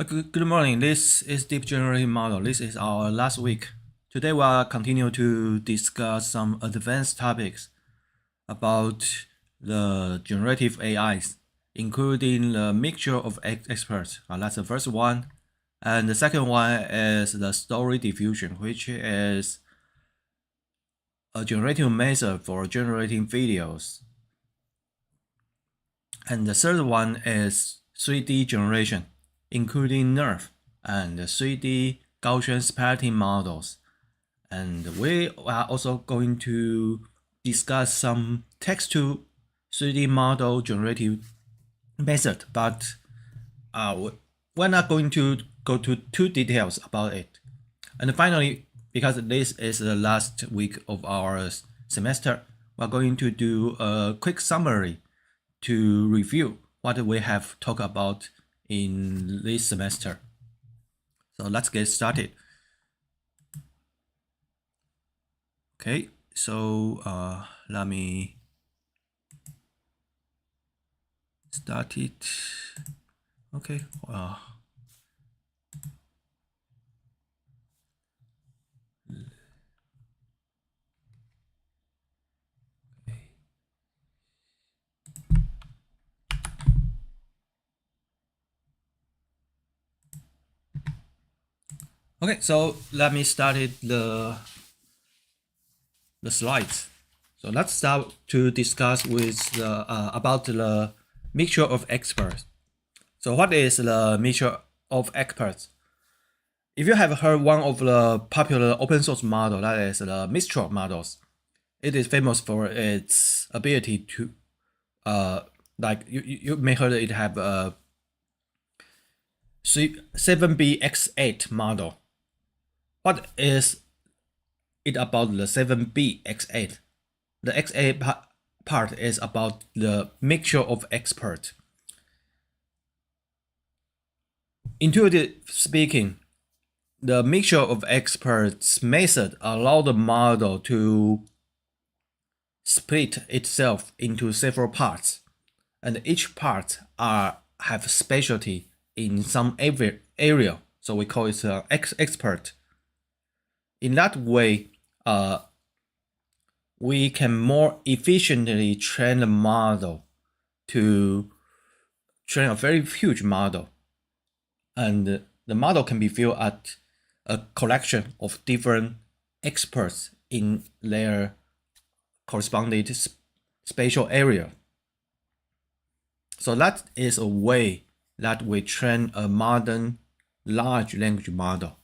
Good morning. This is Deep Generative Model. This is our last week. Today we will continue to discuss some advanced topics about the generative AIs, including the mixture of experts. That's the first one. And the second one is the story diffusion, which is a generative method for generating videos. And the third one is 3D generation, including Nerve and 3D Gaussian splatting models. And we are also going to discuss some text to 3D model generative method, but we're not going to go to too details about it. And finally, because this is the last week of our semester, we're going to do a quick summary to review what we have talked about in this semester. So let's get started. Okay, so let me start it. Okay. Okay, so let me start the slides. So let's start to discuss with about the mixture of experts. So what is the mixture of experts? If you have heard one of the popular open source model, that is the Mistral models, it is famous for its ability to, like you may heard it have a 7bx8 model. What is it about the 7bx8? The x8 part is about the mixture of experts. Intuitive speaking, the mixture of experts method allows the model to split itself into several parts, and each part have specialty in some area. So we call it expert. In that way, we can more efficiently train the model to train a very huge model. And the model can be viewed at a collection of different experts in their corresponding spatial area. So that is a way that we train a modern large language model.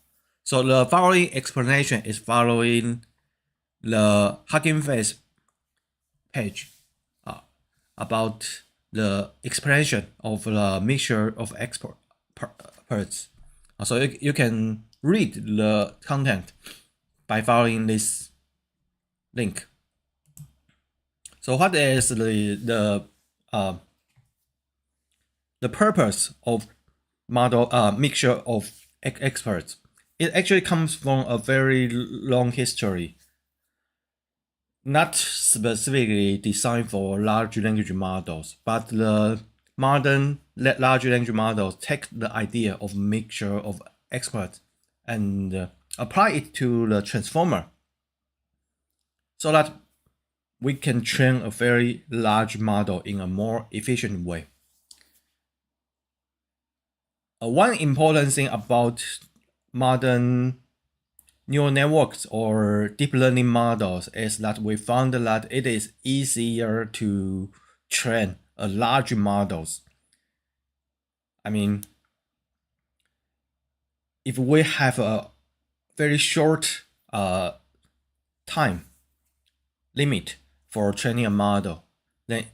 So the following explanation is following the Hugging Face page about the explanation of the mixture of experts. So you can read the content by following this link. So what is the purpose of model mixture of experts? It actually comes from a very long history, not specifically designed for large language models, but the modern large language models take the idea of mixture of experts and apply it to the transformer so that we can train a very large model in a more efficient way. One important thing about modern neural networks or deep learning models is that we found that it is easier to train a large models. I mean, if we have a very short time limit for training a model, then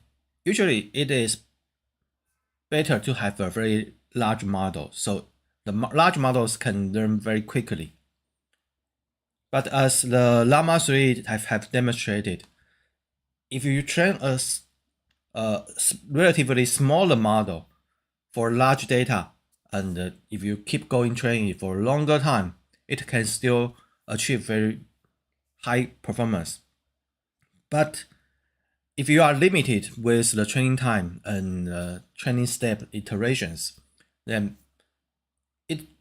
usually it is better to have a very large model. So the large models can learn very quickly. But as the Llama 3 have demonstrated, if you train a relatively smaller model for large data, and if you keep going training it for a longer time, it can still achieve very high performance. But if you are limited with the training time and training step iterations, then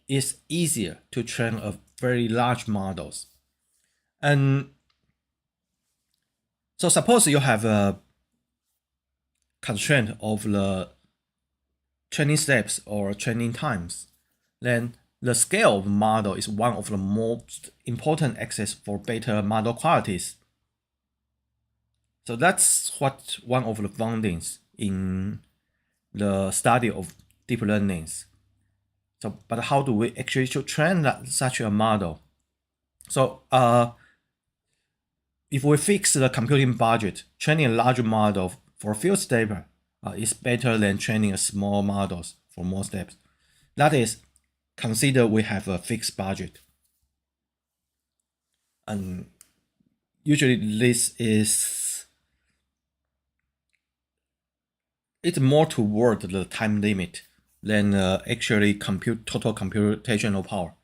is easier to train a very large models. And so suppose you have a constraint of the training steps or training times, then the scale of the model is one of the most important axes for better model qualities. So that's what one of the findings in the study of deep learnings. So, but how do we actually train such a model? So, if we fix the computing budget, training a large model for few steps is better than training a small models for more steps. That is, consider we have a fixed budget. And usually this is, it's more toward the time limit than actually total computational power.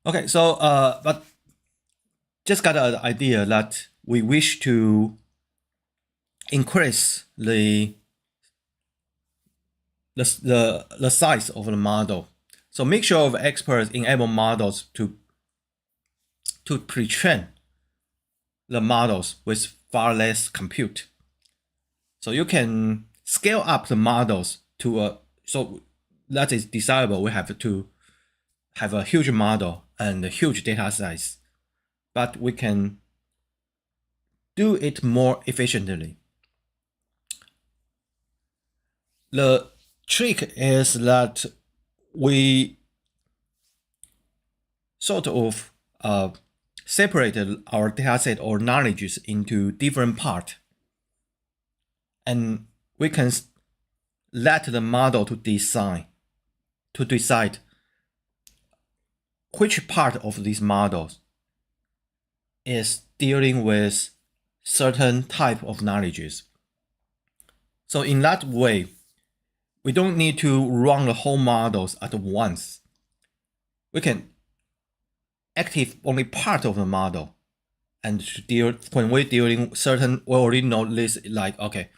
Okay, so but just got an idea that we wish to increase the size of the model. So make sure of experts enable models to pre-train the models with far less compute. So you can scale up the models to so that is desirable. We have to have a huge model and a huge data size, but we can do it more efficiently. The trick is that we sort of separated our dataset or knowledges into different parts, and we can let the model to decide which part of these models is dealing with certain type of knowledges. So in that way, we don't need to run the whole models at once. We can active only part of the model, and when we're dealing certain, we already know this, like, okay,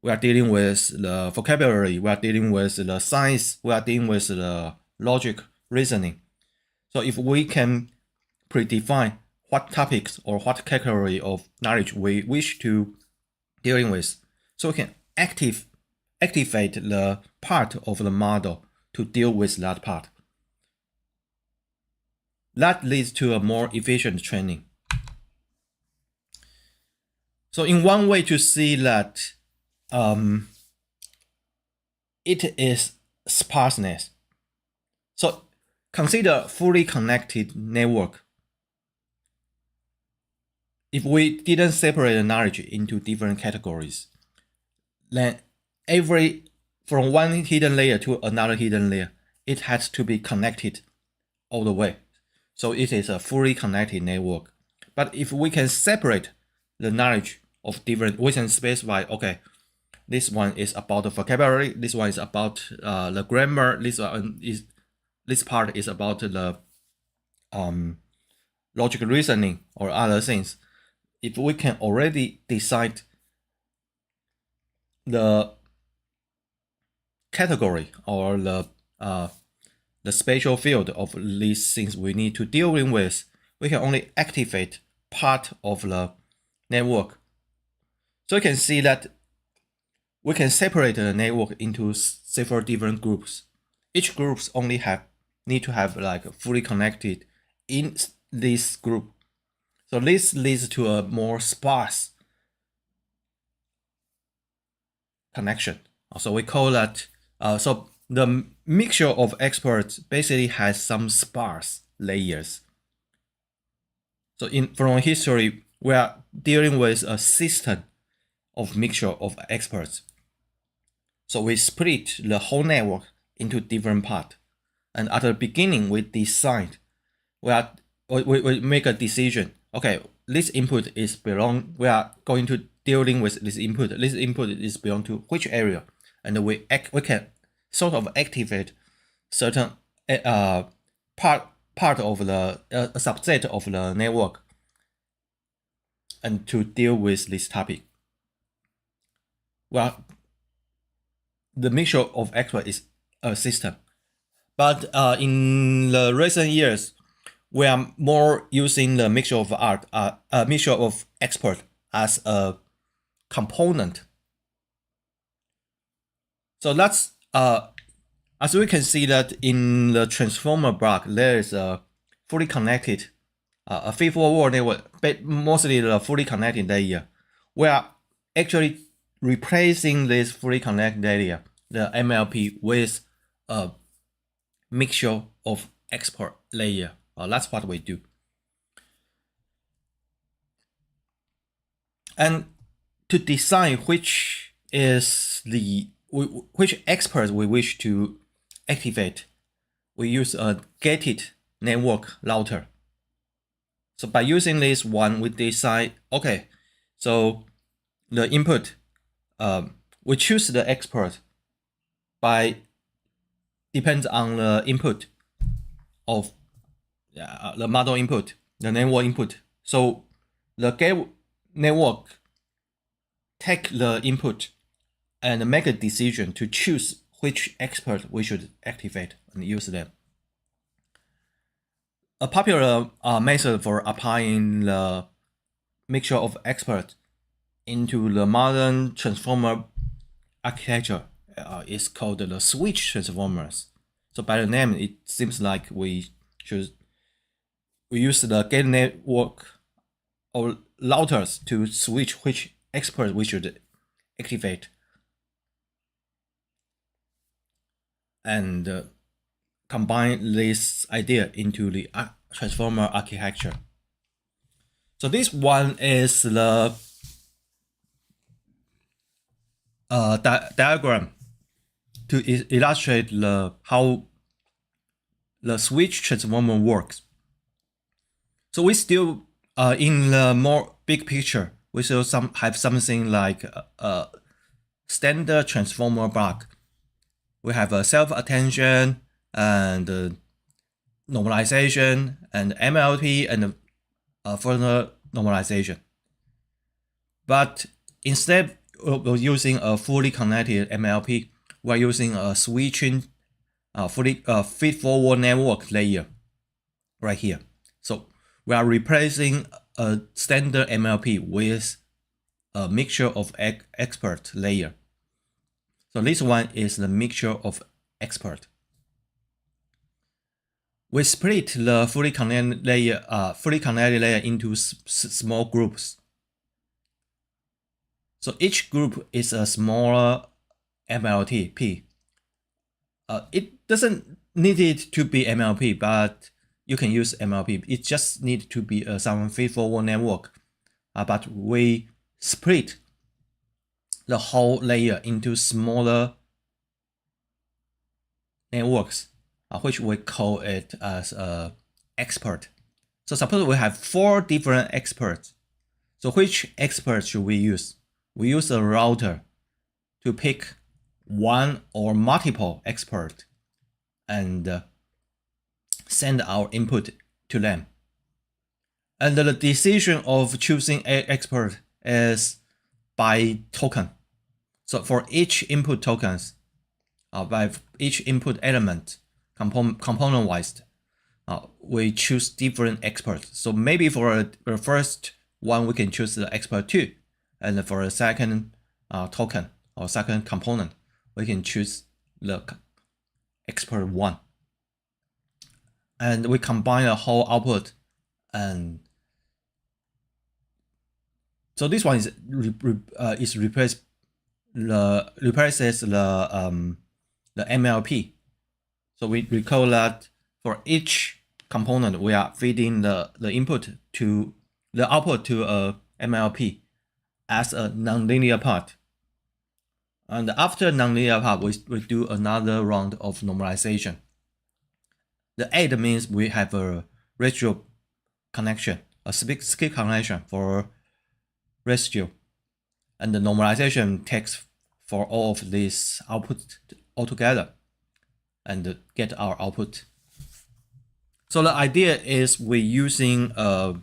we are dealing with the vocabulary, we are dealing with the science, we are dealing with the logic reasoning. So if we can predefine what topics or what category of knowledge we wish to dealing with, so we can activate the part of the model to deal with that part. That leads to a more efficient training. So in one way to see that it is sparseness. So consider fully connected network. If we didn't separate the knowledge into different categories, then from one hidden layer to another hidden layer, it has to be connected all the way. So it is a fully connected network. But if we can separate the knowledge of different, we can specify, okay, this one is about the vocabulary, this one is about the grammar, this part is about the logic reasoning or other things. If we can already decide the category or the spatial field of these things we need to deal with, we can only activate part of the network. So you can see that we can separate the network into several different groups. Each groups only need to have like fully connected in this group. So this leads to a more sparse connection. So we call that, so the mixture of experts basically has some sparse layers. So from history, we are dealing with a system of mixture of experts. So we split the whole network into different parts. And at the beginning, we decide, we make a decision. Okay, this input is we are going to dealing with this input. This input is belong to which area, and we can sort of activate certain part of the a subset of the network, and to deal with this topic. Well, the mixture of experts is a system, But in the recent years, we are more using the mixture of mixture of expert as a component. So that's as we can see that in the transformer block, there is a fully connected, a feed-forward network, but mostly the fully connected layer. We are actually replacing this fully connected layer, the MLP, with a mixture of expert layer. That's what we do. And to decide which experts we wish to activate, we use a gated network router. So by using this one, we decide, okay, so the input, we choose the expert by depends on the input of the model input, the network input. So the gate network take the input and make a decision to choose which expert we should activate and use them. A popular method for applying the mixture of experts into the modern transformer architecture is called the switch transformers. So by the name, it seems like we use the gate network or routers to switch which expert we should activate, and combine this idea into the transformer architecture. So this one is the diagram to illustrate how the switch transformer works. So we still, in the more big picture, we still have something like a standard transformer block. We have a self-attention and normalization and MLP and further normalization. But instead of using a fully connected MLP, we're using a switching feed-forward network layer right here. So we are replacing a standard MLP with a mixture of expert layer. So this one is the mixture of expert. We split the fully connected layer into small groups. So each group is a smaller MLP. It doesn't need it to be MLP, but you can use MLP. It just needs to be some feed-forward network. But we split the whole layer into smaller networks, which we call it as expert. So suppose we have 4 different experts. So which expert should we use? We use a router to pick one or multiple expert and send our input to them. And the decision of choosing an expert is by token. So for each input tokens, by each input element, component-wise, we choose different experts. So maybe for the first one, we can choose the expert 2, and for the second token or second component, we can choose the expert 1. And we combine the whole output, and so this one replaces the MLP. So we recall that for each component, we are feeding the output to a MLP as a nonlinear part. And after nonlinear part, we do another round of normalization. The add means we have a residual connection, a skip connection for residual. And the normalization takes for all of these output altogether and get our output. So the idea is we're using a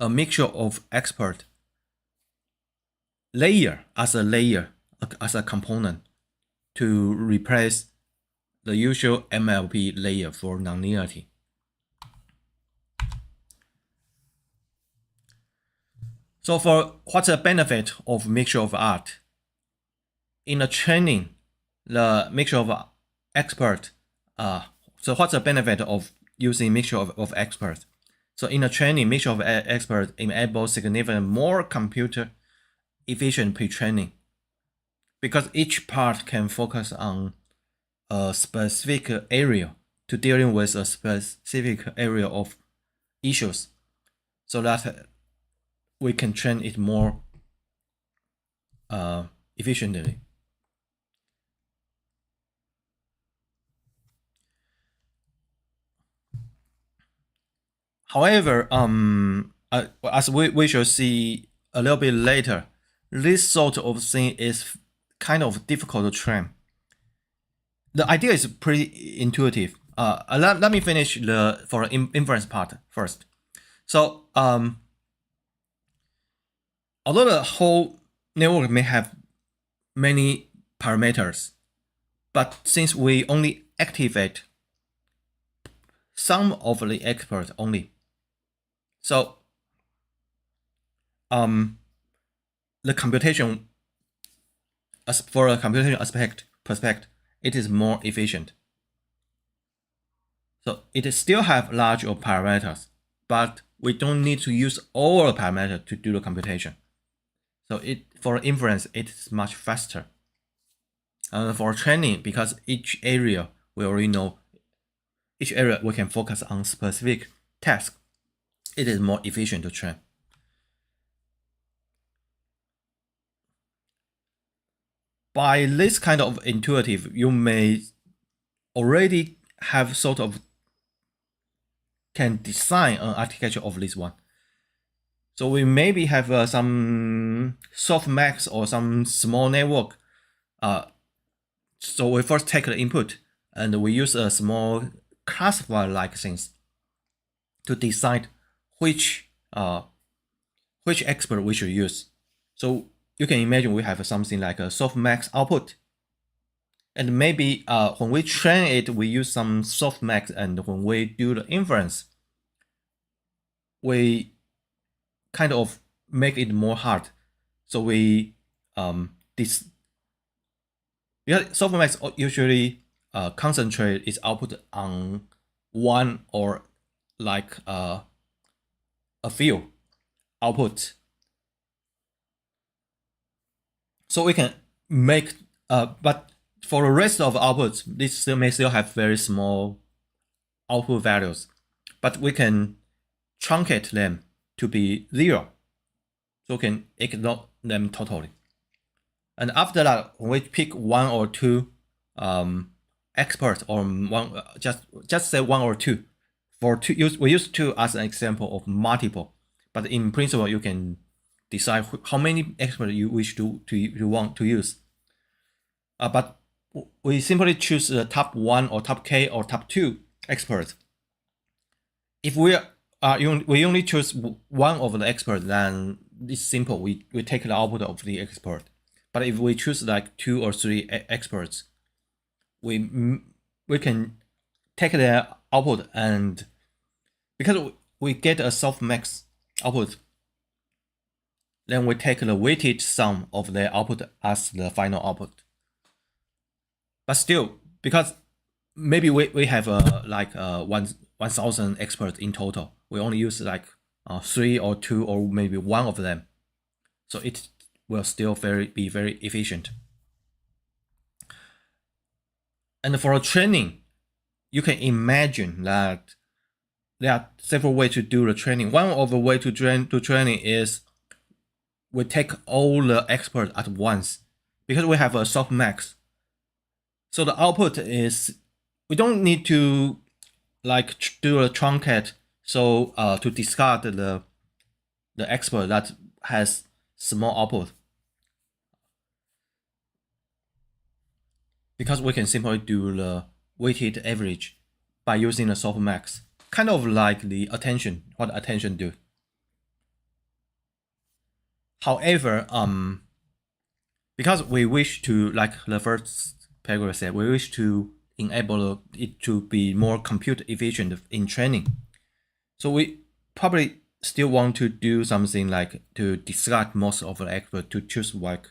mixture of expert layer as a component to replace the usual MLP layer for nonlinearity. So for what's the benefit of mixture of art? In the training, the mixture of expert, so what's the benefit of using mixture of experts? So in the training, mixture of experts enables significantly more computer efficient pre-training because each part can focus on a specific area to dealing with a specific area of issues, so that we can train it more efficiently. However, as we shall see a little bit later, this sort of thing is kind of difficult to train. The idea is pretty intuitive. Let me finish for inference part first. So, although the whole network may have many parameters, but since we only activate some of the experts only, so the computation, as for a computation perspective, it is more efficient. So it still have large parameters, but we don't need to use all the parameters to do the computation. So for inference, it is much faster. For training, because each area we already know, each area we can focus on specific task, it is more efficient to train. By this kind of intuitive, you may already have sort of can design an architecture of this one. So we maybe have some softmax or some small network. So we first take the input and we use a small classifier like things to decide which expert we should use. So you can imagine we have something like a softmax output. And maybe when we train it, we use some softmax, and when we do the inference, we kind of make it more hard. So we softmax usually concentrate its output on one or like a few outputs. So we can make, but for the rest of outputs, this may still have very small output values, but we can truncate them to be 0. So we can ignore them totally. And after that, when we pick 1 or 2 experts, or one, just say 1 or 2. For 2, we use 2 as an example of multiple, but in principle, you can decide how many experts you wish to want to use. But we simply choose the top 1 or top K or top 2 experts. If we only choose one of the experts, then it's simple. We take the output of the expert. But if we choose like 2 or 3 experts, we can take their output, and because we get a softmax output, then we take the weighted sum of their output as the final output. But still, because maybe we have like 1,000 experts in total, we only use like 3 or 2 or maybe 1 of them. So it will still be very efficient. And for training, you can imagine that there are several ways to do the training. One of the way to training is we take all the experts at once, because we have a softmax. So the output is, we don't need to like do a truncate, so to discard the expert that has small output, because we can simply do the weighted average by using the softmax, kind of like the attention, what attention do. However, because we wish to, like the first paragraph said, we wish to enable it to be more compute efficient in training. So we probably still want to do something like to discard most of the expert to choose like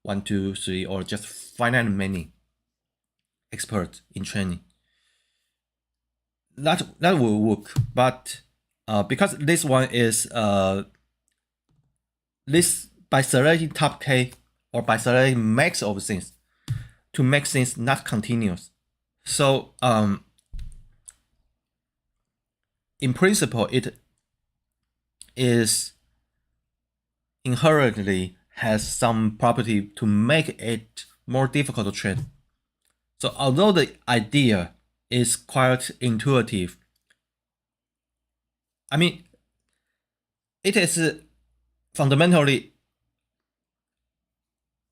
1, 2, 3, or just finite many experts in training. That will work, but because this one is this by selecting top K or by selecting max of things to make things not continuous. So in principle, it is inherently has some property to make it more difficult to train. So although the idea is quite intuitive, I mean, it is fundamentally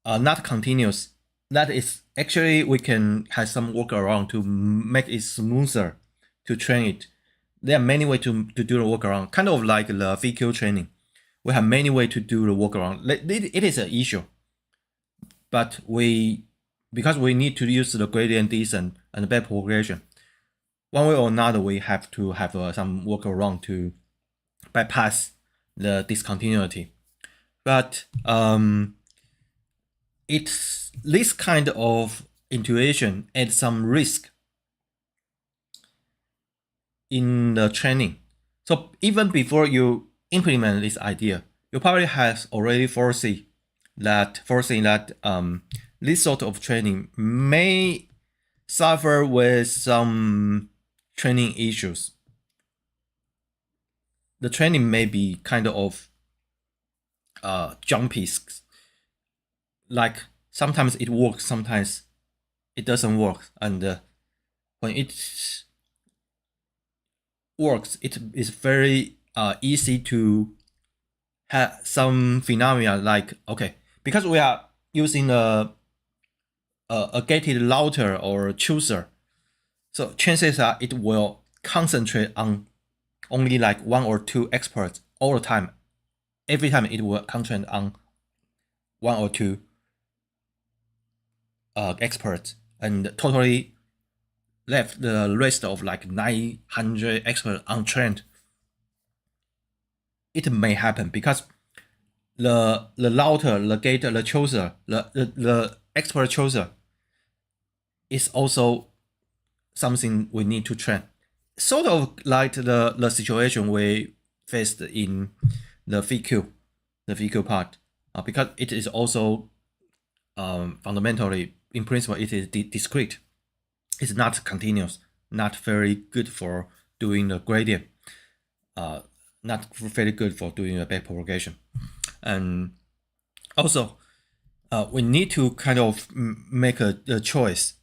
not continuous. That is actually we can have some workaround to make it smoother to train it. There are many ways to do the workaround, kind of like the VQ training. We have many ways to do the workaround. It is an issue, but because we need to use the gradient descent and back propagation, one way or another we have to have some workaround to bypass the discontinuity. But it's this kind of intuition adds some risk in the training. So even before you implement this idea, you probably have already foreseen that this sort of training may suffer with some training issues. The training may be kind of jumpy. Like sometimes it works, sometimes it doesn't work, and when it works, it is very easy to have some phenomena like, okay, because we are using a gated router or chooser, so chances are it will concentrate on only like 1 or 2 experts all the time. Every time it will concentrate on 1 or 2 experts and totally left the rest of like 900 experts untrained. It may happen because the router, the gate, the chooser, the expert chooser is also something we need to train. Sort of like the situation we faced in the VQ part, because it is also fundamentally, in principle, it is discrete. It's not continuous, not very good for doing the gradient, not very good for doing the back propagation. And also, we need to kind of make a choice.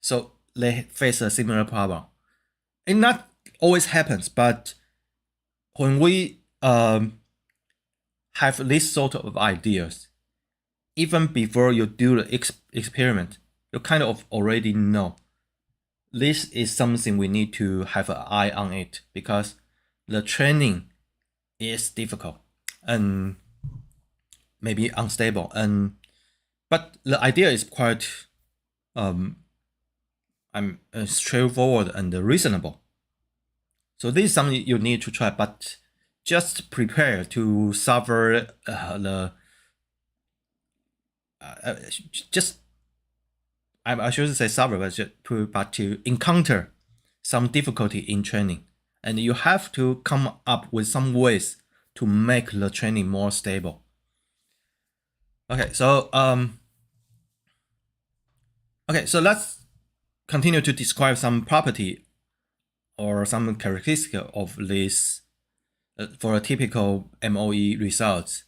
So they face a similar problem. It not always happens, but when we have this sort of ideas, even before you do the experiment, you kind of already know this is something we need to have an eye on it, because the training is difficult and maybe unstable, but the idea is quite straightforward and reasonable. So this is something you need to try, but just prepare to suffer I shouldn't say suffer, but to encounter some difficulty in training, and you have to come up with some ways to make the training more stable. Okay, so so let's continue to describe some property or some characteristic of this for a typical MOE results.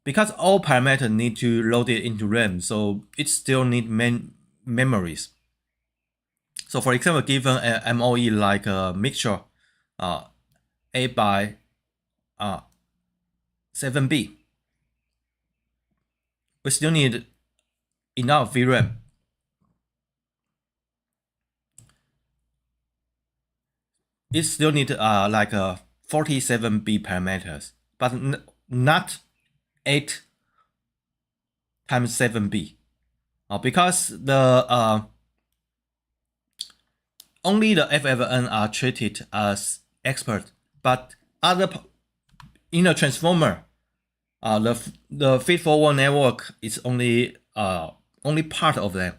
Because all parameters need to load it into RAM, so it still need memories. So for example, given an MOE like a mixture A by 7B, we still need enough VRAM. It still need like 47B parameters, but not 8 times 7B. because only the FFN are treated as expert, but in a transformer, the feed-forward network is only part of them.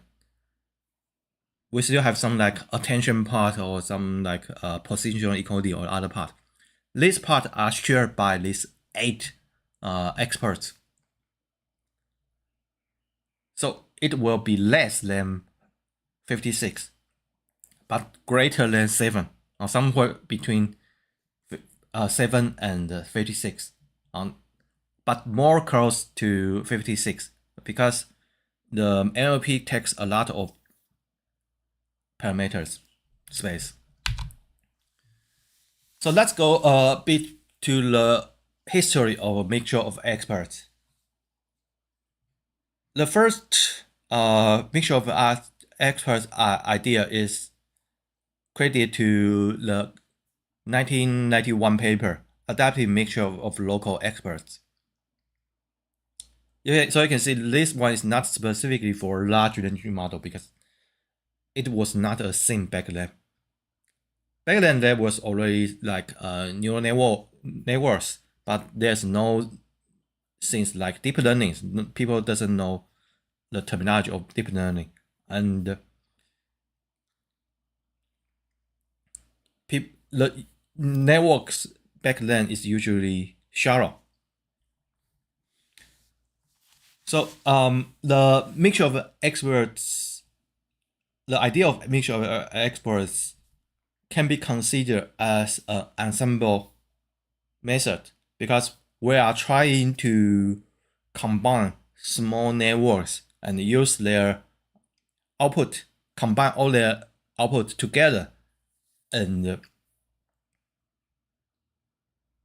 We still have some like attention part or some like positional encoding or other part. These parts are shared by these 8 experts. So it will be less than 56, but greater than 7, or somewhere between 7 and 56, but more close to 56 because the NLP takes a lot of parameters space. So let's go a bit to the history of a mixture of experts. The first mixture of experts idea is credited to the 1991 paper, Adaptive Mixture of Local Experts. Yeah, so you can see this one is not specifically for large language model because it was not a thing back then. Back then there was already like neural networks, but there's no things like deep learning. People doesn't know the terminology of deep learning, and the networks back then is usually shallow. So the mixture of experts, the idea of mixture of experts can be considered as an ensemble method because we are trying to combine small networks and use their output, combine all their output together and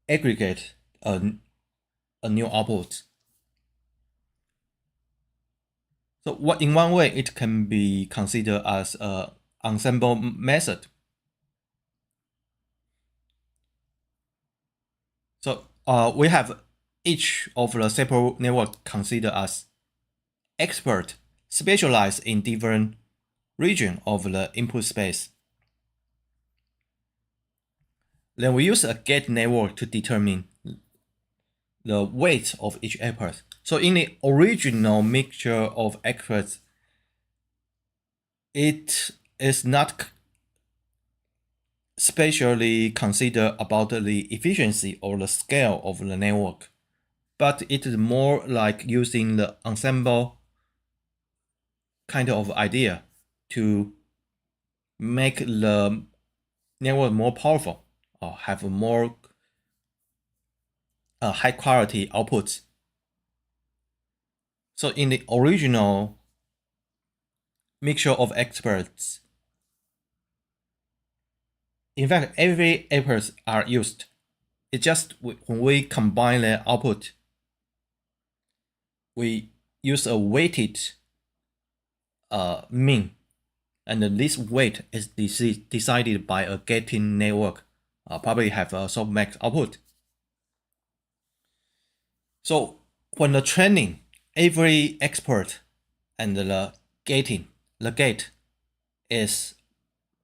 aggregate a new output. So in one way, it can be considered as an ensemble method. So we have each of the separate network considered as expert, specialized in different region of the input space. Then we use a gate network to determine the weight of each expert. So in the original mixture of experts, it is not spatially considered about the efficiency or the scale of the network, but it is more like using the ensemble kind of idea to make the network more powerful or have more high quality outputs. So in the original mixture of experts, in fact, every experts are used. It's just when we combine the output, we use a weighted mean, and this weight is decided by a gating network. Probably have a softmax output. So when the training, every expert and the gate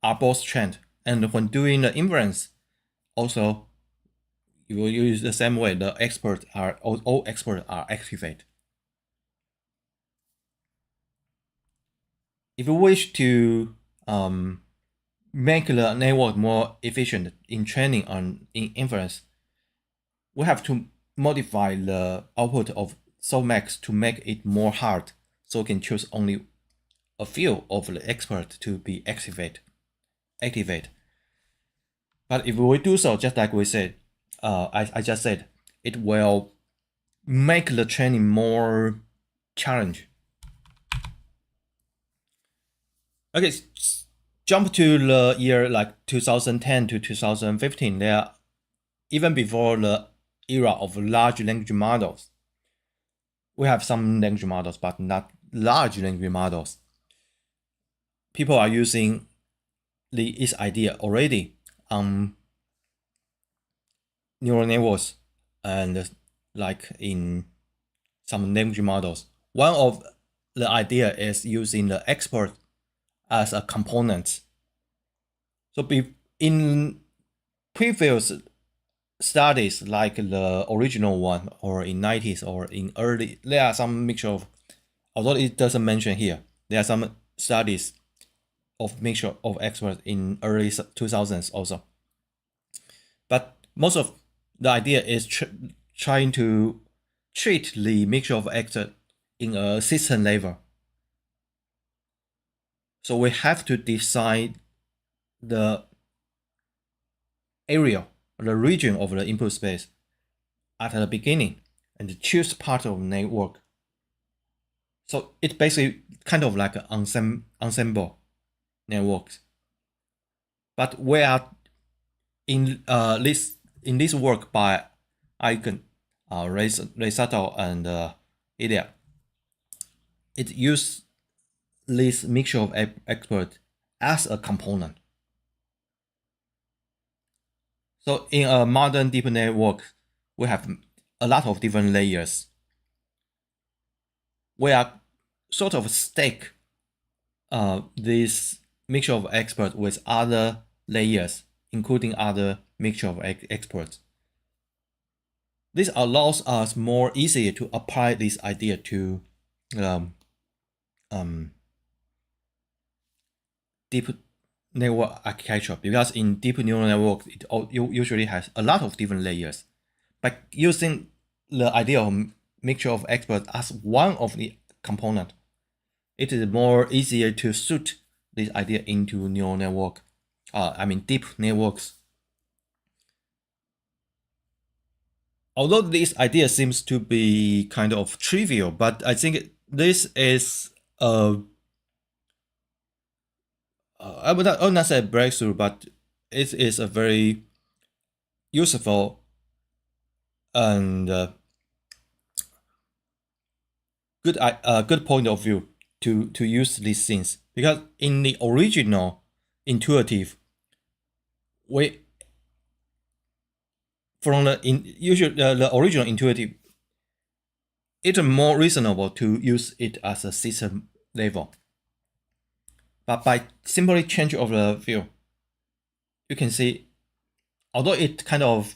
are both trained, and when doing the inference, also you will use the same way. The experts are all experts are activated. If you wish to make the network more efficient in training and in inference, we have to modify the output of softmax to make it more hard, so we can choose only a few of the experts to be activate. But if we do so, just like we said, I just said, it will make the training more challenging. Okay, jump to the year like 2010 to 2015. There, even before the era of large language models, we have some language models, but not large language models. People are using this idea already on neural networks and like in some language models. One of the idea is using the expert as a component. So in previous studies, like the original one, or in 90s or in early, there are some mixture of, although it doesn't mention here, there are some studies of mixture of experts in early 2000s also. But most of the idea is trying to treat the mixture of experts in a system level. So we have to decide the area, the region of the input space at the beginning and choose part of the network. So it's basically kind of like an ensemble networks. But we are in this work by Icon, Resato, and Ilya. It uses this mixture of experts as a component. So in a modern deep network, we have a lot of different layers. We are sort of stack this mixture of experts with other layers, including other mixture of experts. This allows us more easier to apply this idea to deep network architecture, because in deep neural network, it usually has a lot of different layers. By using the idea of mixture of experts as one of the component, it is more easier to suit this idea into neural network. Deep networks. Although this idea seems to be kind of trivial, but I think this is I would not say a breakthrough, but it is a very useful and good point of view to use these things, because in the original intuitive, the original intuitive, it's more reasonable to use it as a system level. But by simply change of the view, you can see, although it kind of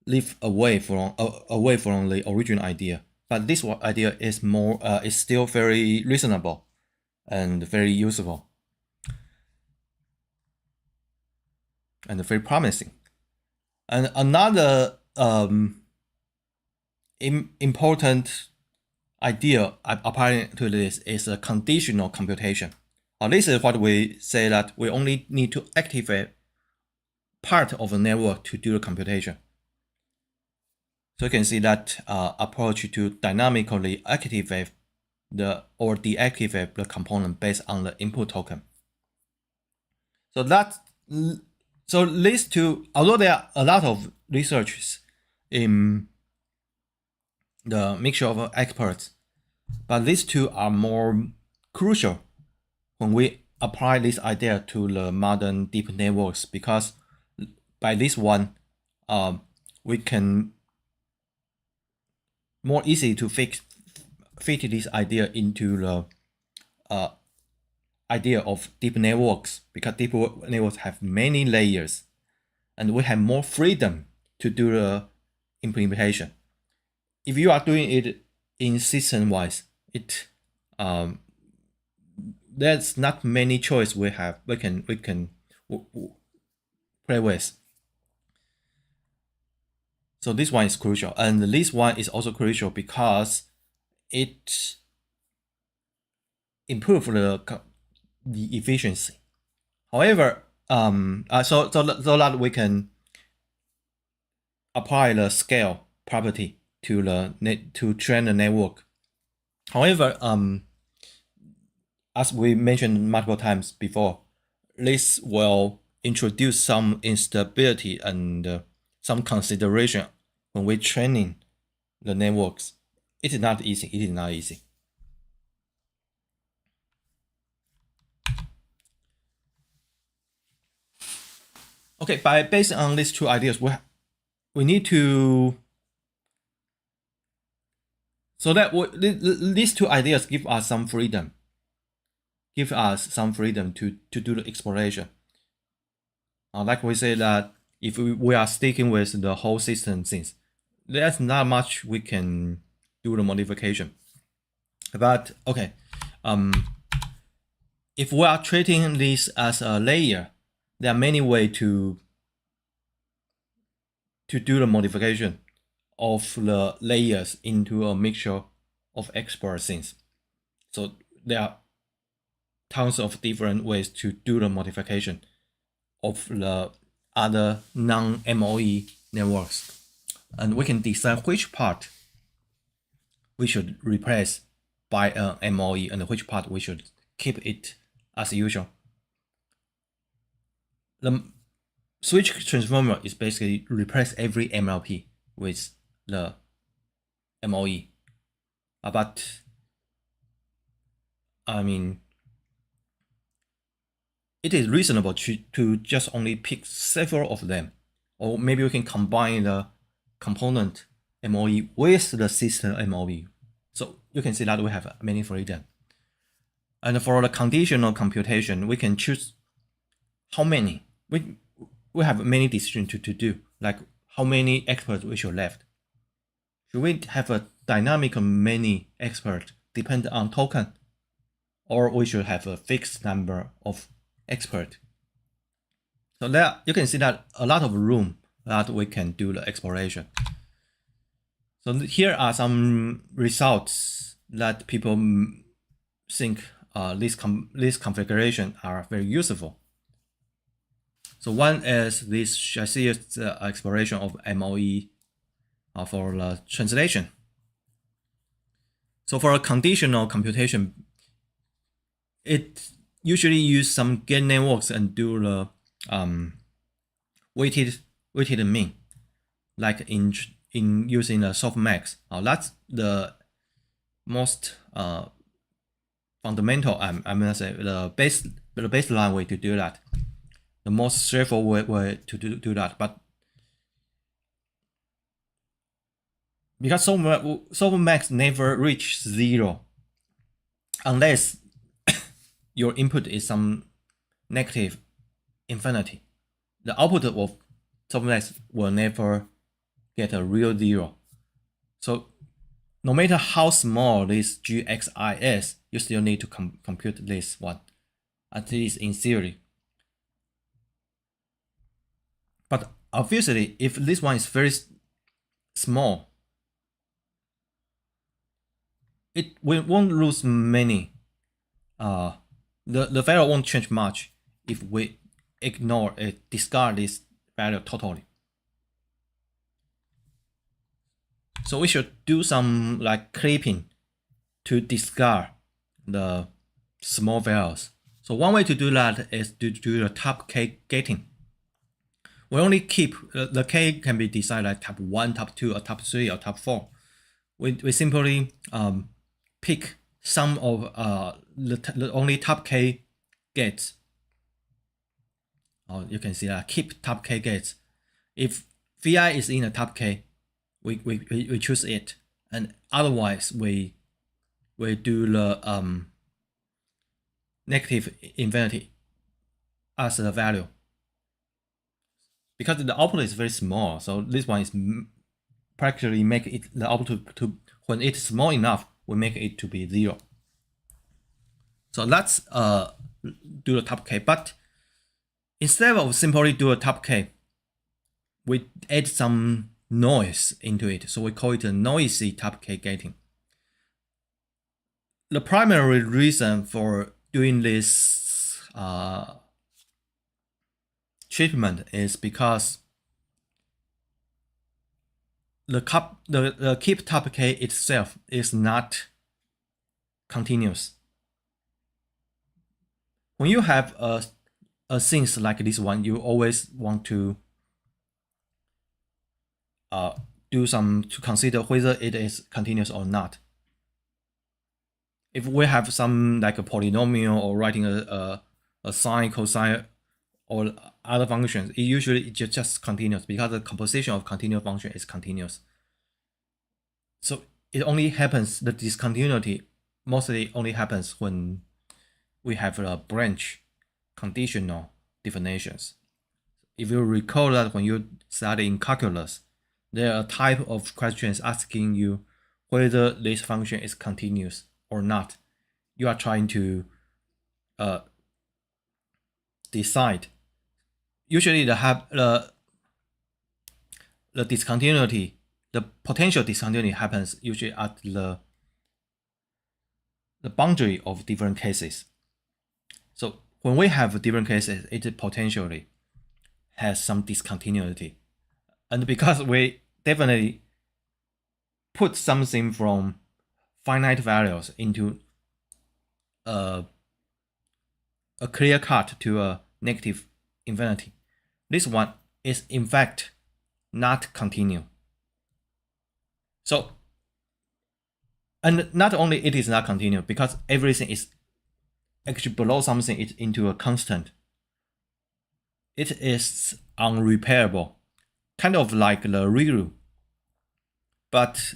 live away from the original idea, but this idea is more is still very reasonable and very useful and very promising. And another important idea applying to this is a conditional computation. This is what we say, that we only need to activate part of the network to do the computation. So you can see that approach to dynamically activate or deactivate the component based on the input token. So these two, although there are a lot of researches in the mixture of experts, but these two are more crucial when we apply this idea to the modern deep networks, because by this one, we can more easy to fit this idea into the idea of deep networks, because deep networks have many layers, and we have more freedom to do the implementation. If you are doing it in system-wise, there's not many choice we can play with. So this one is crucial, and this one is also crucial because it improves the efficiency. However, so that we can apply the scale property to train the network. However, as we mentioned multiple times before, this will introduce some instability and some consideration when we're training the networks. It is not easy. Okay, based on these two ideas, we need to So that these two ideas give us some freedom. Give us some freedom to do the exploration. Like we say that if we are sticking with the whole system things, there's not much we can do the modification. But okay, if we are treating this as a layer, there are many ways to do the modification of the layers into a mixture of expert things. So there are tons of different ways to do the modification of the other non-MOE networks. And we can decide which part we should replace by an MOE and which part we should keep it as usual. The switch transformer is basically replace every MLP with the MOE. But I mean, it is reasonable to just only pick several of them, or maybe we can combine the component MOE with the system MOE. So you can see that we have many freedom. And for the conditional computation, we can choose how many. We have many decisions to do, like how many experts we should left. Should we have a dynamic many experts depend on token, or we should have a fixed number of experts? So there you can see that a lot of room that we can do the exploration. So here are some results that people think this configuration are very useful. So one is this chassis exploration of MOE for the translation. So for a conditional computation, it usually use some GAN networks and do the weighted mean, like in using a softmax. That's the most fundamental. I'm gonna say the baseline way to do that. The most straightforward way to do that. But because softmax never reach 0 unless your input is some negative infinity, the output of softmax will never get a real 0. So no matter how small this GXI is, you still need to compute this one, at least in theory. But obviously, if this one is very small, we won't lose many. The value won't change much if we ignore it, discard this value totally. So we should do some like clipping to discard the small values. So one way to do that is to do the top K gating. We only keep the K can be decided like top 1, top 2, or top 3, or top 4. We simply pick some of the only top K gates. You can see that keep top K gates. If Vi is in the top K, we choose it, and otherwise we do the negative infinity as the value. Because the output is very small, so this one is practically make it the output to when it's small enough, we make it to be 0. So let's do the top K, but instead of simply do a top K, we add some noise into it. So we call it a noisy top K gating. The primary reason for doing this treatment is because the keep top K itself is not continuous. When you have a things like this one, you always want to to consider whether it is continuous or not. If we have some like a polynomial or writing a sine, cosine, or other functions, it usually just continuous because the composition of continuous function is continuous. So it only happens, the discontinuity mostly only happens when we have a branch conditional definitions. If you recall that when you study in calculus, there are a type of questions asking you whether this function is continuous or not. You are trying to decide. Usually the discontinuity, the potential discontinuity happens usually at the boundary of different cases. So when we have different cases, it potentially has some discontinuity. And because we definitely put something from finite values into a clear cut to a negative infinity, this one is in fact not continuous. So, and not only it is not continuous, because everything is actually below something, it's into a constant. It is unrepairable, kind of like the ReRu, but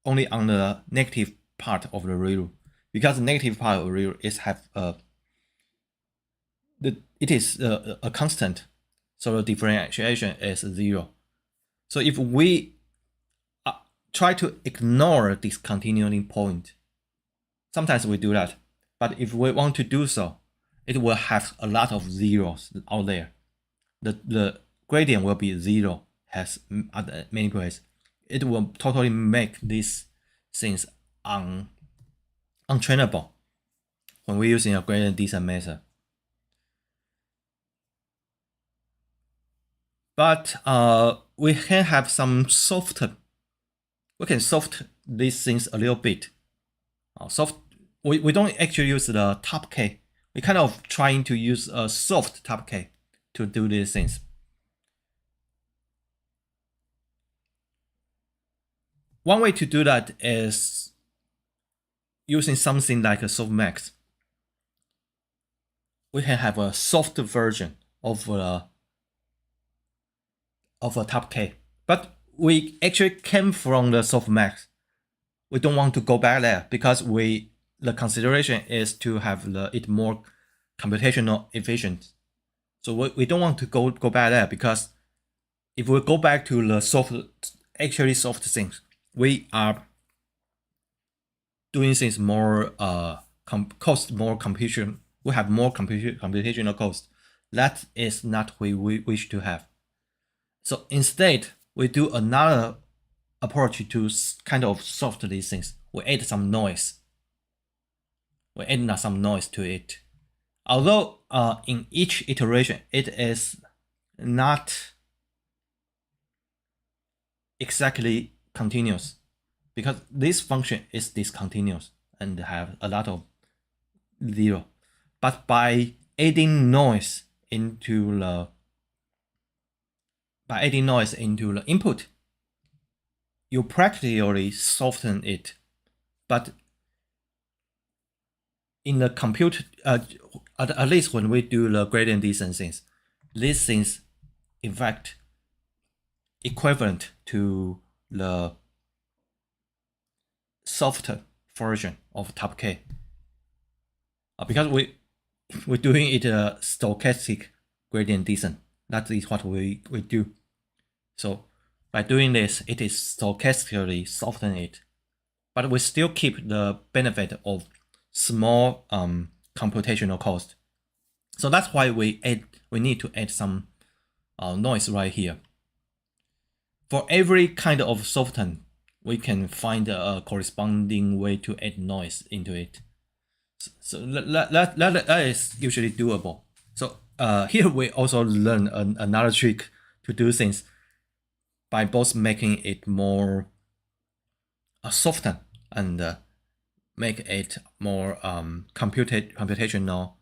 only on the negative part of the ReRu, because the negative part of ReRu is it is a constant, so the differentiation is 0. So if we try to ignore this continuing point, sometimes we do that, but if we want to do so, it will have a lot of zeros out there. The gradient will be 0 has at many places. It will totally make these things untrainable when we're using a gradient descent method. But we can have some we can soft these things a little bit. We don't actually use the top K. We kind of trying to use a soft top K to do these things. One way to do that is using something like a softmax. We can have a soft version of a top K, but we actually came from the softmax. We don't want to go back there because the consideration is to have it more computational efficient. So we don't want to go back there, because if we go back to the soft things, we are doing things more cost more computation. We have more computational cost. That is not what we wish to have. So instead, we do another approach to kind of soft these things. We add some noise. We add some noise to it. Although in each iteration, it is not exactly continuous, because this function is discontinuous and have a lot of 0. But by adding noise into the input, you practically soften it. But in the compute, at least when we do the gradient descent things, these things, in fact, equivalent to the softer version of top K. Because we're doing it a stochastic gradient descent. That is what we do. So by doing this, it is stochastically soften it, but we still keep the benefit of small computational cost. So that's why we need to add some noise right here. For every kind of soften, we can find a corresponding way to add noise into it. So that is usually doable. So here we also learn another trick to do things by both making it more soften and make it more computational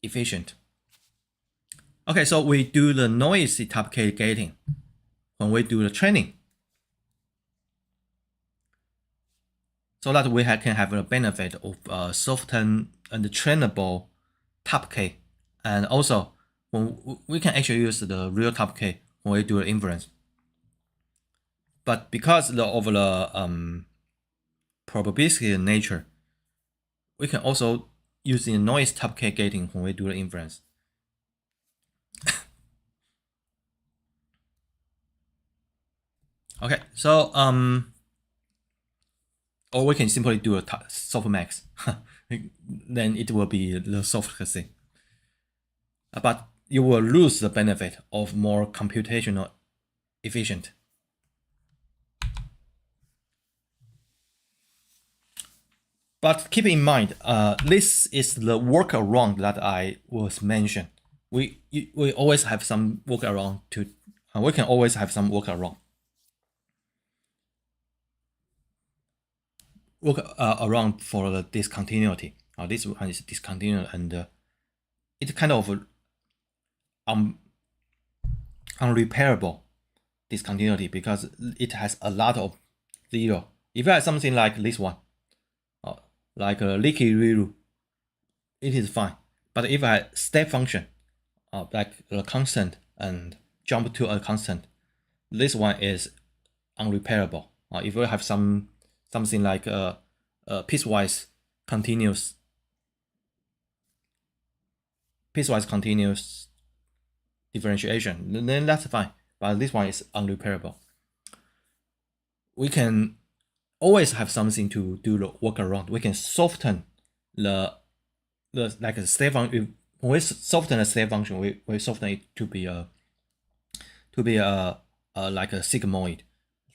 efficient. Okay, so we do the noisy top K gating when we do the training, so that we can have the benefit of soften and trainable top K, and also when we can actually use the real top K when we do the inference. But because of the probabilistic nature, we can also use the noise top K gating when we do the inference. Okay, so or we can simply do a softmax. Then it will be the soft thing. But you will lose the benefit of more computational efficient. But keep in mind, this is the workaround that I was mentioned. We always have some workaround to. We can always have some workaround. Around for the discontinuity. This one is discontinuous, and it's kind of unrepairable discontinuity because it has a lot of zero. If you have something like this one, like a leaky relu, it is fine. But if I step function, like a constant and jump to a constant, this one is unrepairable. If you have something like a piecewise continuous differentiation, then that's fine. But this one is unrepairable. We can always have something to do the workaround. We can soften the like a step function. When we soften the step function, we soften it to be like a sigmoid.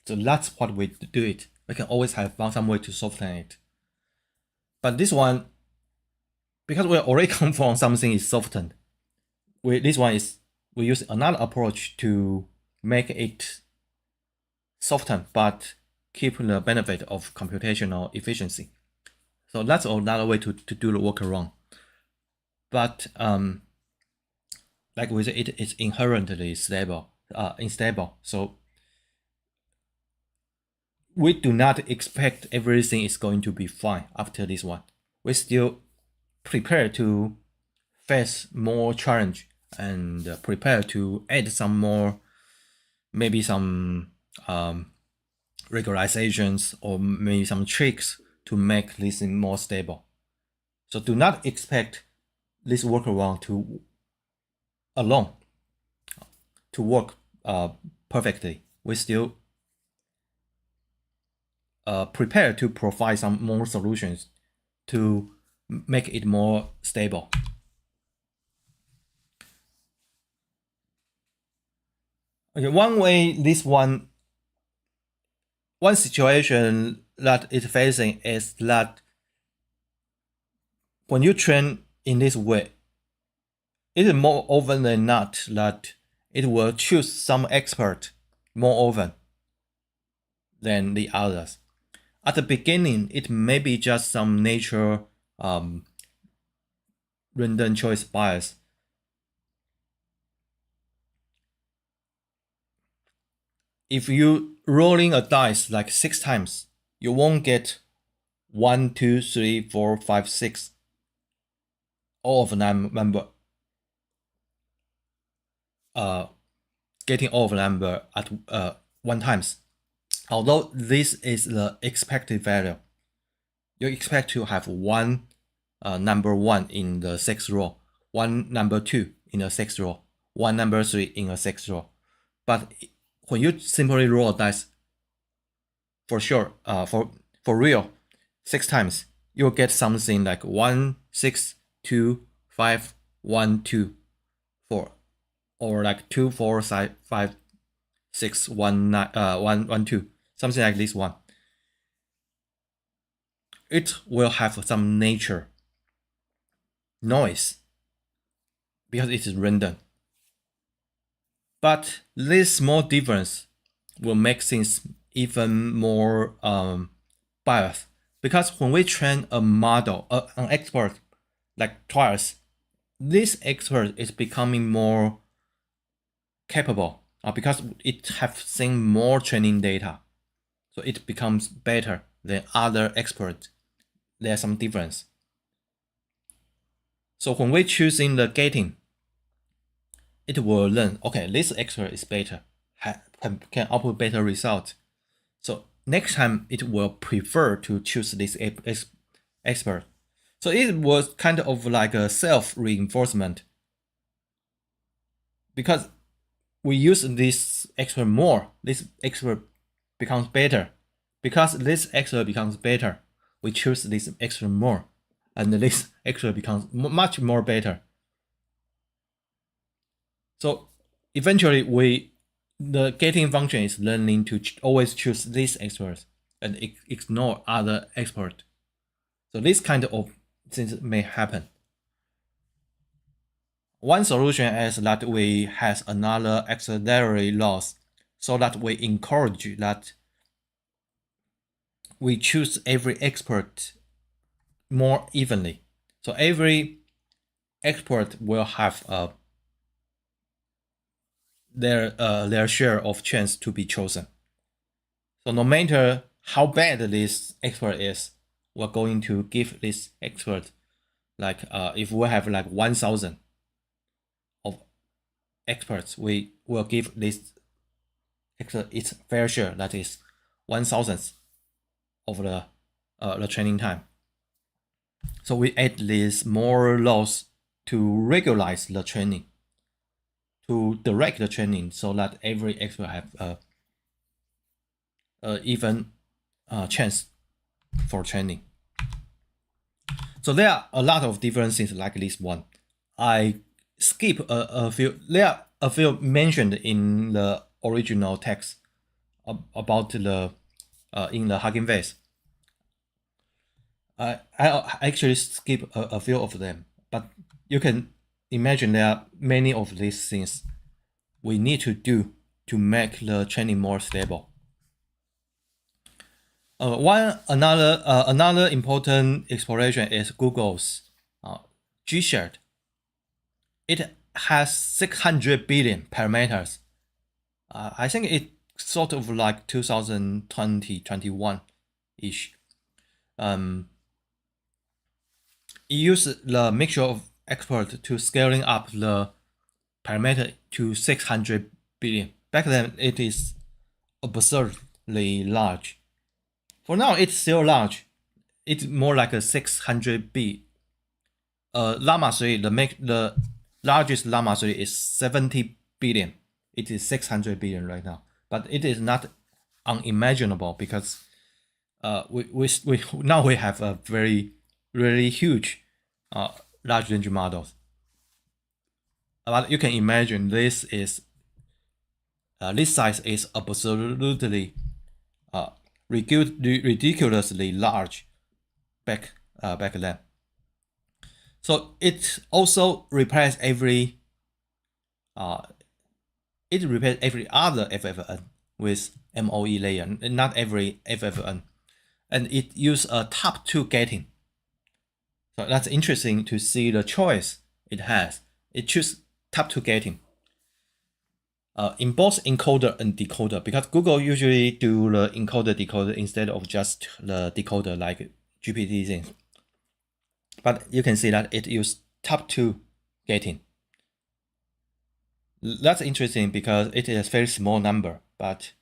So that's what we do it. We can always have some way to soften it. But this one, because we already come from something is softened, we use another approach to make it soften but keep the benefit of computational efficiency. So that's another way to do the workaround. But like we said, it is inherently unstable. So we do not expect everything is going to be fine after this one. We still prepare to face more challenge and prepare to add some more, maybe some regularizations or maybe some tricks to make this more stable. So do not expect this workaround to alone to work perfectly. We still prepare to provide some more solutions to make it more stable. Okay, one situation that it's facing is that when you train in this way, it is more often than not that it will choose some expert more often than the others. At the beginning, it may be just some nature random choice bias. If you rolling a dice like 6 times, you won't get 1, 2, 3, 4, 5, 6. All of them number getting all of them at 1 times. Although this is the expected value, you expect to have one number 1 in the 6th row, one number 2 in the 6th row, one number 3 in the 6th row. But when you simply roll dice, for sure, for real, 6 times, you'll get something like 1, 6, 2, 5, 1, 2, 4, or like 2, 4, 5, 6, 1, 1, 2, something like this one. It will have some nature noise because it is random. But this small difference will make things even more biased, because when we train a model, an expert like twice, this expert is becoming more capable because it has seen more training data, so it becomes better than other experts. There's some difference. So when we're choosing the gating, it will learn, okay, this expert is better, can output better results. So next time it will prefer to choose this expert. So it was kind of like a self-reinforcement, because we use this expert more, this expert becomes better. Because this expert becomes better, we choose this expert more, and this expert becomes much more better. So eventually the gating function is learning to always choose this expert and ignore other expert. So this kind of things may happen. One solution is that we has another auxiliary loss, so that we encourage that we choose every expert more evenly. So every expert will have their share of chance to be chosen. So no matter how bad this expert is, we're going to give this expert, like if we have like 1,000 of experts, we will give this expert its fair share, that is 1,000th of the training time. So we add this more loss to regularize the training, to direct the training, so that every expert have even chance for training. So there are a lot of different things like this one. I skip a few. There are a few mentioned in the original text about the in the Hugging Face. I actually skip a few of them, but you can imagine there are many of these things we need to do to make the training more stable. Another important exploration is Google's G-Shared. It has 600 billion parameters. I think it's sort of like 2020-21 ish. It uses the mixture of expert to scaling up the parameter to 600 billion. Back then, it is absurdly large. For now, it's still large. It's more like a 600B. Llama 3, the largest Llama 3 is 70 billion. It is 600 billion right now, but it is not unimaginable, because we now we have a very really huge large language models. But you can imagine this size is absolutely ridiculously large back then. So it also replaces every other FFN with MOE layer, not every FFN, and it uses a top 2 gating. So that's interesting to see the choice it has. It chooses top 2 gating in both encoder and decoder, because Google usually do the encoder decoder instead of just the decoder like GPT things. But you can see that it uses top 2 gating. That's interesting because it is a very small number, but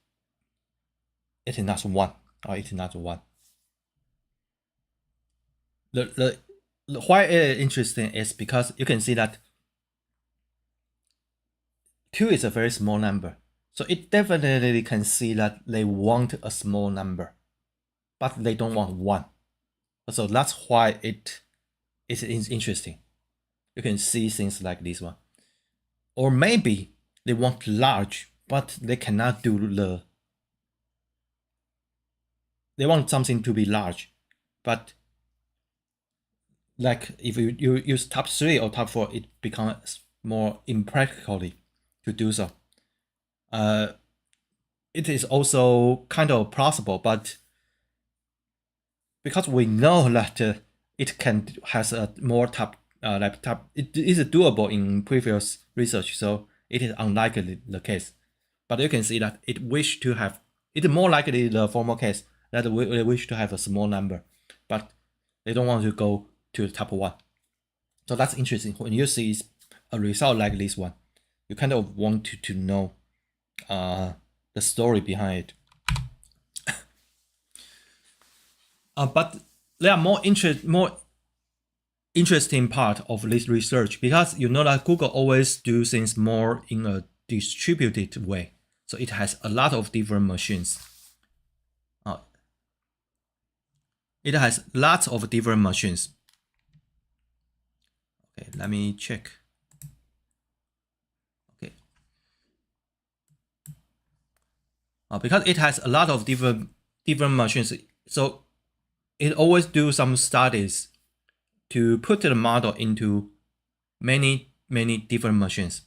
it is not 1, or it is not 1. The why it is interesting is because you can see that 2 is a very small number. So it definitely can see that they want a small number, but they don't want 1. So that's why it is interesting. You can see things like this one. Or maybe they want large, but they cannot do they want something to be large, but like if you use top 3 or top 4, it becomes more impractically to do so. It is also kind of possible, but because we know that it has a more it is doable in previous research, so it is unlikely the case. But you can see that it is more likely the former case that we wish to have a small number, but they don't want to go to the top 1. So that's interesting. When you see a result like this one, you kind of want to know the story behind it. But there are more interesting part of this research, because you know that Google always do things more in a distributed way. So it has a lot of different machines. It has lots of different machines. Okay, let me check. Okay. Because it has a lot of different machines, so it always do some studies to put the model into many different machines.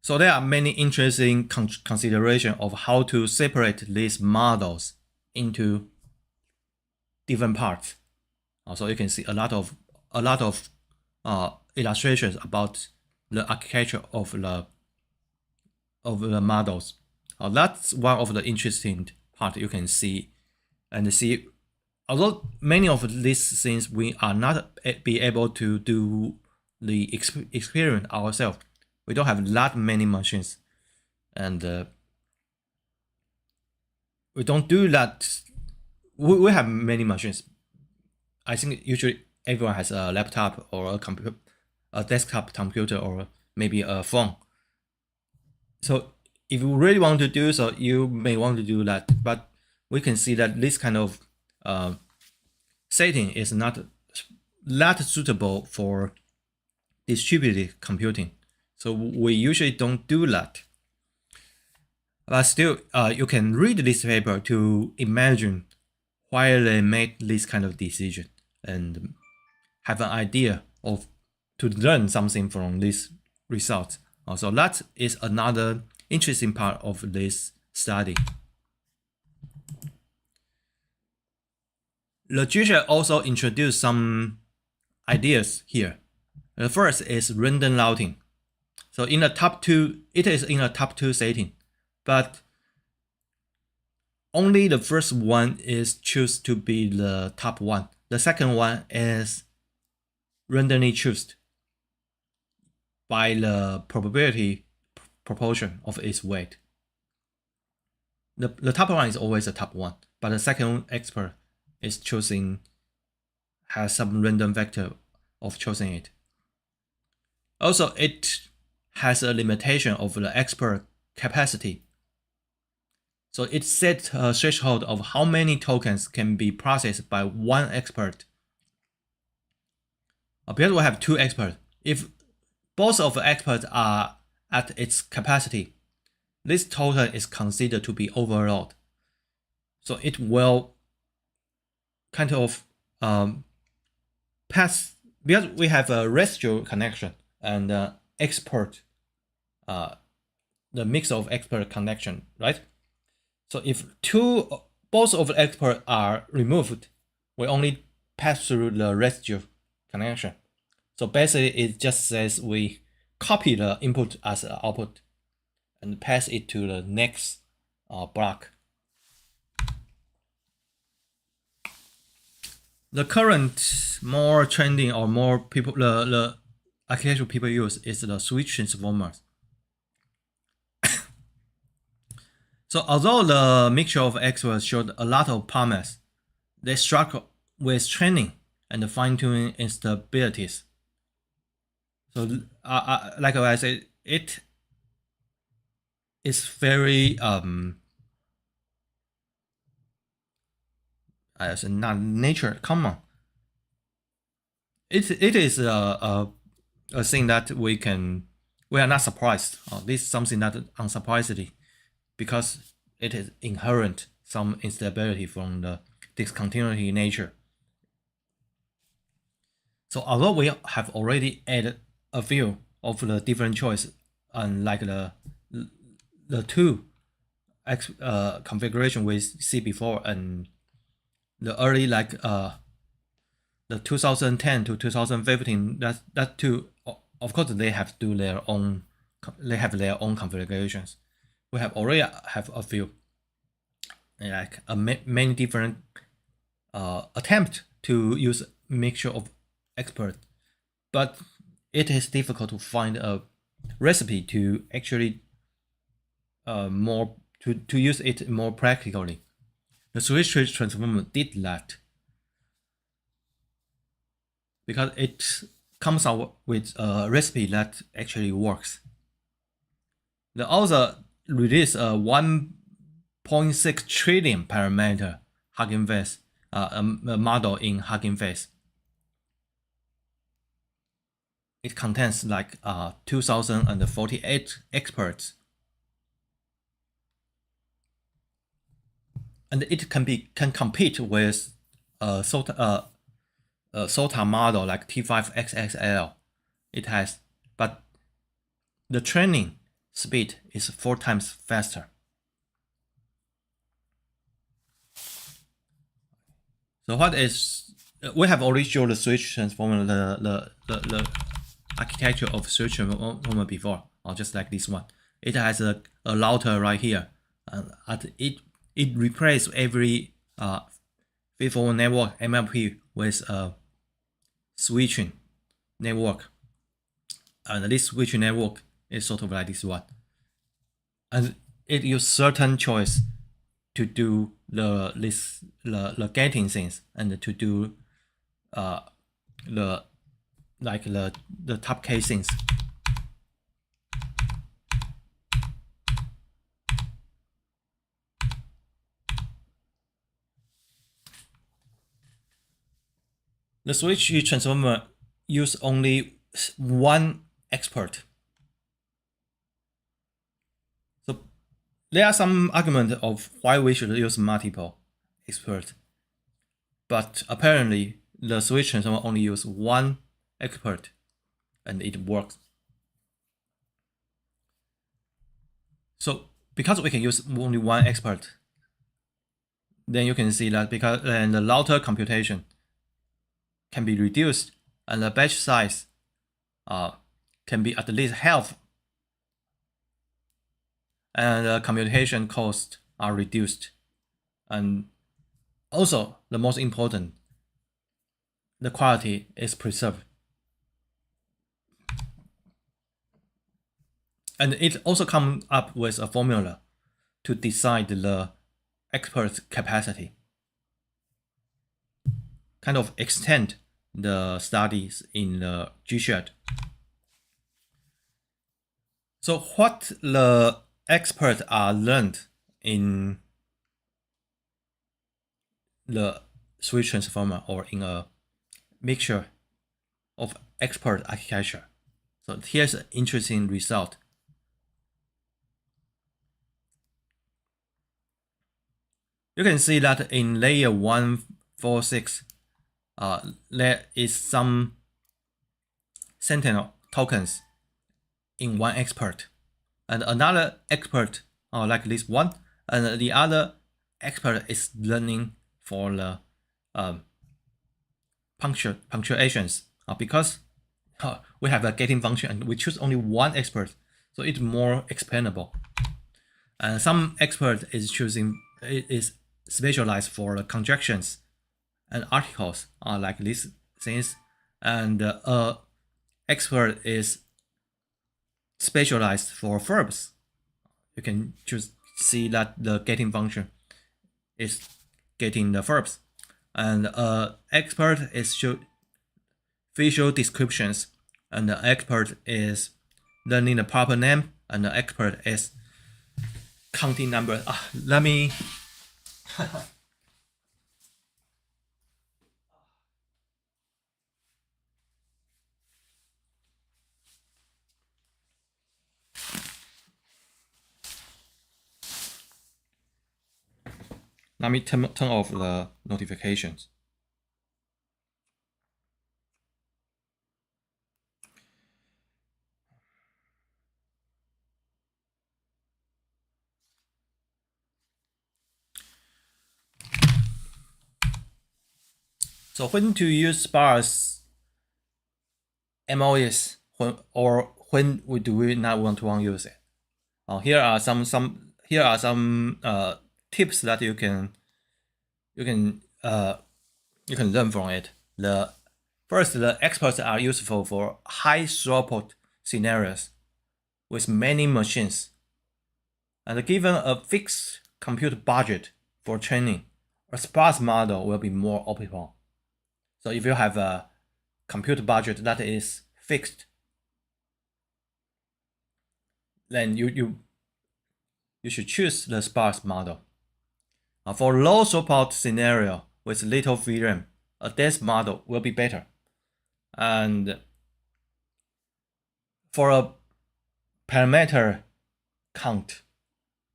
So there are many interesting considerations of how to separate these models into different parts. So you can see a lot of illustrations about the architecture of the models. That's one of the interesting part you can see. And see, although many of these things we are not be able to do the experiment ourselves, we don't have that many machines, and we don't do that. We have many machines. I think usually everyone has a laptop or a computer, a desktop computer, or maybe a phone. So if you really want to do so, you may want to do that. But we can see that this kind of setting is not that suitable for distributed computing. So we usually don't do that. But still, you can read this paper to imagine why they made this kind of decision and have an idea of to learn something from this result. So that is another interesting part of this study. Literature also introduced some ideas here. The first is random routing. So in the top two, it is in a top two setting, but only the first one is chosen to be the top one. The second one is randomly chosen by the probability proportion of its weight. The top one is always the top one, but the second expert is choosing, has some random vector of choosing it. Also, it has a limitation of the expert capacity. So it sets a threshold of how many tokens can be processed by one expert. Because we have two experts, if both of the experts are at its capacity, this token is considered to be overload. So it will kind of pass, because we have a residual connection and expert, the mix of expert connection, right? So if both of the experts are removed, we only pass through the residual connection. So basically, it just says we copy the input as an output and pass it to the next block. The current more trending or more people, the architecture people use is the switch transformers. So although the mixture of experts showed a lot of promise, they struggle with training and fine-tuning instabilities. So like I said, it is very as not nature common. It is a thing that we are not surprised. This is something that unsurprisingly, because it is inherent some instability from the discontinuity nature. So although we have already added a few of the different choices, unlike the two configuration we see before, and the early like the 2010 to 2015, that too, of course they have their own configurations. We have already have a few, like many different attempt to use mixture of experts, but it is difficult to find a recipe to actually to use it more practically. The switch transformer did that because it comes out with a recipe that actually works. The author released a 1.6 trillion parameter Hugging Face a model in Hugging Face. It contains like 2,048 experts, and it can compete with a SOTA model like T5XXL. It has, but the training speed is 4 times faster. So what is, we have already shown the switch transformer, the architecture of switch transformer before, or just like this one. It has a router right here, and it replaces every FIFO network MLP with a switching network, and this switching network is sort of like this one, and it uses certain choice to do the getting things and to do the top casings. The switch transformer use only one expert. So there are some arguments of why we should use multiple experts, but apparently the switch transformer only use one expert and it works. So because we can use only one expert, then you can see that because then the router computation can be reduced and the batch size can be at least half, and the computation costs are reduced, and also the most important, the quality is preserved. And it also comes up with a formula to decide the expert capacity, kind of extend the studies in the G-Shed. So what the experts are learned in the switch transformer or in a mixture of expert architecture. So here's an interesting result. You can see that in layer 146, there is some Sentinel tokens in one expert, and another expert like this one, and the other expert is learning for the punctuations because we have a getting function and we choose only one expert, so it's more explainable. And some expert is specialized for the conjunctions and articles like these things, and expert is specialized for verbs. You can just see that the getting function is getting the verbs, and expert is visual descriptions, and the expert is learning the proper name, and the expert is counting numbers. Let me turn off the notifications. So when to use sparse MOS or when do we not want to use it? Here are some tips that you can learn from it. The experts are useful for high throughput scenarios, with many machines. And given a fixed compute budget for training, a sparse model will be more optimal. So if you have a compute budget that is fixed, then you should choose the sparse model. For low throughput scenario with little VRAM, a dense model will be better. And for a parameter count,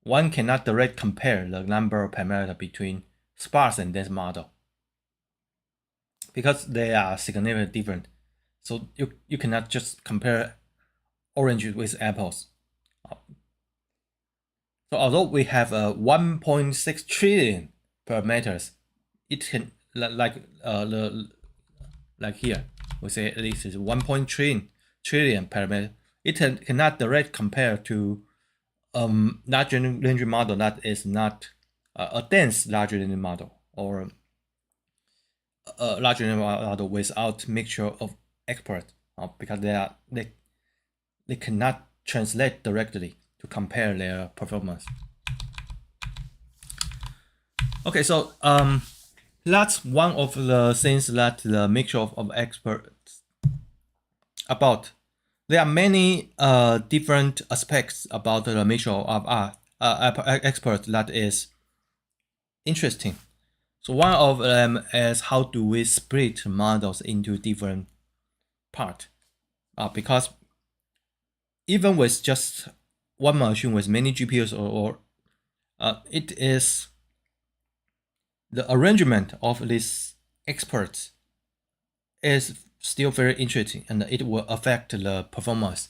one cannot directly compare the number of parameters between sparse and dense model because they are significantly different. So you cannot just compare oranges with apples. So although we have 1.6 trillion parameters, it can like here we say this is 1.3 trillion parameters. It cannot directly compare to large language model that is not a dense large language model or a large language model without mixture of experts because they cannot translate directly to compare their performance. Okay, so that's one of the things that the mixture of experts about. There are many different aspects about the mixture of experts that is interesting. So one of them is how do we split models into different parts? Because even with just one machine with many GPUs or it is the arrangement of these experts is still very interesting and it will affect the performance.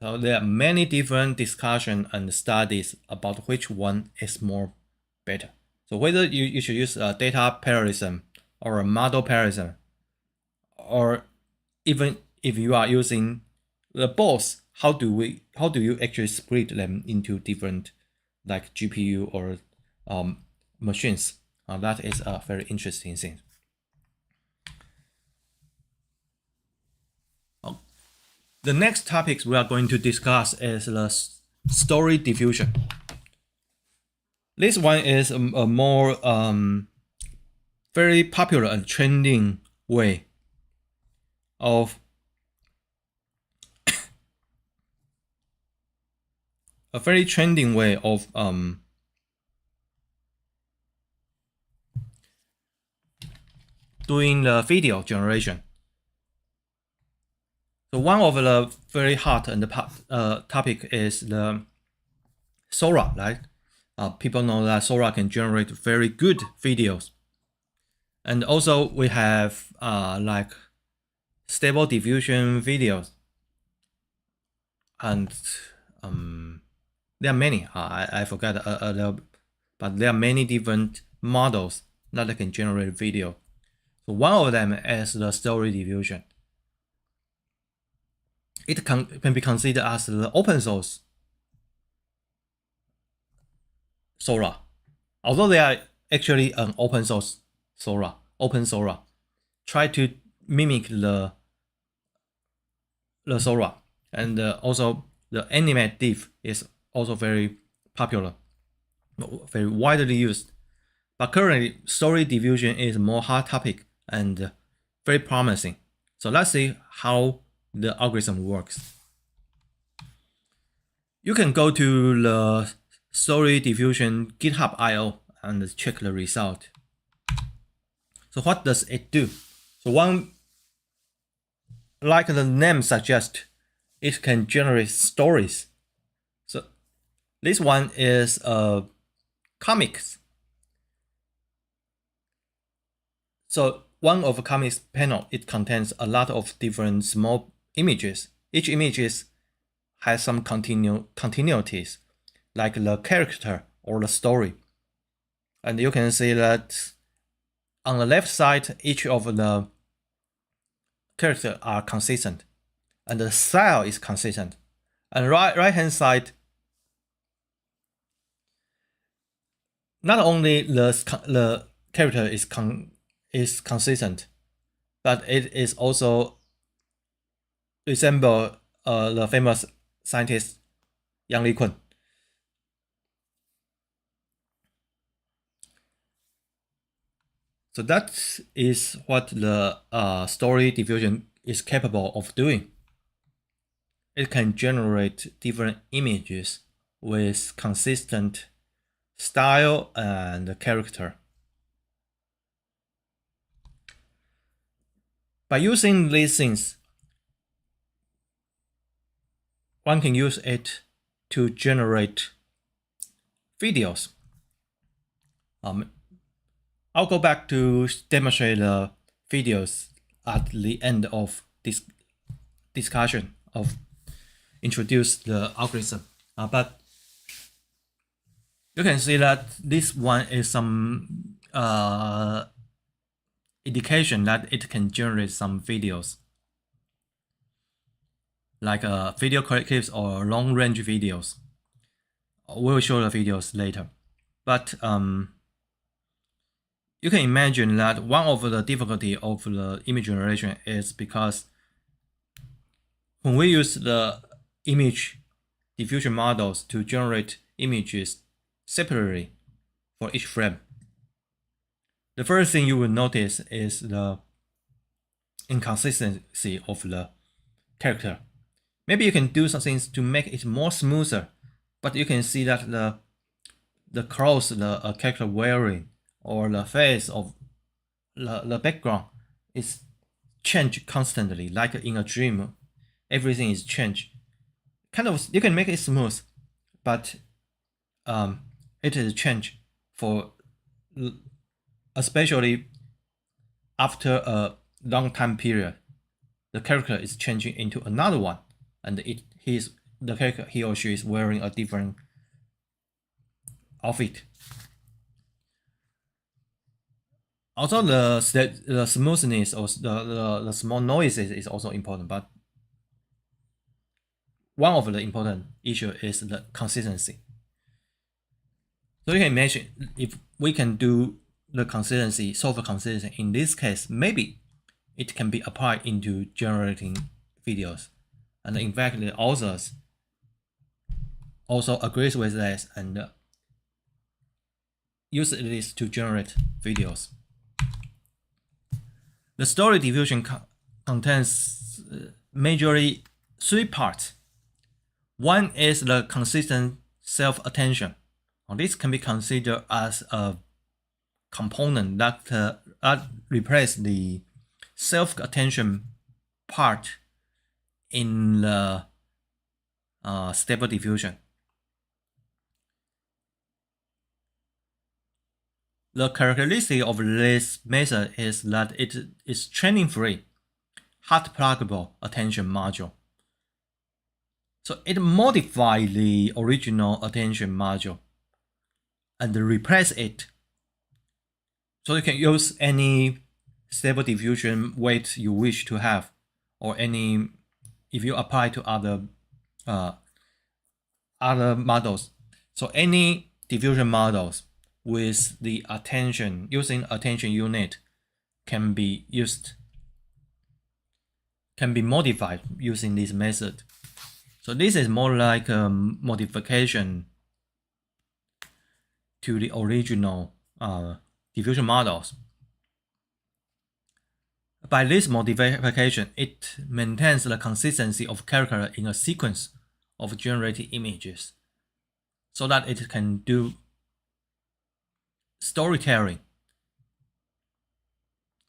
So there are many different discussions and studies about which one is more better. So whether you should use a data parallelism or a model parallelism, or even if you are using the both, how do you actually split them into different like GPU or machines? That is a very interesting thing. The next topics we are going to discuss is the story diffusion. This one is a more very popular and trending way of doing the video generation. So one of the very hot and topic is the Sora, right? People know that Sora can generate very good videos. And also we have like stable diffusion videos. And there are many, I forgot, but there are many different models that can generate video. So one of them is the story diffusion. It can be considered as the open source Sora. Although they are actually an open source Sora, try to mimic the Sora. And also the animate diff is also very popular, very widely used. But currently, story diffusion is more hot topic and very promising. So let's see how the algorithm works. You can go to the StoryDiffusion GitHub.io and check the result. So what does it do? So one, like the name suggests, it can generate stories. So this one is comics. So one of the comics panel, it contains a lot of different small images. Each image has some continuities, like the character or the story. And you can see that on the left side, each of the characters are consistent, and the style is consistent. And right hand side, not only the character is consistent, but it is also resemble the famous scientist Yang Li Kun. So that is what the story diffusion is capable of doing. It can generate different images with consistent style and character. By using these things, one can use it to generate videos. I'll go back to demonstrate the videos at the end of this discussion of introduce the algorithm. But you can see that this one is some indication that it can generate some videos, like video clips or long-range videos. We'll show the videos later. But you can imagine that one of the difficulty of the image generation is because when we use the image diffusion models to generate images separately for each frame, the first thing you will notice is the inconsistency of the character. Maybe you can do some things to make it more smoother, but you can see that the clothes the character wearing or the face of the background is changed constantly, like in a dream. Everything is changed. Kind of, you can make it smooth, but it is changed for, especially after a long time period. The character is changing into another one, and the character, he or she is wearing a different outfit. Also, the smoothness or the small noises is also important, but one of the important issues is the consistency. So you can imagine if we can do the consistency, solve the consistency in this case, maybe it can be applied into generating videos. And in fact, the authors also agrees with this and use this to generate videos. The story diffusion contains majorly 3 parts. One is the consistent self-attention. This can be considered as a component that replaces the self-attention part in the stable diffusion. The characteristic of this method is that it is training-free, hard-pluggable attention module. So it modifies the original attention module and replace it. So you can use any stable diffusion weight you wish to have, or any, if you apply to other models. So any diffusion models with the attention, using attention unit can be modified using this method. So this is more like a modification to the original diffusion models. By this modification, it maintains the consistency of character in a sequence of generated images, so that it can do storytelling.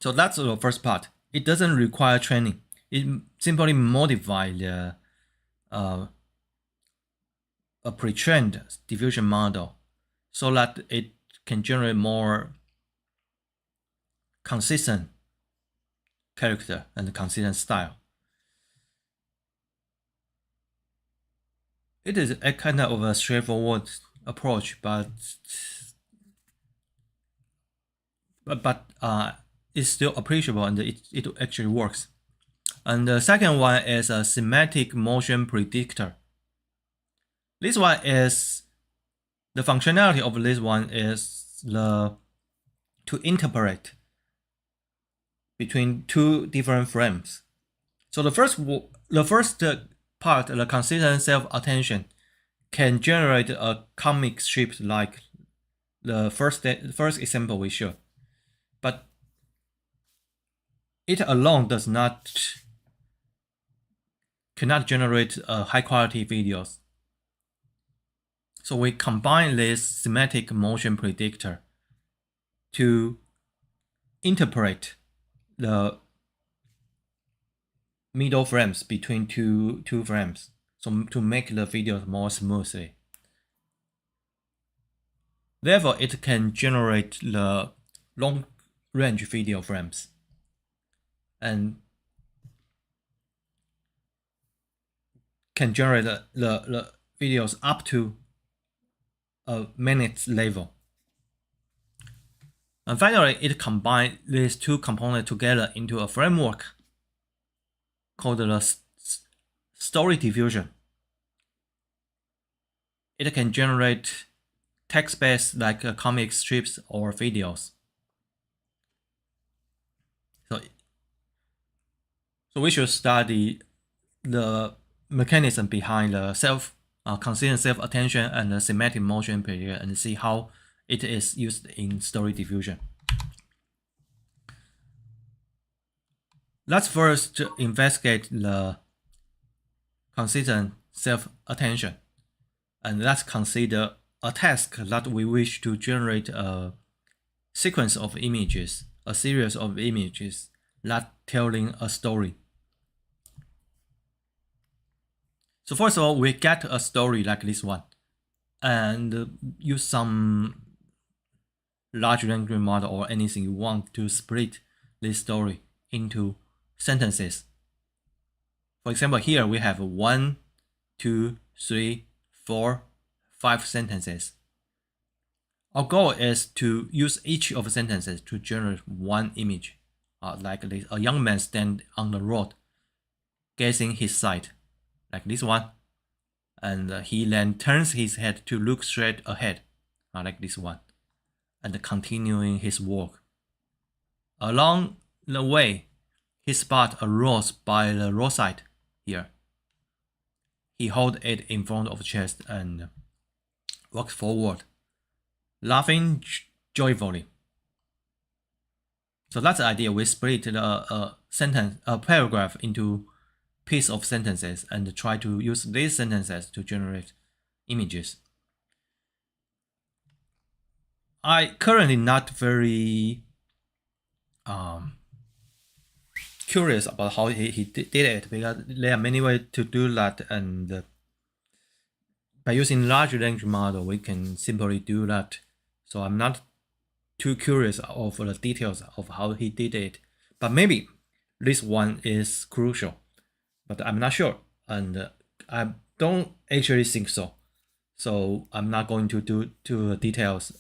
So that's the first part. It doesn't require training. It simply modifies the a pre-trained diffusion model so that it can generate more consistent character and consistent style. It is a kind of a straightforward approach, but it's still appreciable and it actually works. And the second one is a semantic motion predictor. This one is, the functionality of this one is to interpret between 2 different frames. So the first part, the consistent self-attention, can generate a comic strip like the first example we showed, but it alone cannot generate high quality videos. So we combine this semantic motion predictor to interpret the middle frames between two frames, so to make the videos more smoothly. Therefore, it can generate the long range video frames and can generate the videos up to a minute level. And finally, it combines these two components together into a framework called the StoryDiffusion. It can generate text-based like comic strips or videos. So we should study the mechanism behind the consistent self-attention and the semantic motion predictor and see how it is used in StoryDiffusion. Let's first investigate the consistent self-attention, and let's consider a task that we wish to generate a sequence of images, a series of images that telling a story. So first of all, we get a story like this one and use some large language model or anything you want to split this story into sentences. For example, here we have 1, 2, 3, 4, 5 sentences. Our goal is to use each of the sentences to generate one image, like this, a young man stand on the road, gazing his sight, like this one, and he then turns his head to look straight ahead, like this one, and continuing his walk. Along the way, he spots a rose by the roadside here. He holds it in front of the chest and walks forward, laughing joyfully. So that's the idea. We split a paragraph into piece of sentences and try to use these sentences to generate images. I currently not very curious about how he did it, because there are many ways to do that, and by using large language model we can simply do that. So I'm not too curious of the details of how he did it, but maybe this one is crucial, but I'm not sure, and I don't actually think so. So I'm not going to do the details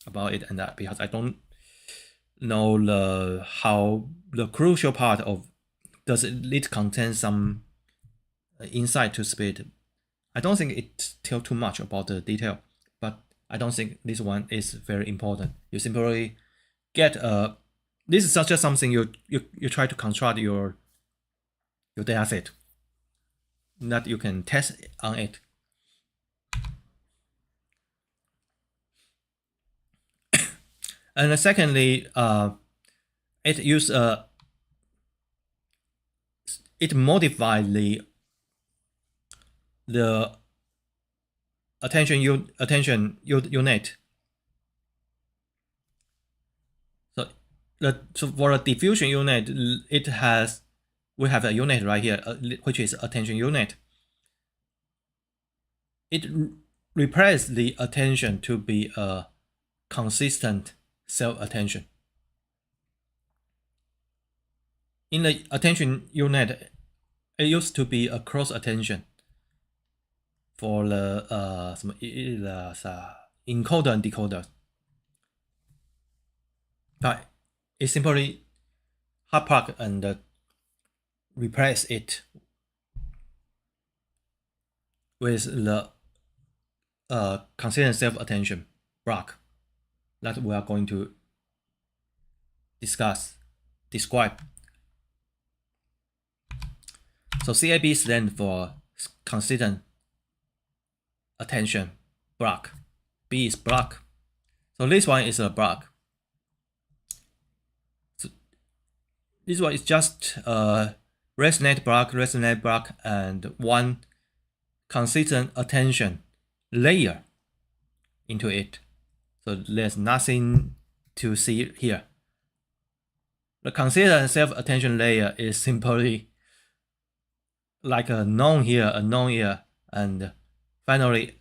about it and that, because I don't know how the crucial part of does it contain some insight to split. I don't think it tells too much about the detail, but I don't think this one is very important. You simply get this is just something you try to construct your data set that you can test on it. And secondly, it use it modified the attention unit. So for a diffusion unit, we have a unit right here, which is attention unit. It replaces the attention to be a consistent self-attention. In the attention unit, it used to be a cross attention for the encoder and decoder, but it simply hard plug and replace it with the consistent self-attention block that we are going to describe. So CAB stands for consistent attention block. B is block. So this one is a block. So this one is just a resonate block, and one consistent attention layer into it. So there's nothing to see here. The consistent self-attention layer is simply like a known here, and finally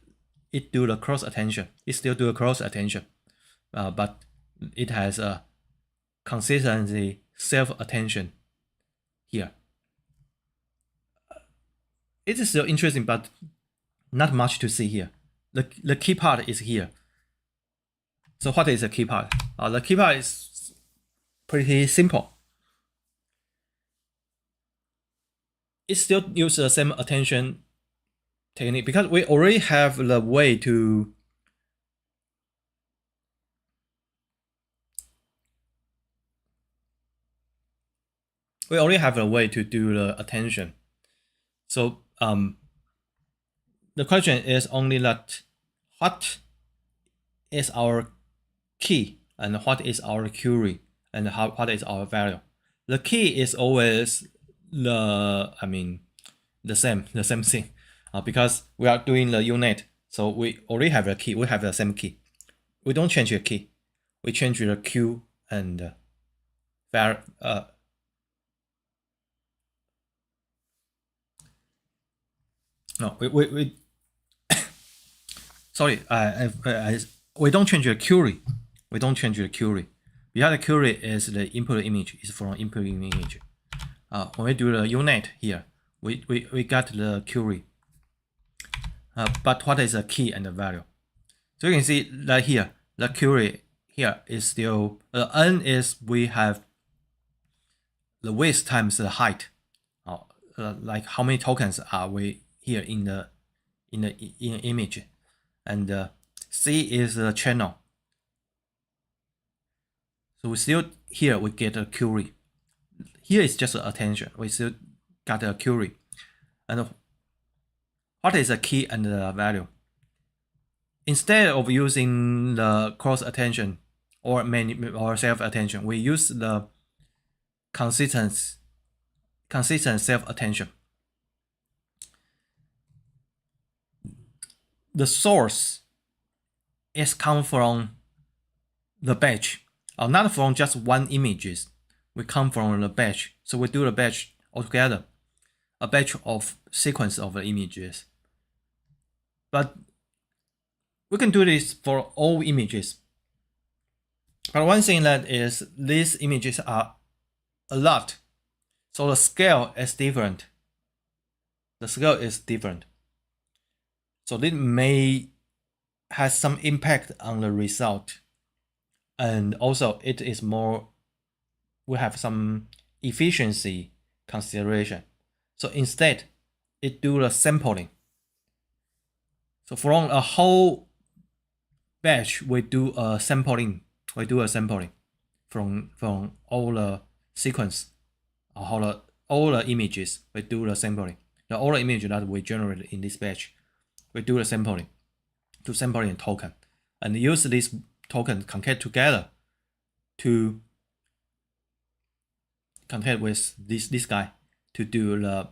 it do the cross attention. It still do a cross attention, but it has a consistency self-attention here. It is still interesting, but not much to see here. The key part is here. So what is the key part? The key part is pretty simple. It still uses the same attention technique because we already have the way to do the attention. So the question is only that what is our key and what is our query and what is our value. The key is always the same thing, because we are doing the unit. So we already have a key. We have the same key. We don't change the key. We change the Q and no, we sorry, we don't change the query. We don't change the query. Because the query is the input image, is from input image. When we do the unit here, we got the query. But what is the key and the value? So you can see that here, the query here is still, n is we have the width times the height. Like how many tokens are we here in the image, and C is the channel. So we still here we get a query. Here is just attention. We still got a query. And what is the key and the value? Instead of using the cross attention or self attention, we use the consistent self attention. The source is come from the batch, not from just one images. We come from the batch. So we do the batch altogether, a batch of sequence of the images. But we can do this for all images. But one thing that is, these images are a lot. So the scale is different. The scale is different. So this may have some impact on the result. And also it is more, we have some efficiency consideration. So instead, it do the sampling. So from a whole batch, we do a sampling. We do a sampling from all the sequence, all the images. We do the sampling. All the images that we generate in this batch, we do the sampling to sampling token, and use this token concat together to concat with this guy to do the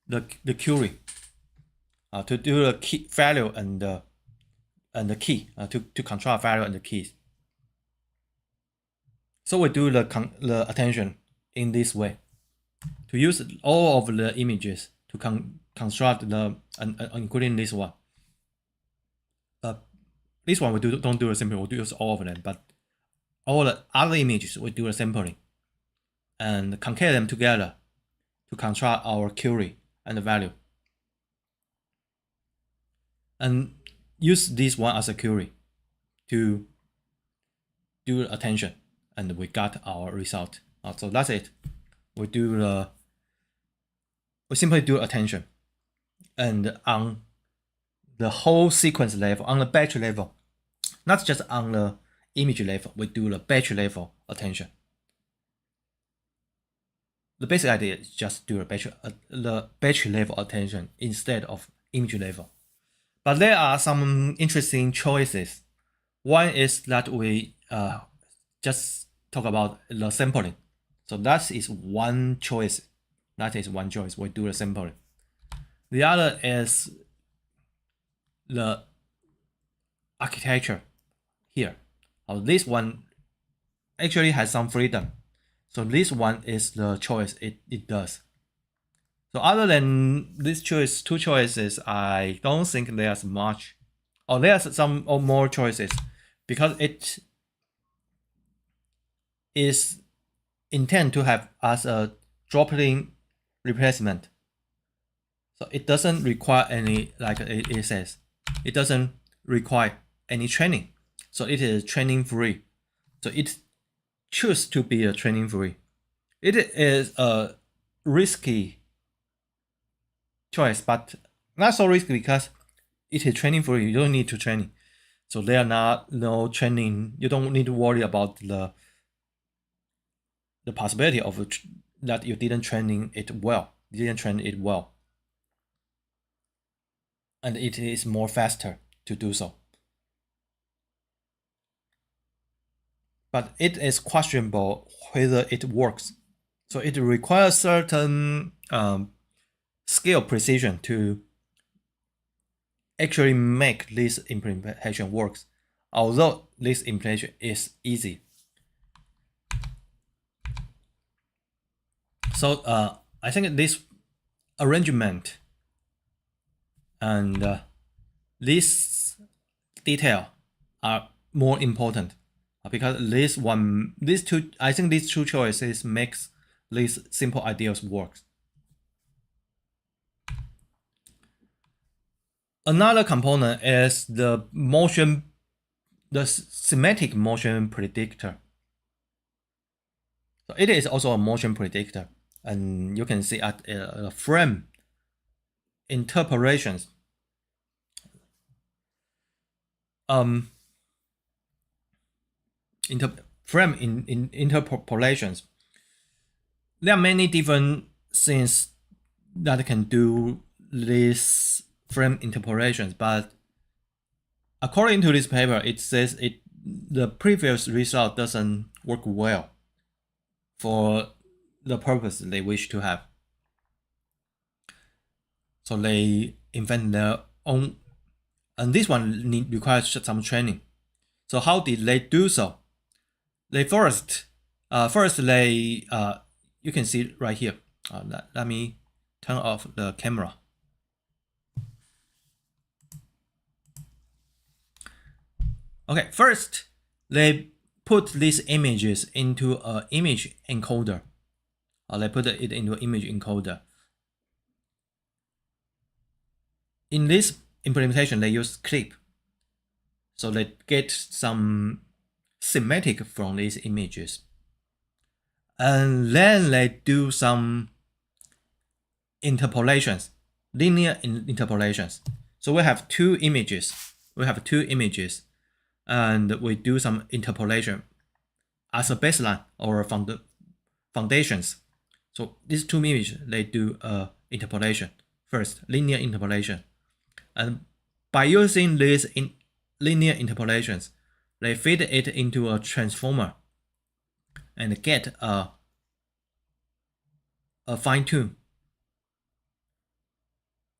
the query, to do the key value and the key, to control value and the keys. So we do the attention in this way, to use all of the images to construct the including this one. This one we don't do the sampling. We do use all of them, but all the other images we do the sampling and concate them together to construct our query and the value, and use this one as a query to do the attention, and we got our result. So that's it. We simply do attention, and on the whole sequence level, on the batch level, not just on the image level, we do the batch level attention. The basic idea is just do the batch level attention instead of image level. But there are some interesting choices. One is that we just talk about the sampling. So that is one choice. We do the sampling. The other is the architecture here. This one actually has some freedom. So this one is the choice it does. So other than this two choices, I don't think there's much. Or there's some or more choices because it is intended to have as a droplet replacement. So it doesn't require any, like it says, it doesn't require any training. So it is training free. So it chooses to be a training free. It is a risky choice, but not so risky because it is training free. You don't need to training. So there are no training. You don't need to worry about the possibility of that you didn't train it well. And it is more faster to do so. But it is questionable whether it works. So it requires certain scale precision to actually make this implementation works, although this implementation is easy. So I think this arrangement and this detail are more important because I think these two choices makes these simple ideas work. Another component is the semantic motion predictor. So it is also a motion predictor, and you can see at frame interpolations. Frame interpolations. There are many different things that can do this frame interpolations, but according to this paper, it says the previous result doesn't work well for the purpose they wish to have. So they invent their own, and this one requires some training. So how did they do so? They first they you can see right here. Let me turn off the camera. Okay, first they put these images into an image encoder. They put it into an image encoder. In this implementation, they use clip. So they get some semantic from these images. And then they do some interpolations, linear interpolations. So we have two images. And we do some interpolation as a baseline or foundations. So these two images, they do interpolation. First, linear interpolation. And by using these linear interpolations, they feed it into a transformer and get a fine-tuned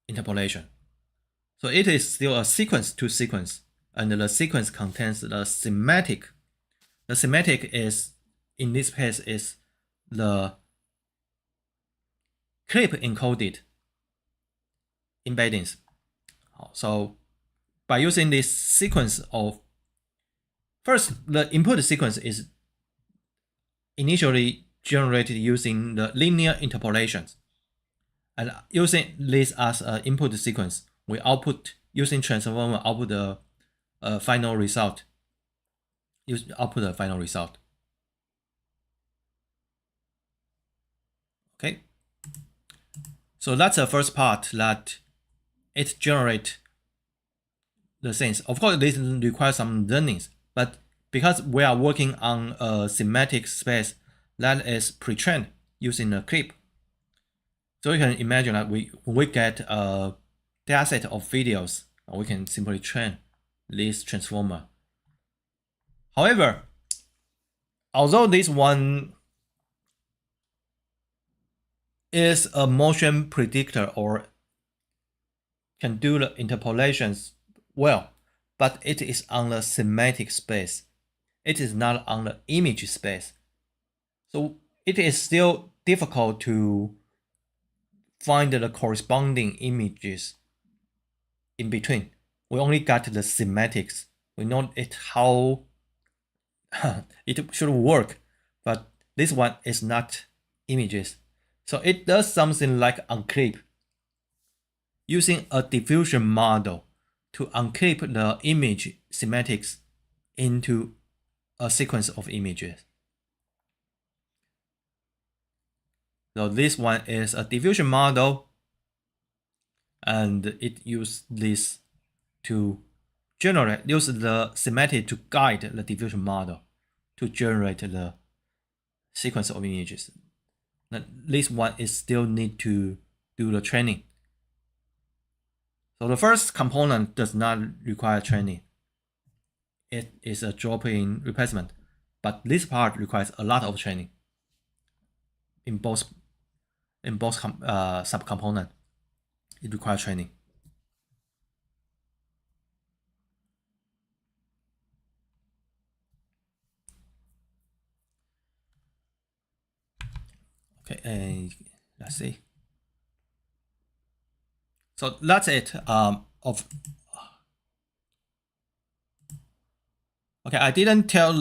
interpolation. So it is still a sequence to sequence, and the sequence contains the semantic. The semantic is, in this case, is the clip encoded embeddings. So by using this sequence of, first, the input sequence is initially generated using the linear interpolations. And using this as an input sequence, we output, using transformer, output the final result. Okay. So that's the first part, that it generates the things. Of course, this requires some learnings, but because we are working on a semantic space that is pre-trained using a clip. So you can imagine that when we get a data set of videos, we can simply train this transformer. However, although this one is a motion predictor or can do the interpolations well, but it is on the semantic space. It is not on the image space. So it is still difficult to find the corresponding images in between. We only got the semantics. We know it how it should work, but this one is not images. So it does something like unclip, using a diffusion model to unclip the image semantics into a sequence of images. So this one is a diffusion model, and it uses this to use the semantic to guide the diffusion model to generate the sequence of images. Now, this one is still need to do the training. So the first component does not require training. It is a drop-in replacement, but this part requires a lot of training in both subcomponent. It requires training. Okay, let's see. So that's it. Okay, I didn't tell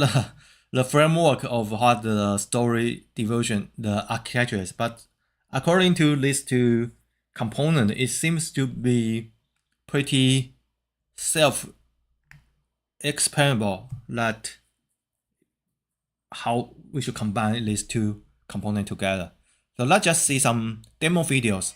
the framework of what the StoryDiffusion, the architecture is, but according to these two components, it seems to be pretty self-explainable that how we should combine these two components together. So let's just see some demo videos.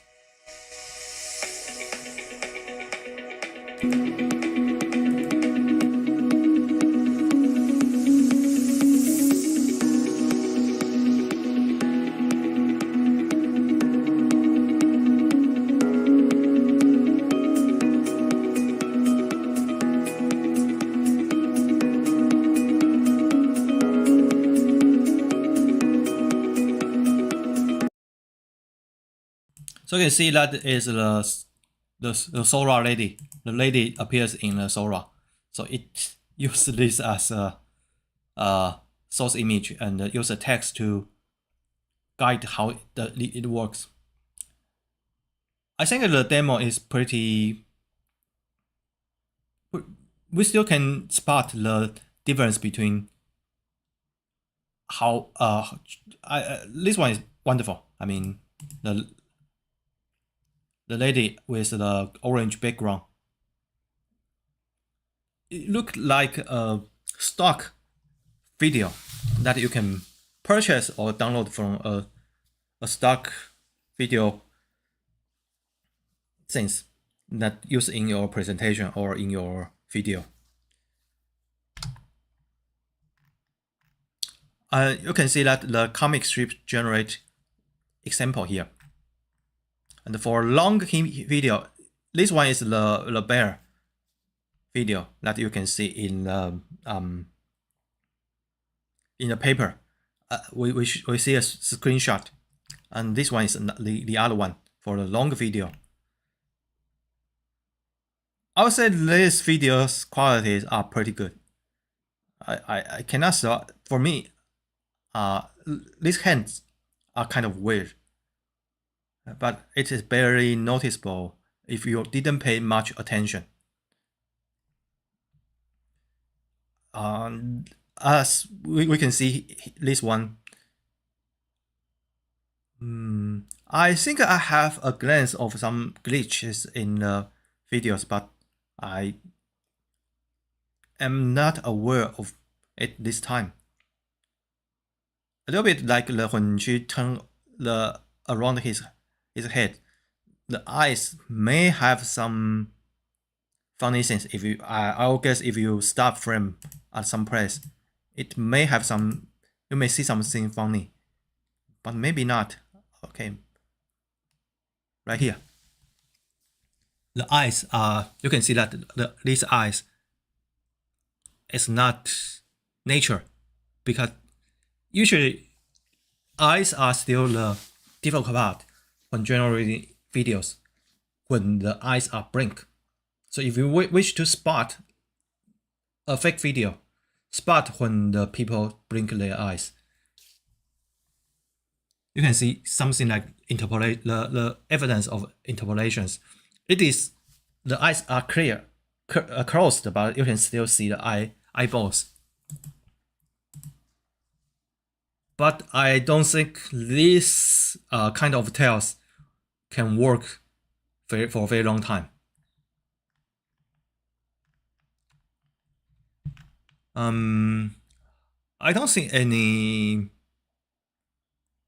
So you can see that is the Sora lady. The lady appears in the Sora. So it uses this as a source image and use a text to guide how it works. I think the demo is pretty. We still can spot the difference between how this one is wonderful. I mean the lady with the orange background. It looked like a stock video that you can purchase or download from a stock video things that use in your presentation or in your video. You can see that the comic strip generate example here. And for long video, this one is the bear video that you can see in the paper. We see a screenshot, and this one is the other one for the long video. I would say these videos qualities are pretty good. I cannot say, for me, these hands are kind of weird, but it is very noticeable if you didn't pay much attention. As we can see this one, I think I have a glance of some glitches in the videos, but I am not aware of it this time. A little bit like when she turned around his head, the eyes may have some funny things. If you, I'll guess if you stop frame at some place, it may have some, you may see something funny, but maybe not. Okay, right here. The eyes are, you can see that these eyes is not nature, because usually eyes are still the difficult part when generating videos, when the eyes are blink. So if you wish to spot a fake video, spot when the people blink their eyes. You can see something like interpolate the evidence of interpolations. It is the eyes are clear, closed, but you can still see the eyeballs. But I don't think this kind of tales can work for a very long time. I don't think any.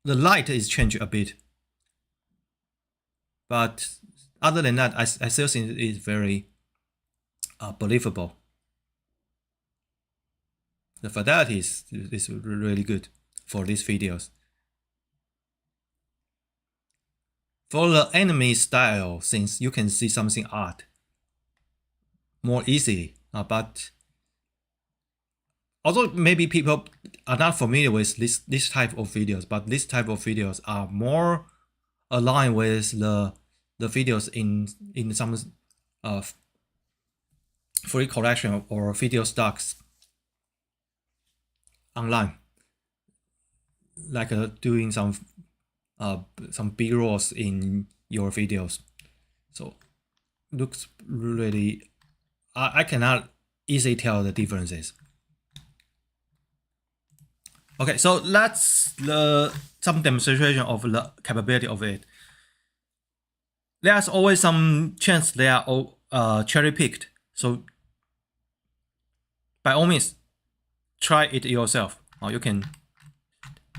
The light is changed a bit, but other than that, I still think it is very believable. The fidelity is really good for these videos. For the anime style, since you can see something odd more easily, but although maybe people are not familiar with this type of videos, but this type of videos are more aligned with the videos in some free collection or video stocks online, like doing some B-rolls in your videos. So looks really, I cannot easily tell the differences. Okay, so that's some demonstration of the capability of it. There's always some chance they are all cherry picked. So by all means, try it yourself. Or you can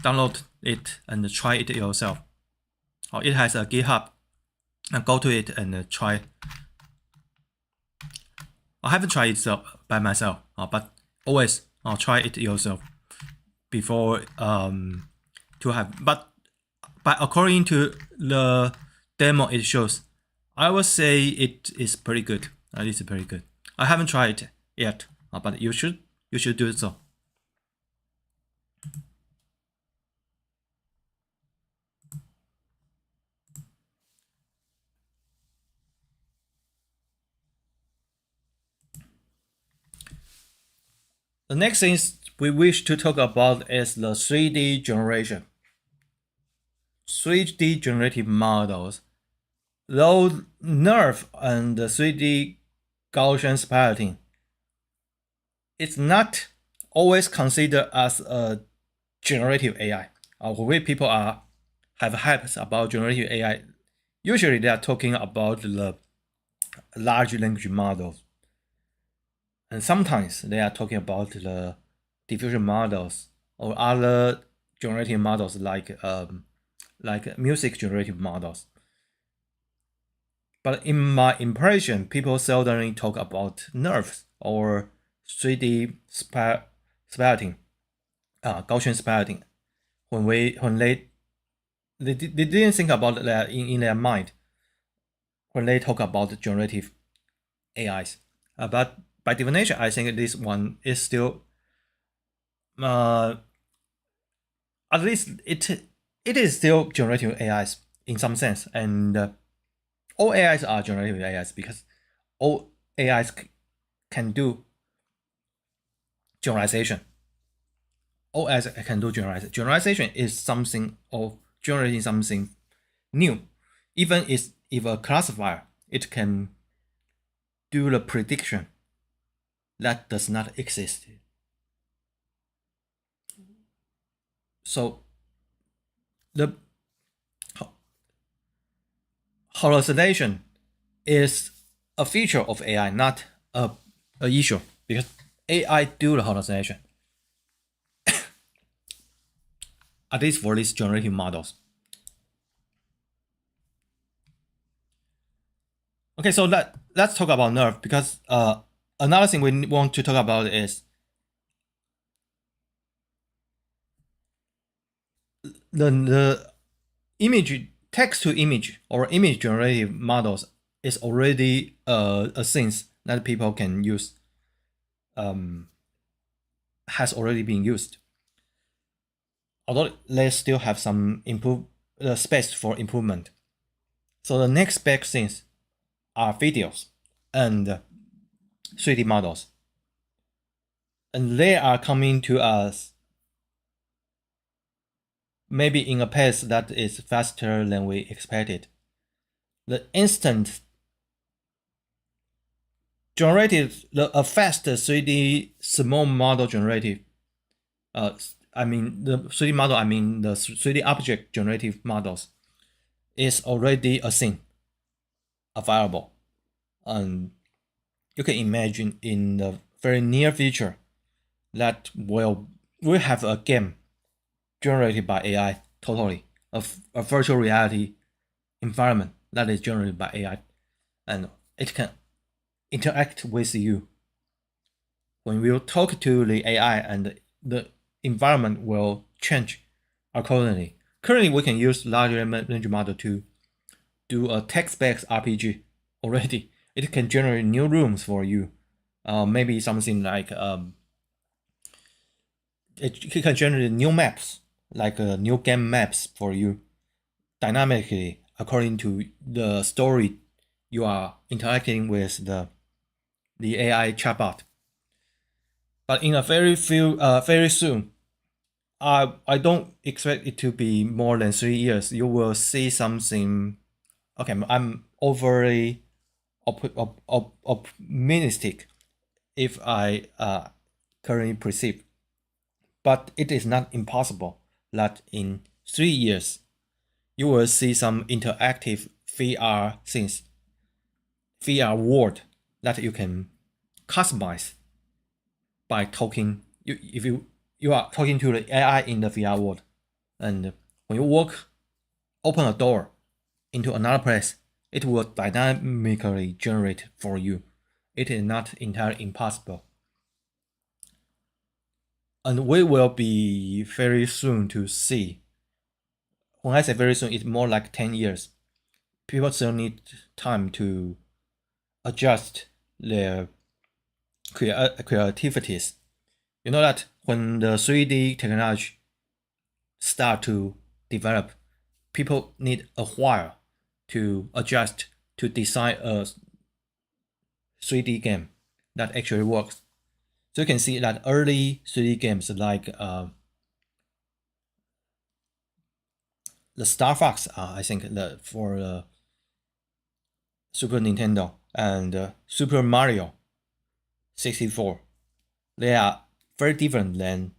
download it and try it yourself. Or it has a GitHub, and go to it and try. I haven't tried it by myself, but always try it yourself before to have. But according to the demo it shows, I would say it is pretty good. It is pretty good. I haven't tried it yet, but you should do so. The next thing we wish to talk about is the 3D generation. 3D generative models. Though Nerve and 3D Gaussian splatting, it's not always considered as a generative AI. When people have hypes about generative AI, usually they are talking about the large language models. And sometimes they are talking about the diffusion models or other generative models like music generative models. But in my impression, people seldom talk about nerves or 3D splatting, Gaussian splatting, when they didn't think about that in their mind when they talk about generative AIs. But by definition, I think this one is still, at least it is still generative AIs in some sense, and all AIs are generative AIs because all AIs can do generalization. All AIs can do generalization. Generalization is something of generating something new. Even if a classifier, it can do the prediction that does not exist. So the hallucination is a feature of AI, not a issue, because AI do the hallucination. At least for these generative models. Okay, so let's talk about Nerve, because another thing we want to talk about is the image text to image or image generative models is already a thing that people can use, has already been used. Although they still have some space for improvement. So the next big things are videos and 3D models. And they are coming to us maybe in a pace that is faster than we expected. The instant generative, a fast 3D small model generative, the 3D model, the 3D object generative models is already a thing available. And you can imagine in the very near future that we'll have a game generated by AI totally, a virtual reality environment that is generated by AI, and it can interact with you. When we talk to the AI, and the environment will change accordingly. Currently, we can use large language model to do a text-based RPG already. It can generate new rooms for you. Maybe something like it can generate new maps, like new game maps for you dynamically according to the story you are interacting with the AI chatbot. But in a very soon, I don't expect it to be more than 3 years. You will see something. Okay, I'm overly optimistic if I currently perceive, but it is not impossible that in 3 years you will see some interactive VR things, VR world that you can customize by talking. If you are talking to the AI in the VR world, and when you open a door into another place, it will dynamically generate for you. It is not entirely impossible. And we will be very soon to see. When I say very soon, it's more like 10 years. People still need time to adjust their creativities. You know that when the 3D technology start to develop, people need a while to adjust to design a 3D game that actually works. So you can see that early 3D games like the Star Fox, I think for the Super Nintendo, and Super Mario 64, they are very different than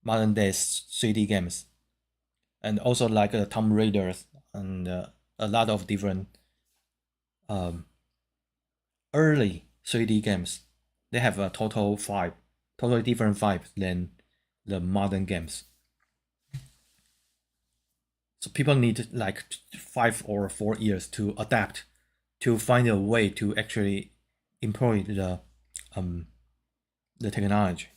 modern day 3D games. And also like Tomb Raiders and a lot of different early 3D games. They have a totally different vibe than the modern games. So people need like 5 or 4 years to adapt, to find a way to actually employ the technology.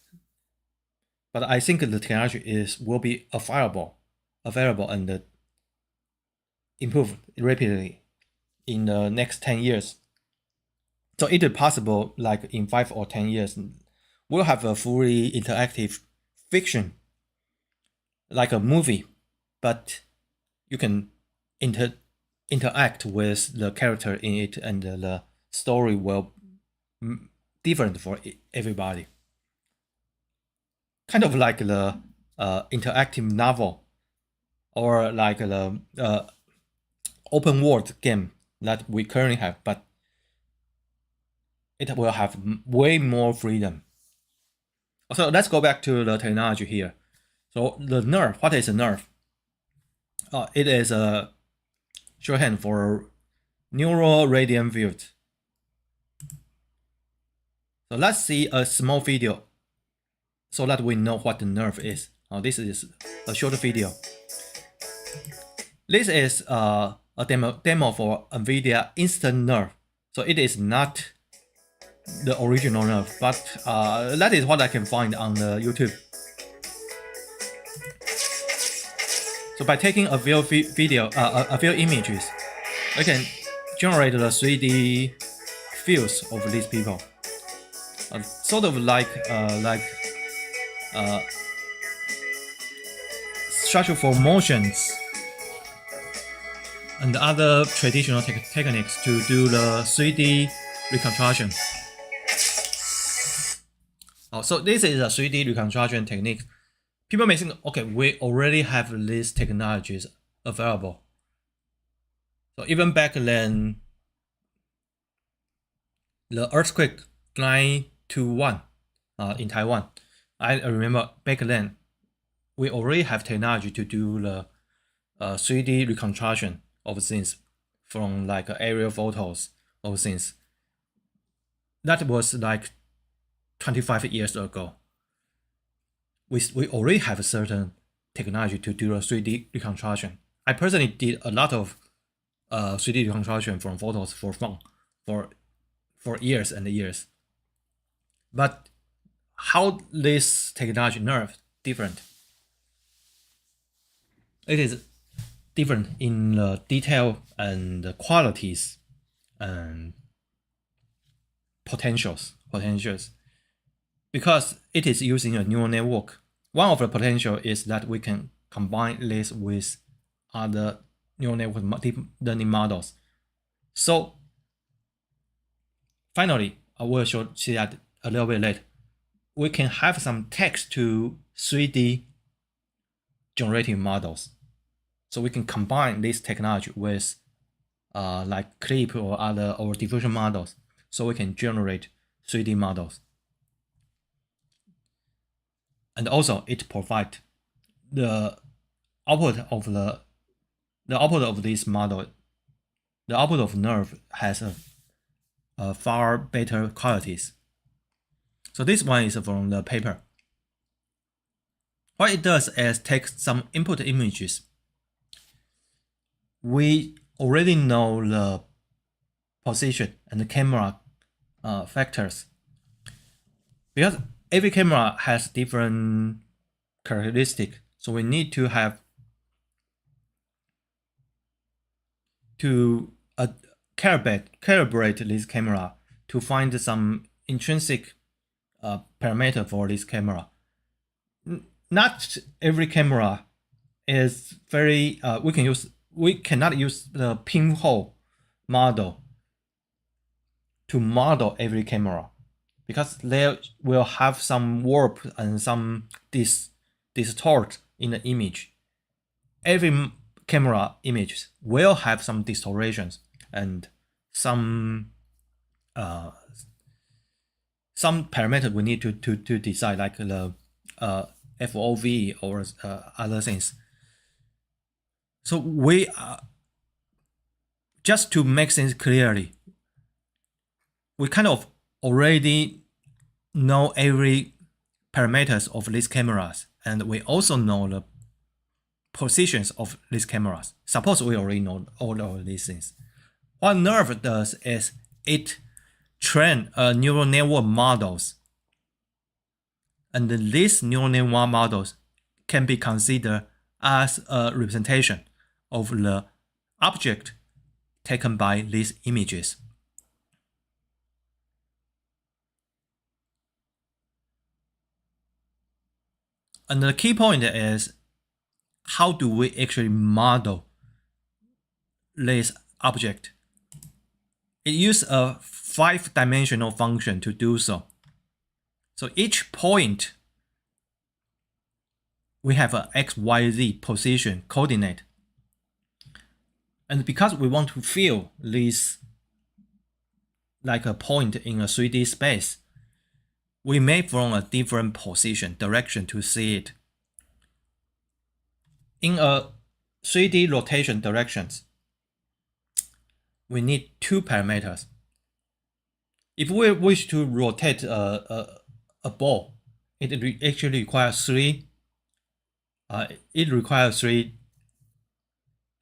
But I think the technology will be available and improve rapidly in the next 10 years. So it is possible, like in 5 or 10 years, we'll have a fully interactive fiction, like a movie, but you can interact with the character in it, and the story will different for everybody. Kind of like the interactive novel, or like the open world game that we currently have, but it will have way more freedom. So let's go back to the technology here. So the nerve, what is a nerve? It is a shorthand for neural radiant field. So let's see a small video so that we know what the nerve is. This is a short video. This is a demo for NVIDIA Instant Nerve. So it is not the original nerve, but that is what I can find on the YouTube. So by taking a few video, a few images, we can generate the 3D views of these people. Sort of like structure for motions and other traditional techniques to do the 3D reconstruction. So this is a 3D reconstruction technique. People may think, okay, we already have these technologies available. So even back then, the earthquake 921 in Taiwan, I remember back then, we already have technology to do the 3D reconstruction of things from like aerial photos of things. That was like 25 years ago. We already have a certain technology to do a 3D reconstruction. I personally did a lot of 3D reconstruction from photos for fun for years and years. But how this technology nerve different? It is different in the detail and the qualities and potentials. Because it is using a neural network. One of the potential is that we can combine this with other neural network deep learning models. So finally, I will see that a little bit later. We can have some text to 3D generative models. So we can combine this technology with like clip or other or diffusion models. So we can generate 3D models. And also it provides the output of this model. The output of nerve has a far better qualities. So this one is from the paper. What it does is take some input images. We already know the position and the camera factors, because every camera has different characteristics. So we need to have to calibrate this camera to find some intrinsic parameter for this camera. Not every camera is very we cannot use the pinhole model to model every camera, because they will have some warp and some distort in the image. Every camera image will have some distortions and some parameter we need to decide, like the FOV or other things. So we just to make things clearly, we kind of already know every parameters of these cameras, and we also know the positions of these cameras. Suppose we already know all of these things. What Nerve does is it train neural network models, and these neural network models can be considered as a representation of the object taken by these images. And the key point is, how do we actually model this object? It uses a 5-dimensional function to do so. So each point, we have a x, y, z position coordinate. And because we want to feel this like a point in a 3D space, we may from a different position, direction to see it. In a 3D rotation directions, we need 2 parameters. If we wish to rotate a ball, it actually requires 3. It requires three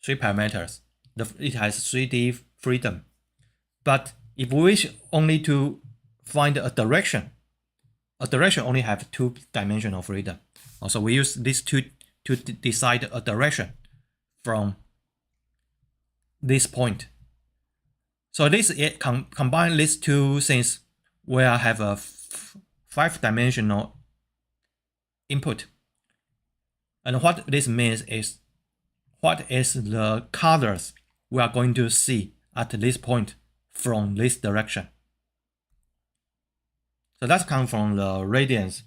parameters. It has 3D freedom. But if we wish only to find a direction only have 2-dimensional freedom. Also, we use these two to decide a direction. from this point. So this combine these two things where I have a 5-dimensional input. And what this means is what is the colors we are going to see at this point from this direction. So that's come from the radiance,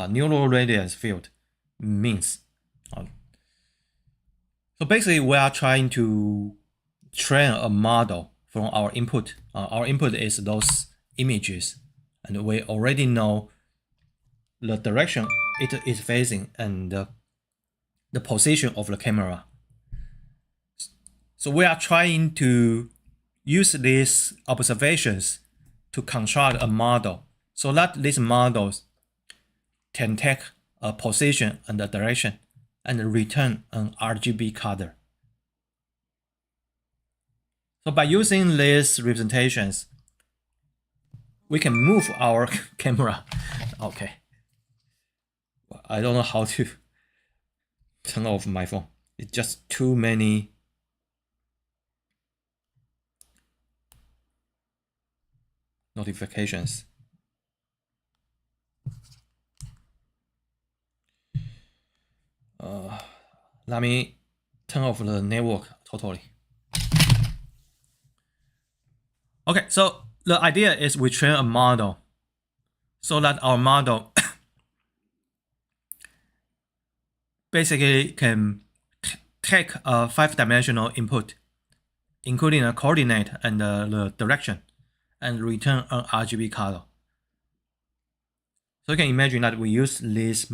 neural radiance field means. So basically we are trying to train a model from our input. Our input is those images, and we already know the direction it is facing and the position of the camera. So we are trying to use these observations to construct a model so that these models can take a position and a direction and return an RGB color. So by using these representations, we can move our camera. Okay. I don't know how to turn off my phone. It's just too many notifications. Let me turn off the network totally. Okay, so the idea is we train a model so that our model basically can take a 5-dimensional input, including a coordinate and the direction, and return an RGB color. So you can imagine that we use this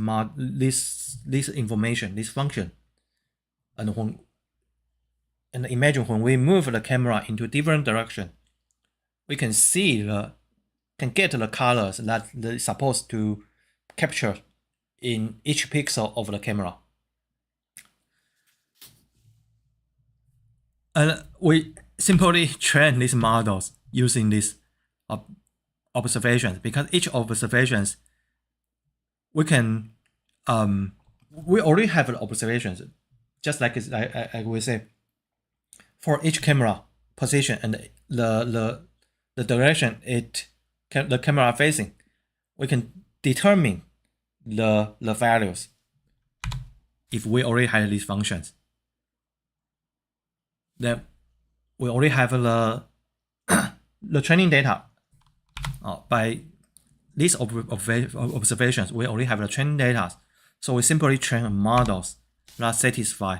information, this function, and imagine when we move the camera into a different direction, we can get the colors that they're supposed to capture in each pixel of the camera. And we simply train these models using these observations, because each observations we can we already have the observations, just like I will say, for each camera position and the direction the camera facing, we can determine the values if we already have these functions. Then we already have the training data. By these observations, we already have the training data. So we simply train models that satisfy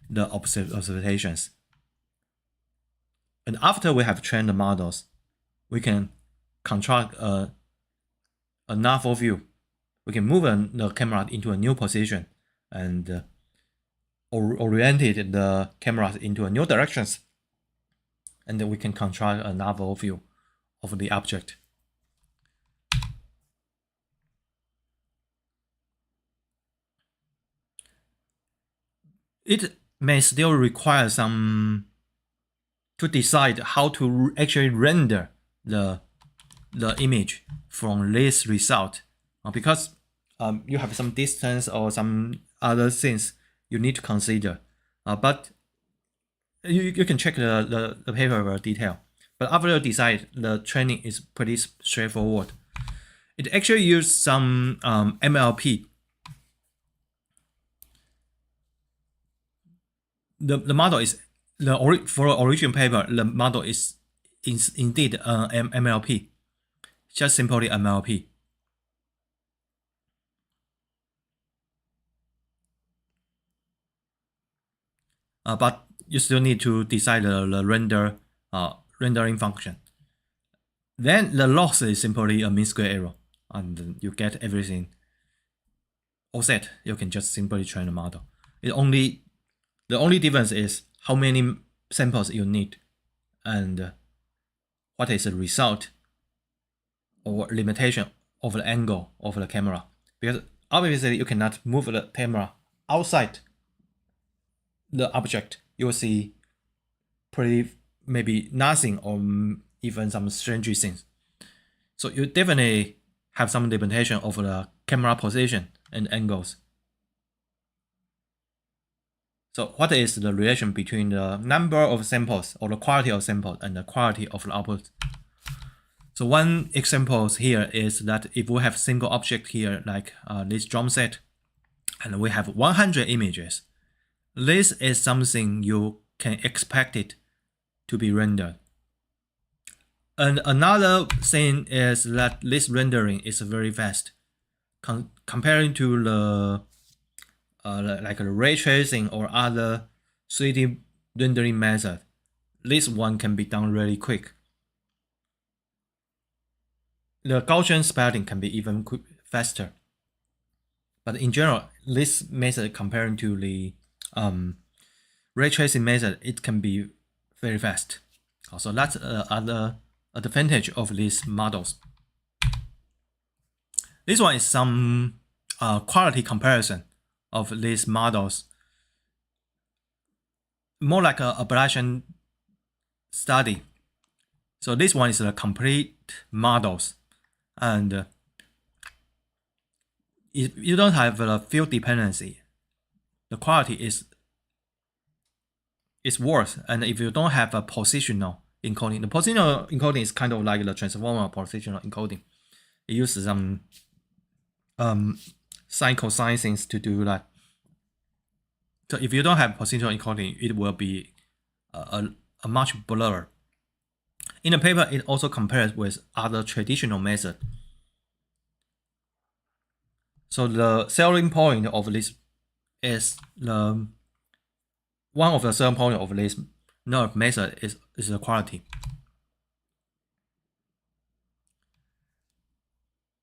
the observations. And after we have trained the models, we can construct a novel view. We can move the camera into a new position and oriented the cameras into a new directions. And then we can construct a novel view of the object. It may still require some to decide how to actually render the image from this result, because you have some distance or some other things you need to consider. But you can check the paper detail. But after you decide, the training is pretty straightforward. It actually uses some MLP. The model is for the original paper. The model is indeed MLP, just simply MLP. But you still need to decide the rendering function. Then the loss is simply a mean square error, and you get everything all set. You can just simply train the model. The only difference is how many samples you need and what is the result or limitation of the angle of the camera. Because obviously you cannot move the camera outside the object. You will see maybe nothing or even some strange things. So you definitely have some limitation of the camera position and angles. So what is the relation between the number of samples or the quality of samples and the quality of the output? So one example here is that if we have single object here, like this drum set, and we have 100 images, this is something you can expect it to be rendered. And another thing is that this rendering is very fast. Comparing to the like a ray tracing or other 3D rendering method, this one can be done really quick. The Gaussian splatting can be even faster. But in general, this method comparing to the ray tracing method, it can be very fast. Also, that's another advantage of these models. This one is some quality comparison of these models, more like a ablation study. So this one is the complete models, and if you don't have a field dependency, the quality is worse. And if you don't have a positional encoding, the positional encoding is kind of like the transformer positional encoding. It uses some sin cosine things to do that. So if you don't have positional encoding, it will be a much blur. In the paper, it also compares with other traditional methods. So the selling point of this is one of the selling point of this NERF method is the quality.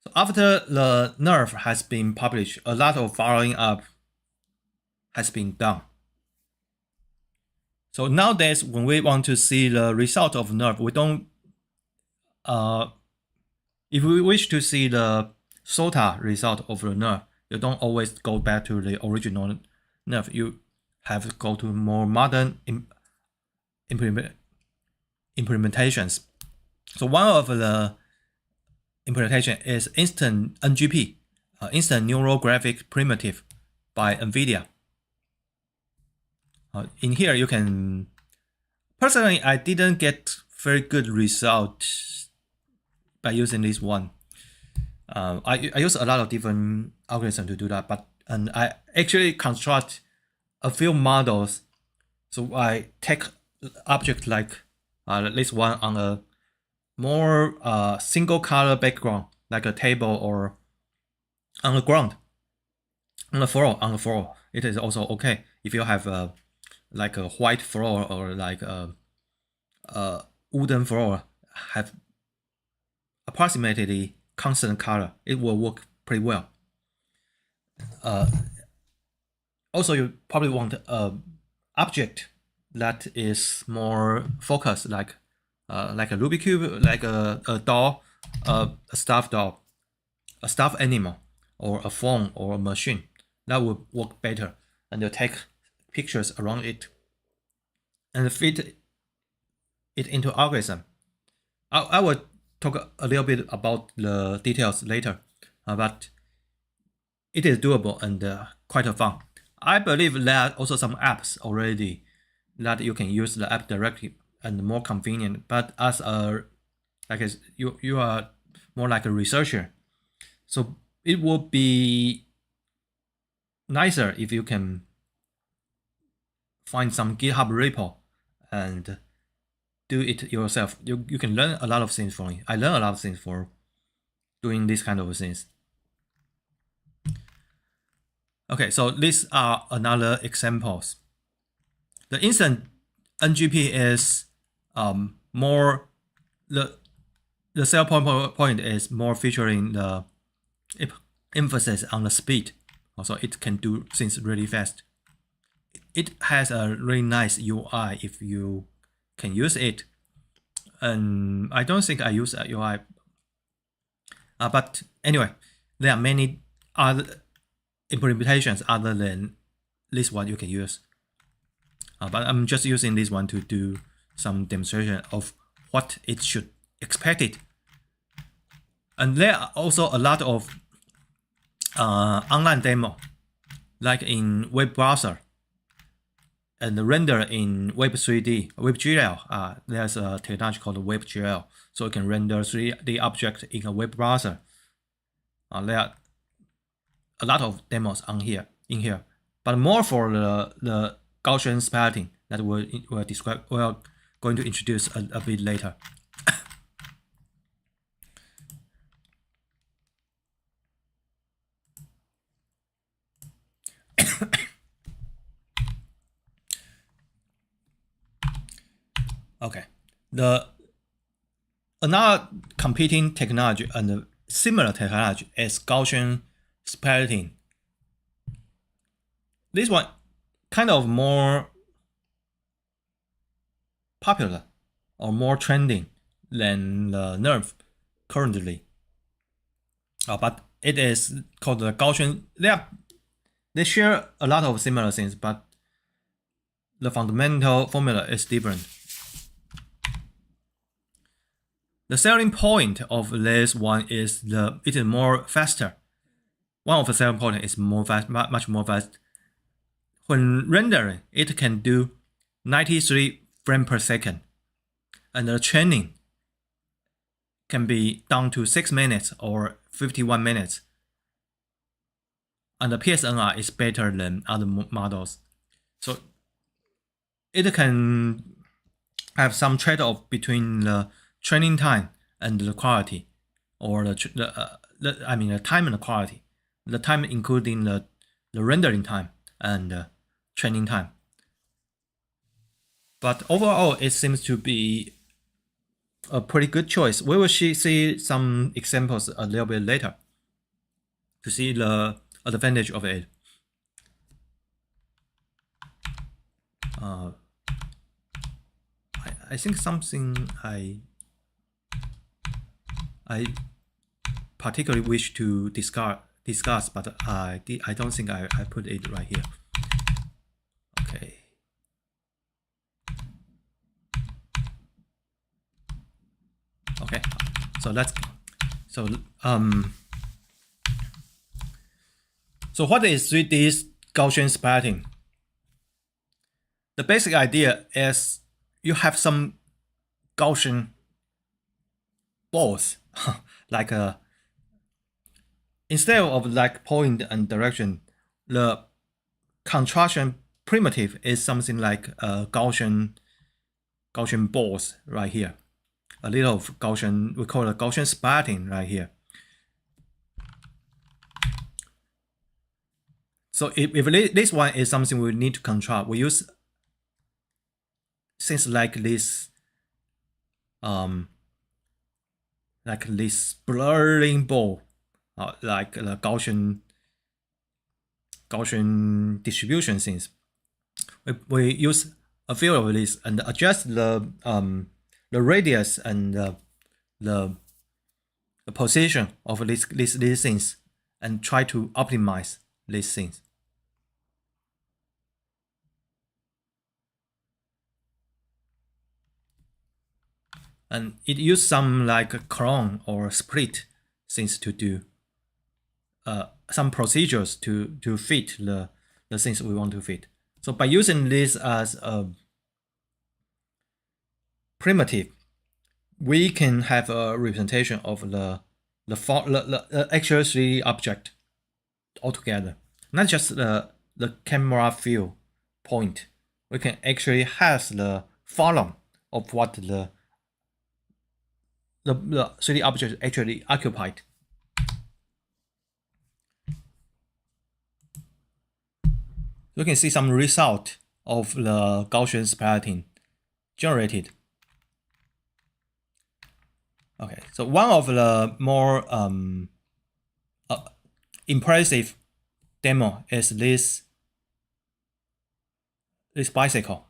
So after the NERF has been published, a lot of following up has been done. So nowadays, when we want to see the result of NERF, we don't. If we wish to see the SOTA result of the NERF, you don't always go back to the original NERF. You have to go to more modern implementations. So one of the implementation is instant NGP, instant neural graphic primitive by NVIDIA. In here, you can. Personally, I didn't get very good result by using this one. I use a lot of different algorithms to do that, and I actually construct a few models. So I take object like this one on a more single color background, like a table or on the ground, on the floor. It is also okay if you have like a white floor or like a wooden floor have approximately constant color. It will work pretty well. Also, you probably want an object that is more focused, like a Rubik's Cube, like a doll, a stuffed doll, a stuffed animal, or a phone or a machine. That would work better, and you take pictures around it and fit it into algorithm. I will talk a little bit about the details later, but it is doable and quite fun. I believe there are also some apps already that you can use the app directly and more convenient. But as a you are more like a researcher, so it would be nicer if you can find some GitHub repo and do it yourself. You can learn a lot of things from it. I learned a lot of things for doing this kind of things. Okay, so these are another examples. The instant NGP is more the sell point is more featuring the emphasis on the speed. Also, it can do things really fast. It has a really nice UI if you can use it. And I don't think I use a UI. But anyway, there are many other implementations other than this one you can use. But I'm just using this one to do some demonstration of what it should expect it. And there are also a lot of online demo, like in web browser. and render in Web3D, WebGL. There's a technology called WebGL, so you can render 3D object in a web browser. There are a lot of demos in here, but more for the Gaussian splatting that we're going to introduce a bit later. Okay, another competing technology and similar technology is Gaussian splatting. This one kind of more popular or more trending than the Nerve currently. But it is called the Gaussian. They share a lot of similar things, but the fundamental formula is different. The selling point of this one is it is more faster. One of the selling points is much more fast. When rendering, it can do 93 frames per second, and the training can be down to 6 minutes or 51 minutes. And the PSNR is better than other models. So it can have some trade-off between the training time and the quality, or the time and the quality. The time including the rendering time and training time. But overall, it seems to be a pretty good choice. We will see some examples a little bit later to see the advantage of it. I think something I particularly wish to discuss, but I don't think I put it right here. Okay. Okay. So what is 3D Gaussian splatting? The basic idea is you have some Gaussian balls, like instead of like point and direction, the contraction primitive is something like Gaussian balls right here. A little of Gaussian, we call it Gaussian splatting right here. So if this one is something we need to control, we use things like this, blurring ball, like the Gaussian distribution things. We use a few of these and adjust the radius and the position of these things, and try to optimize these things. And it uses some like clone or split things to do some procedures to fit the things we want to fit. So by using this as a primitive, we can have a representation of the actual 3D object altogether, not just the camera view point. We can actually have the column of what the 3D object actually occupied. You can see some result of the Gaussian splatting generated. Okay, so one of the more impressive demo is this bicycle.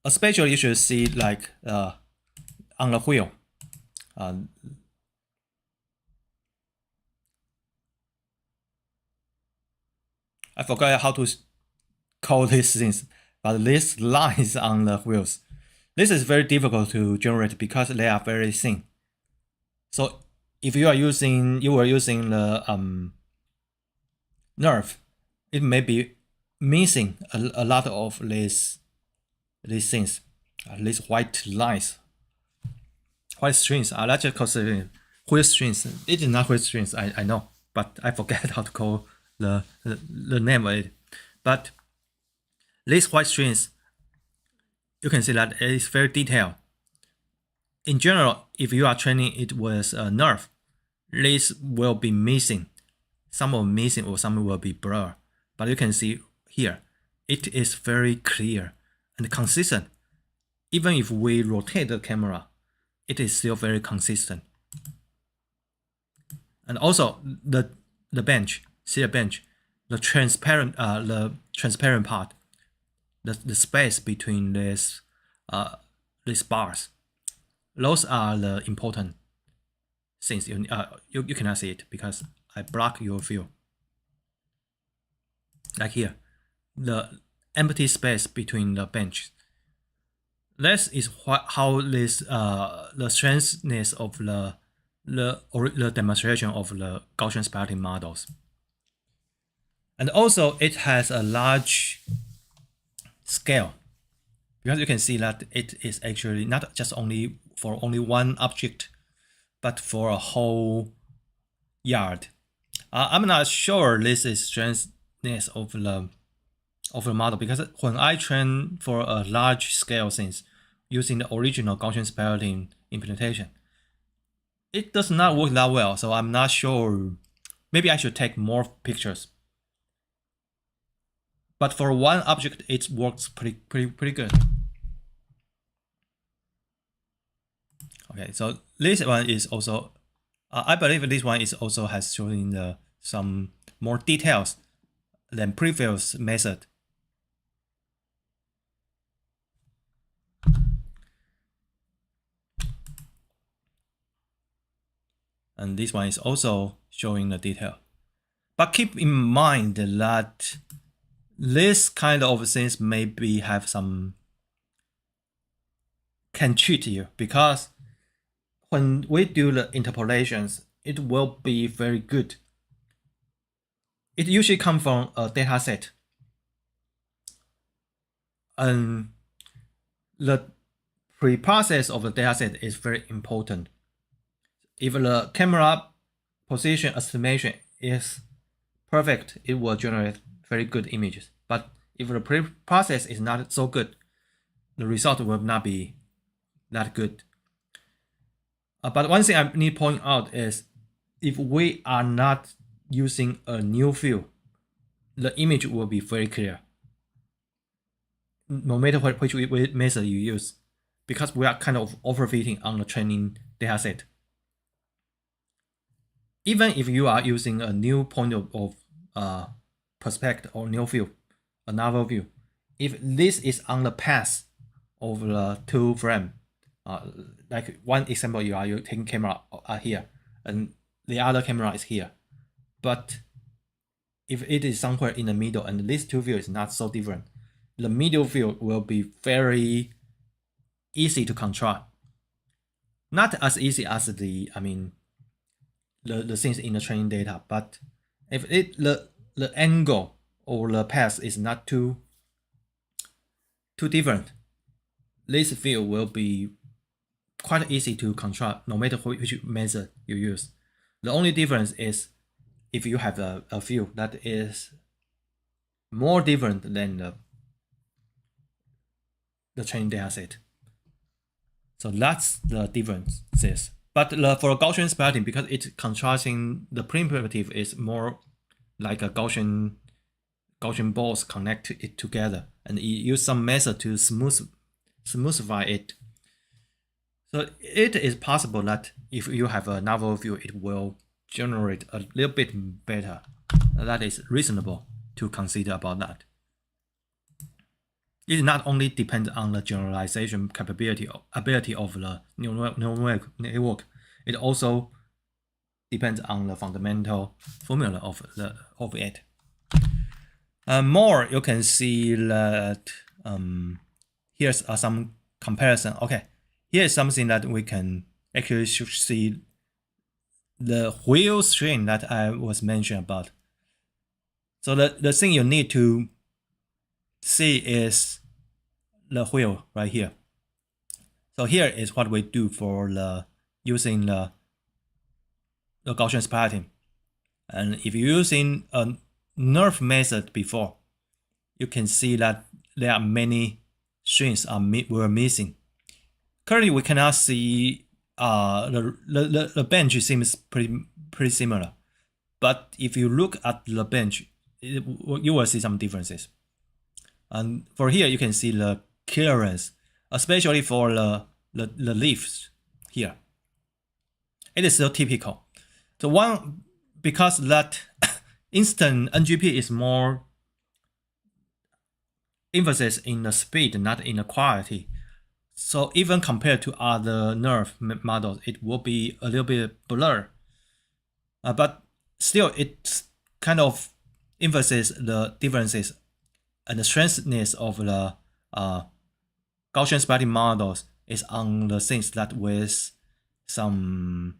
Especially you should see like on the wheel. I forgot how to call these things, but these lines on the wheels. This is very difficult to generate because they are very thin. So if you were using the nerve, it may be missing a lot of these things, these white lines, white strings. I like to call it white strings. It is not white strings, I know, but I forget how to call the name of it. But these white strings, you can see that it is very detailed. In general, if you are training it with a nerve, this will be missing. Some will be missing or some will be blurred. But you can see here, it is very clear and consistent. Even if we rotate the camera, it is still very consistent. And also the bench, see the bench, the transparent part, the space between these bars. Those are the important things. You cannot see it because I block your view. Like here, the empty space between the bench. This is how this the strengthness of the demonstration of the Gaussian spaghetti models. And also it has a large scale, because you can see that it is actually not just only for only one object, but for a whole yard. I'm not sure this is strengthness of the model, because when I train for a large scale things using the original Gaussian spaghetti implementation, it does not work that well. So I'm not sure. Maybe I should take more pictures. But for one object, it works pretty good. Okay, so this one is also, I believe this one is also has showing some more details than previous method. And this one is also showing the detail. But keep in mind that this kind of things maybe have some, can cheat you, because when we do the interpolations, it will be very good. It usually comes from a data set. And the pre-process of the data set is very important. If the camera position estimation is perfect, it will generate very good images. But if the pre-process is not so good, the result will not be that good. But one thing I need to point out is, if we are not using a new field, the image will be very clear, no matter which method you use, because we are kind of overfitting on the training data set. Even if you are using a new point of perspective or new view, a novel view, if this is on the path of the 2 frame, like one example, you taking camera here and the other camera is here, but if it is somewhere in the middle and these 2 views is not so different, the middle view will be very easy to control. Not as easy as the things in the training data, but if the angle or the path is not too different, this view will be quite easy to control no matter which method you use. The only difference is if you have a view that is more different than the training data set. So that's the differences. But for Gaussian spaghetti, because it's contrasting, the primitive is more like a Gaussian balls connect it together, and you use some method to smoothify it. So it is possible that if you have a novel view, it will generate a little bit better. That is reasonable to consider about that. It not only depends on the generalization ability of the neural network, it also depends on the fundamental formula of it. More, you can see that here's some comparison. Okay, here's something that we can actually see the wheel string that I was mentioning about. So the thing you need to see is the wheel right here. So here is what we do for the using the Gaussian splitting. And if you're using a nerve method before, you can see that there are many strings were missing. Currently, we cannot see the bench seems pretty similar, but if you look at the bench, you will see some differences. And for here, you can see the clearance, especially for the leaves here. It is still typical. So one, because that instant NGP is more emphasis in the speed, not in the quality. So even compared to other nerve models, it will be a little bit blurred. But still, it kind of emphasizes the differences and the strengthness of the Gaussian splitting models is on the things that with some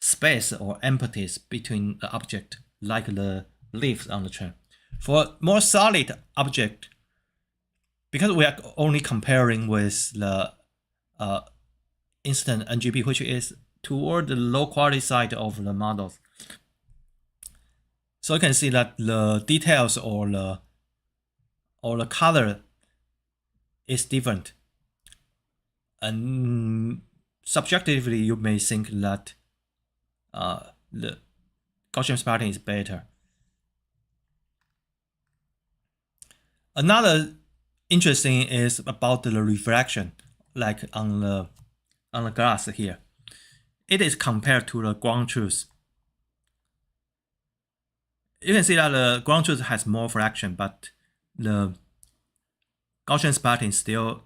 space or empties between the object, like the leaves on the tree. For more solid object, because we are only comparing with the instant NGP, which is toward the low quality side of the models. So you can see that the details or the color is different. And subjectively, you may think that the Gaussian splitting is better. Another interesting is about the reflection, like on the glass here. It is compared to the ground truth. You can see that the ground truth has more fraction, but the Gaussian splitting still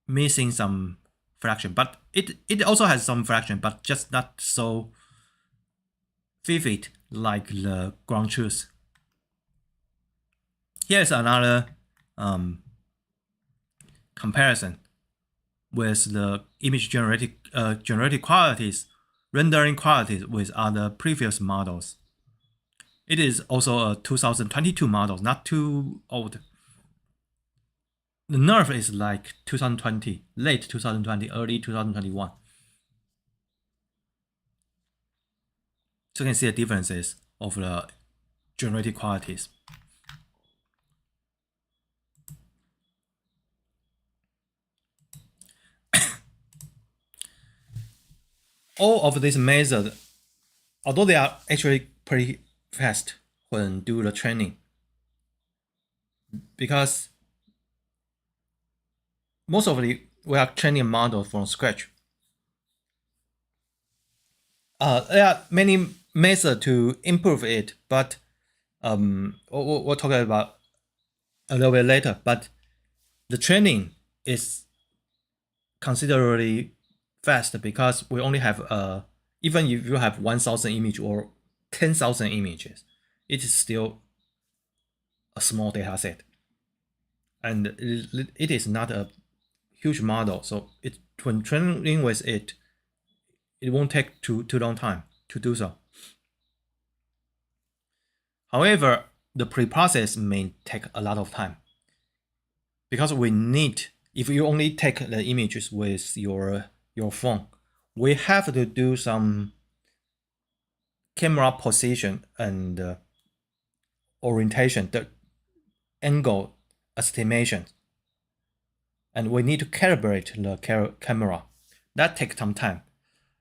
missing some fraction. But it also has some fraction, but just not so vivid like the ground truth. Here's another comparison with the image generative qualities, rendering qualities with other previous models. It is also a 2022 model, not too old. The nerve is like 2020, late 2020, early 2021. So you can see the differences of the generative qualities. All of these methods, although they are actually pretty fast when do the training, because most of we are training a model from scratch. There are many methods to improve it, but we'll talk about a little bit later. But the training is considerably fast because we only have even if you have 1,000 image or 10,000 images, it is still a small data set, and it is not a huge model. So when training with it won't take too long time to do so. However, the pre-process may take a lot of time because we need, if you only take the images with your phone, we have to do some camera position and orientation, the angle estimation, and we need to calibrate the camera. That takes some time.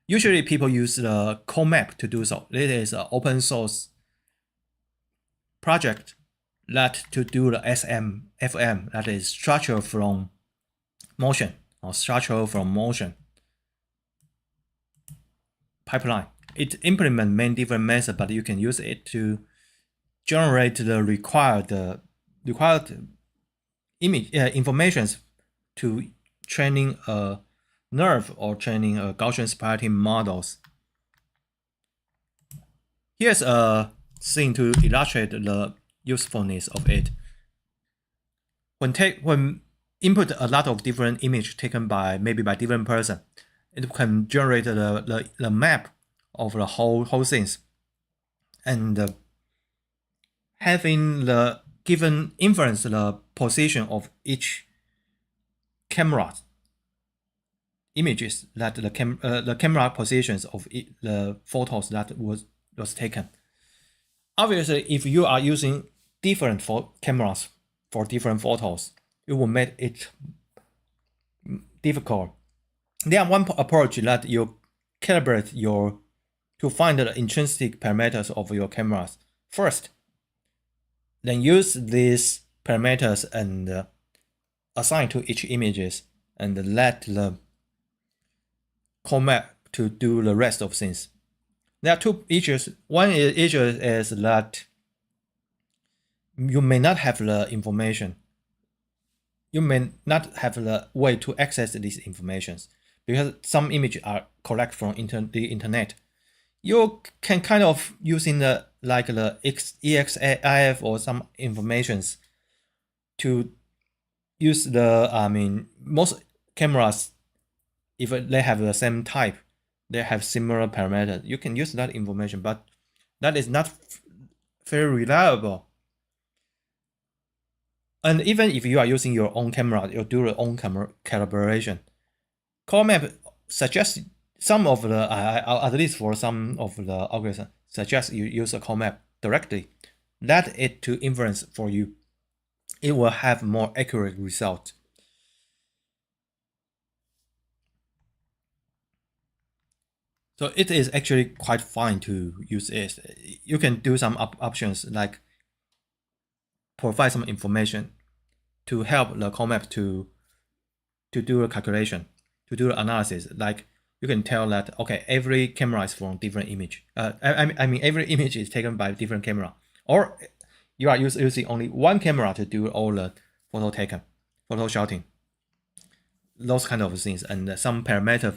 Usually people use the CodeMap to do so. It is an open source project that to do the SMFM, that is structure from motion or structure from motion pipeline. It implements many different methods, but you can use it to generate the required image informations to training a nerve or training a Gaussian splitting models. Here's a thing to illustrate the usefulness of it. When input a lot of different image taken by maybe by different person, it can generate the map of the whole things, and having the given inference the position of each camera images that the camera positions of the photos that was taken. Obviously, if you are using different cameras for different photos, it will make it difficult. There are one approach that you calibrate to find the intrinsic parameters of your cameras first. Then use these parameters and assign to each images and let the code map to do the rest of things. There are two issues. One issue is that you may not have the information. You may not have the way to access these informations because some images are collected from the internet. You can kind of using the EXIF or some informations to use the most cameras, if they have the same type, they have similar parameters. You can use that information, but that is not very reliable. And even if you are using your own camera, you do your own camera calibration. Core map suggests some of the, at least for some of the algorithms, suggests you use a core map directly. Let it to inference for you. It will have more accurate result. So it is actually quite fine to use it. You can do some options like provide some information to help the core map to do a calculation, to do the analysis. Like you can tell that, okay, every camera is from different image. I mean every image is taken by different camera, or you are using only one camera to do all the photo shooting, those kind of things, and some parameter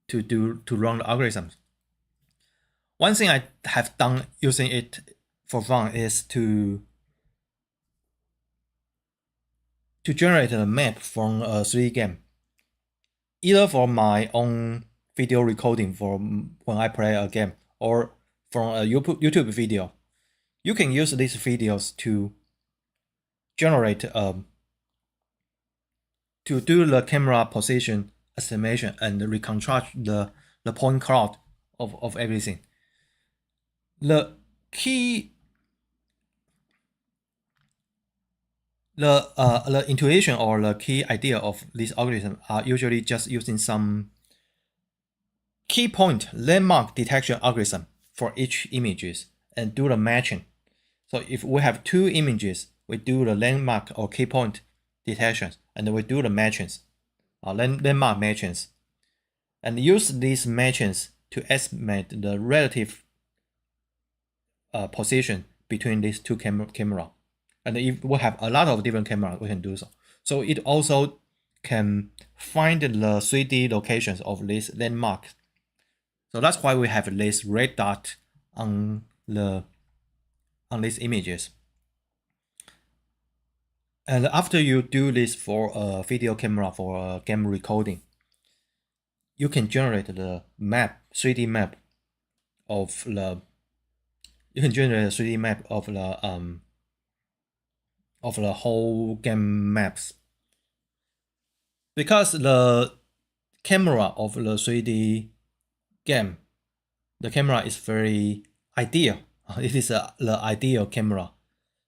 to run the algorithms. One thing I have done using it for fun is to generate a map from a 3D game, either for my own video recording for when I play a game, or from a YouTube video. You can use these videos to generate to do the camera position estimation and reconstruct the point cloud of everything. The intuition or the key idea of this algorithm are usually just using some key point landmark detection algorithm for each images and do the matching. So if we have two images, we do the landmark or key point detections and we do the matchings, landmark matchings, and use these matchings to estimate the relative position between these two camera. And if we have a lot of different cameras, we can do so. So it also can find the 3D locations of this landmark. So that's why we have this red dot on these images. And after you do this for a video camera for a game recording, you can generate the map, 3D map of the. You can generate a 3D map of the whole game maps. Because the camera of the 3D game, the camera is very ideal. It is the ideal camera.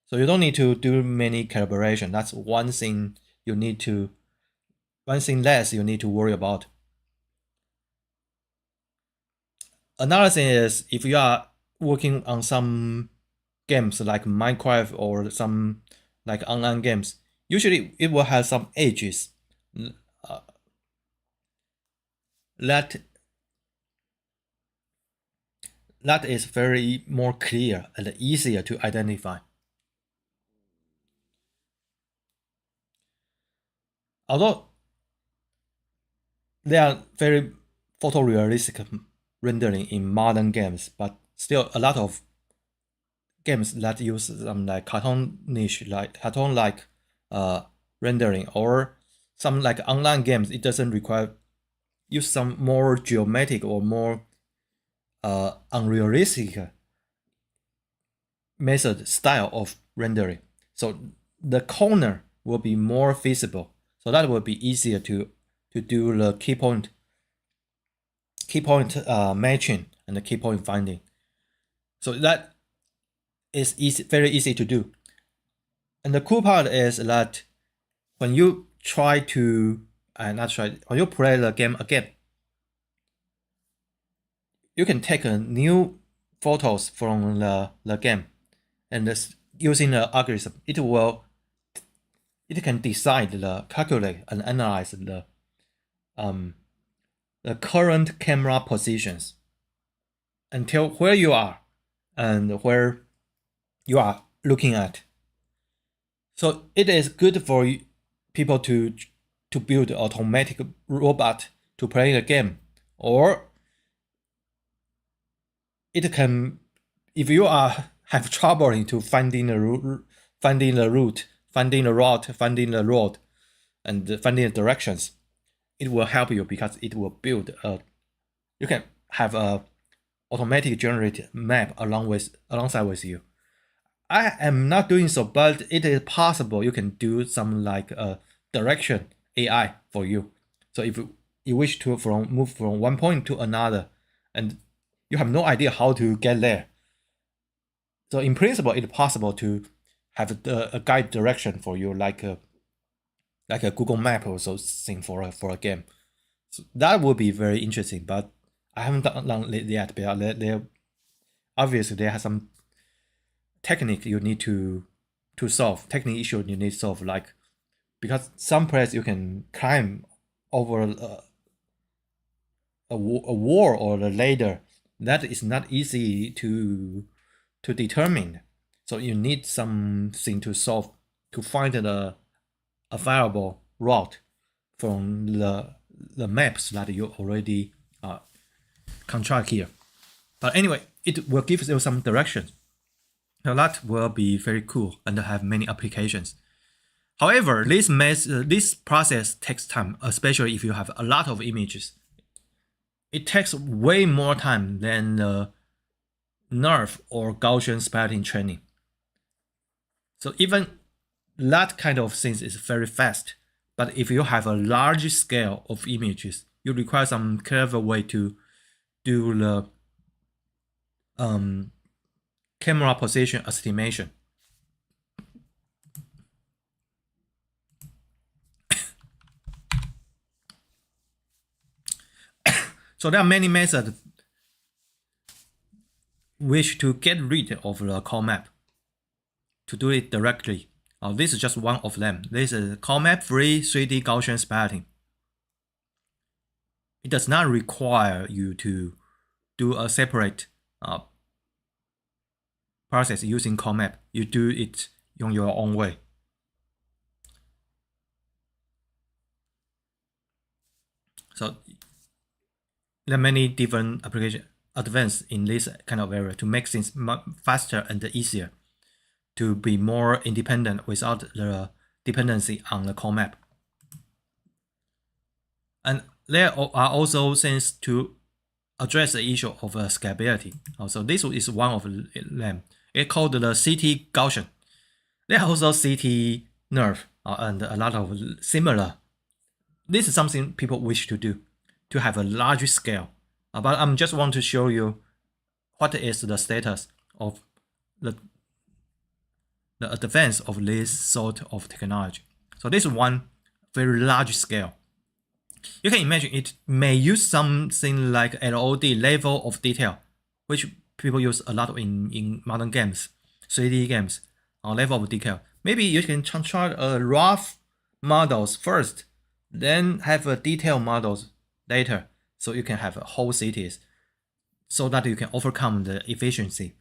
So you don't need to do many calibration. That's one thing less you need to worry about. Another thing is if you are working on some games like Minecraft or some like online games, usually it will have some edges that is very more clear and easier to identify. Although there are very photorealistic rendering in modern games, but still a lot of games that use some like cartoon-like rendering, or some like online games, it doesn't require use some more geometric or more unrealistic method style of rendering. So the corner will be more visible. So that will be easier to do the key point matching and the key point finding. So that is easy, very easy to do. And the cool part is that when you try to when you play the game again, you can take a new photos from the game, and using the algorithm, it can calculate and analyze the current camera positions until where you are and where you are looking at. So it is good for people to build automatic robot to play the game, or it can, if you have trouble into finding the route, finding the road, and finding the directions, it will help you because it will build you can have a automatic generated map alongside with you. I am not doing so, but it is possible you can do some like direction AI for you. So if you wish to move from one point to another, and you have no idea how to get there, so in principle, it's possible to have a guide direction for you, like a Google Map or something for a game. So that would be very interesting, but I haven't done it yet. But obviously there are some technique you need to solve, technical issue you need to solve, like because some place you can climb over a wall or a ladder. That is not easy to determine. So you need something to solve to find a viable route from the maps that you already construct here. But anyway, it will give you some direction. So that will be very cool and have many applications. However, this process takes time, especially if you have a lot of images. It takes way more time than the NERF or Gaussian splatting training. So even that kind of things is very fast. But if you have a large scale of images, you require some clever way to do the camera position estimation. So there are many methods which to get rid of the call map to do it directly. This is just one of them. This is call map free 3D Gaussian splatting. It does not require you to do a separate process using call map. You do it on your own way. So there are many different applications advanced in this kind of area to make things faster and easier, to be more independent without the dependency on the call map. And there are also things to address the issue of scalability. Also, this is one of them. It's called the CT Gaussian. There are also CT NERF and a lot of similar. This is something people wish to do, to have a large scale. But I just want to show you what is the status of the advance of this sort of technology. So this is one very large scale. You can imagine it may use something like LOD, level of detail, which people use a lot in modern games, 3D games, or level of detail. Maybe you can try rough models first, then have a detailed models later, so you can have whole cities, so that you can overcome the efficiency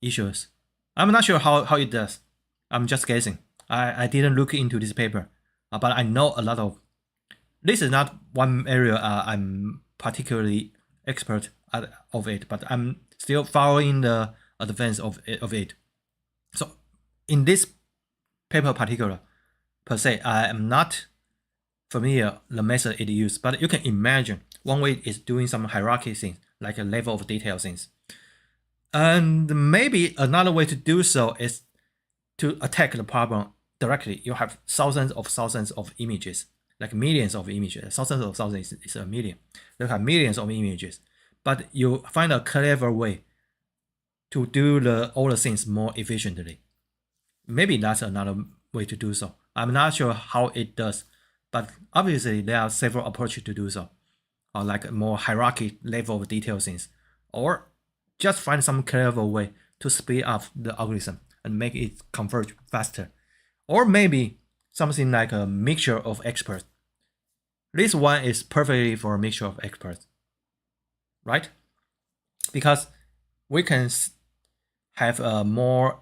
issues. I'm not sure how it does. I'm just guessing. I didn't look into this paper, but I know a lot of. This is not one area I'm particularly expert of it, but I'm still following the advance of it. So in this paper particular, per se, I am not familiar the method it used, but you can imagine one way is doing some hierarchy things. like a level of detail things. And maybe another way to do so is to attack the problem directly. You have thousands of images, like millions of images. Thousands of thousands is a million. You have millions of images, but you find a clever way to do all the things more efficiently. Maybe that's another way to do so. I'm not sure how it does, but obviously there are several approaches to do so, or like a more hierarchy level of detail things, or just find some clever way to speed up the algorithm and make it converge faster. Or maybe something like a mixture of experts. This one is perfectly for a mixture of experts, right? Because we can have a more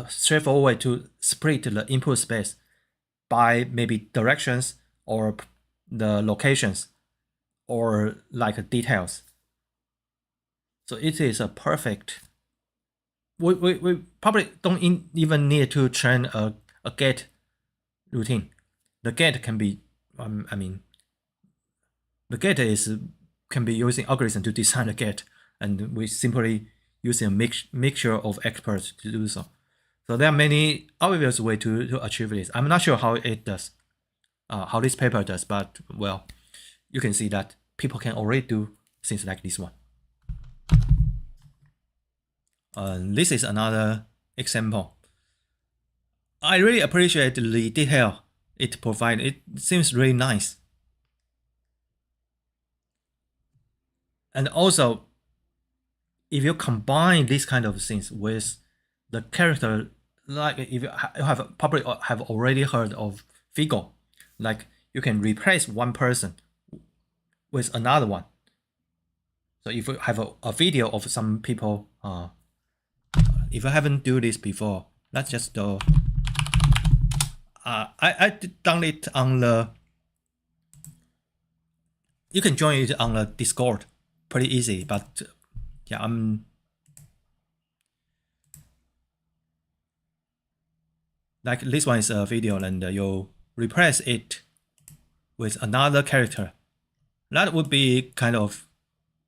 straightforward way to split the input space by maybe directions or the locations or like details. So it is a perfect. We probably don't even need to train a get routine. The get can be, the get can be using algorithm to design the get, and we simply using a mixture of experts to do so. So there are many obvious ways to achieve this. I'm not sure how it does, how this paper does, but well, you can see that people can already do things like this one. This is another example. I really appreciate the detail it provides. It seems really nice. And also, if you combine these kind of things with the character, like if you have probably have already heard of Figo, like you can replace one person with another one. So if you have a video of some people, if you haven't do this before, let's just do. I done it on the. You can join it on the Discord, pretty easy. But yeah, like this one is a video, and you replace it with another character. That would be kind of.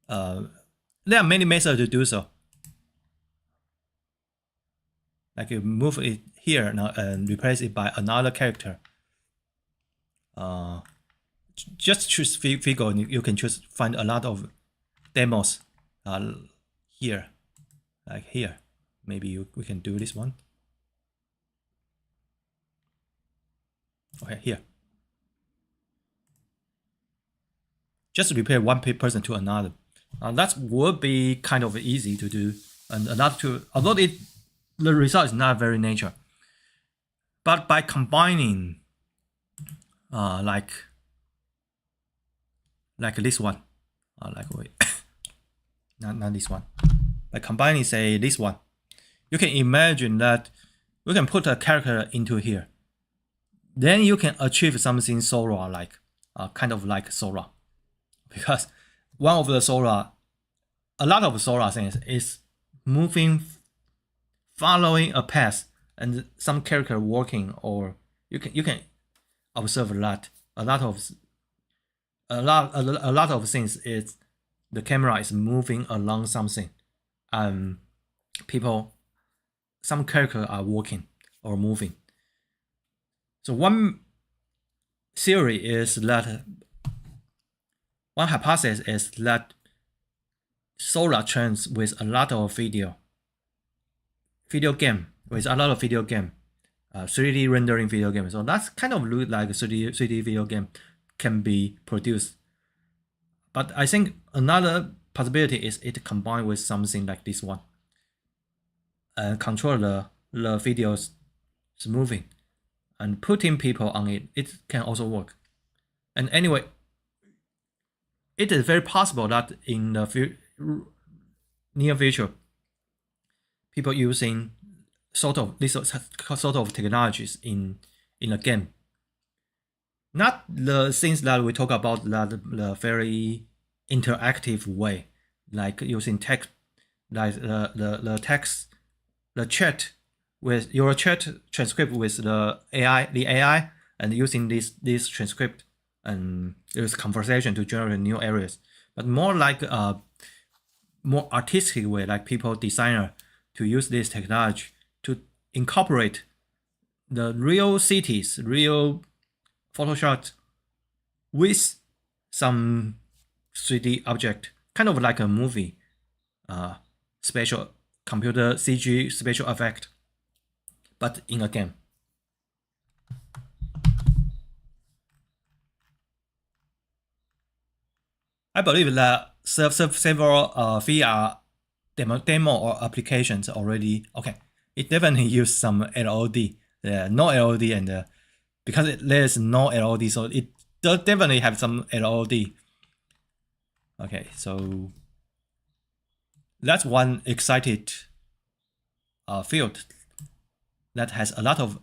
There are many methods to do so. Like you move it here now and replace it by another character. Just choose Figo, and you can find a lot of demos here, like here. Maybe we can do this one. Okay, here. Just repair one person to another. That would be kind of easy to do, and another to although the result is not very nature. But by combining, like this one, wait, not this one. By combining, say this one, you can imagine that we can put a character into here. Then you can achieve something Sora like, kind of like Sora, because one of the Sora, a lot of Sora things is moving, following a path, and some character walking, or you can observe that a lot of things is the camera is moving along something, and some character are walking or moving. So one theory is that, one hypothesis is that Sora trains with a lot of video game, 3D rendering video game. So that's kind of look like a 3D video game can be produced. But I think another possibility is it combined with something like this one, and control the videos moving, and putting people on it. It can also work. And anyway, it is very possible that in the near future, people using these sort of technologies in a game. Not the things that we talk about, that the very interactive way, like using text, like the text, the chat with your chat transcript with the AI, and using this transcript and use conversation to generate new areas, but more like more artistic way, like people, designer, to use this technology to incorporate the real cities, real Photoshop with some 3D object, kind of like a movie, special computer CG special effect, but in a game. I believe that several VR demo or applications already, okay, it definitely use some LOD, no LOD, and because there's no LOD, so it does definitely have some LOD. Okay, so that's one excited field that has a lot of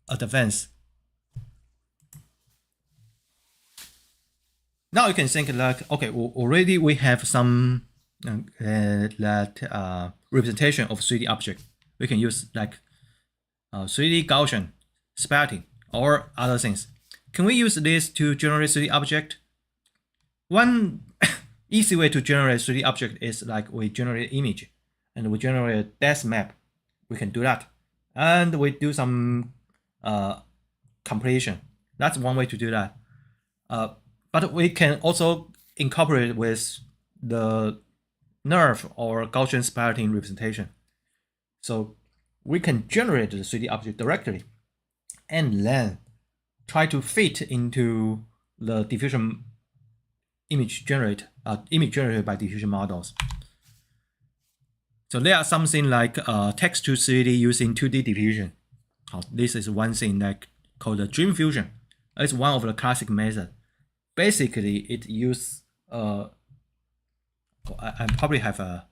advance. Now you can think like, okay, well, already we have some representation of 3D object. We can use like 3D Gaussian splatting or other things. Can we use this to generate 3D object? One easy way to generate 3D object is like we generate image and we generate a depth map. We can do that. And we do some completion. That's one way to do that. But we can also incorporate with the nerve or Gaussian splatting representation. So we can generate the 3D object directly and then try to fit into the diffusion image generated by diffusion models. So there are something like text to 3D using 2D diffusion. This is one thing like called the dream fusion. It's one of the classic methods. Basically, it uses I probably have a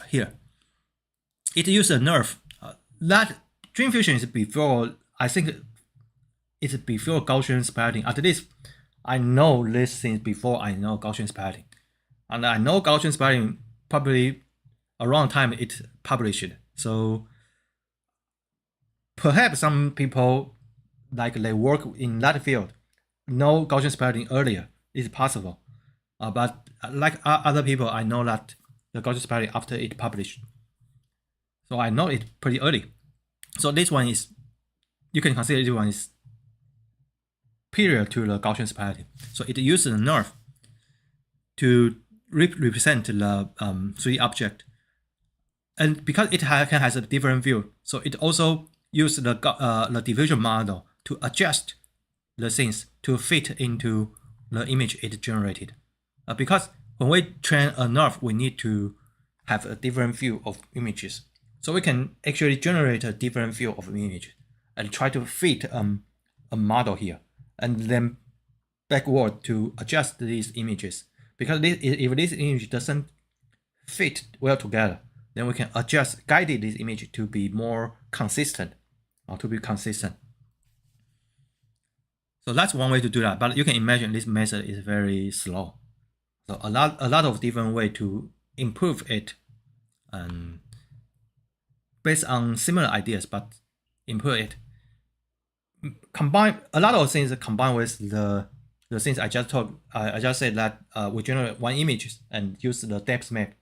here. It uses a nerve. That dream fusion is before, I think it's before Gaussian splatting. At least I know this thing before I know Gaussian splatting. And I know Gaussian splatting probably around time it published. So perhaps some people, like they work in that field, know Gaussian splatting earlier. It's possible. But like other people, I know that the Gaussian splatting after it published. So I know it pretty early. So this one is, you can consider this one is period to the Gaussian splatting. So it uses the nerve to represent the 3D object. And because it has a different view, so it also uses the diffusion model to adjust the things to fit into the image it generated. Because when we train a nerve, we need to have a different view of images. So we can actually generate a different view of image and try to fit a model here, and then backward to adjust these images. Because if this image doesn't fit well together, then we can adjust, guide this image to be more consistent, or to be consistent. So that's one way to do that. But you can imagine this method is very slow. So a lot of different way to improve it, and based on similar ideas, but improve it. Combine a lot of things combined with the things I just talked. I just said that we generate one image and use the depth map.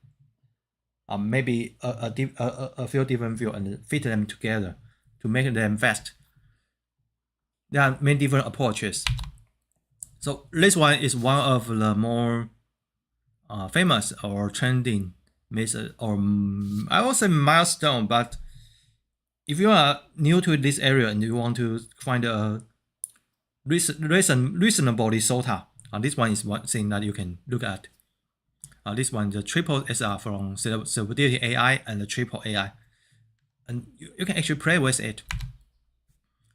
Maybe a few different views and fit them together to make them fast. There are many different approaches. So this one is one of the more famous or trending method, or I won't say milestone, but if you are new to this area and you want to find a reasonable result, this one is one thing that you can look at. This one, the triple SR from Stability AI and the triple AI, and you can actually play with it.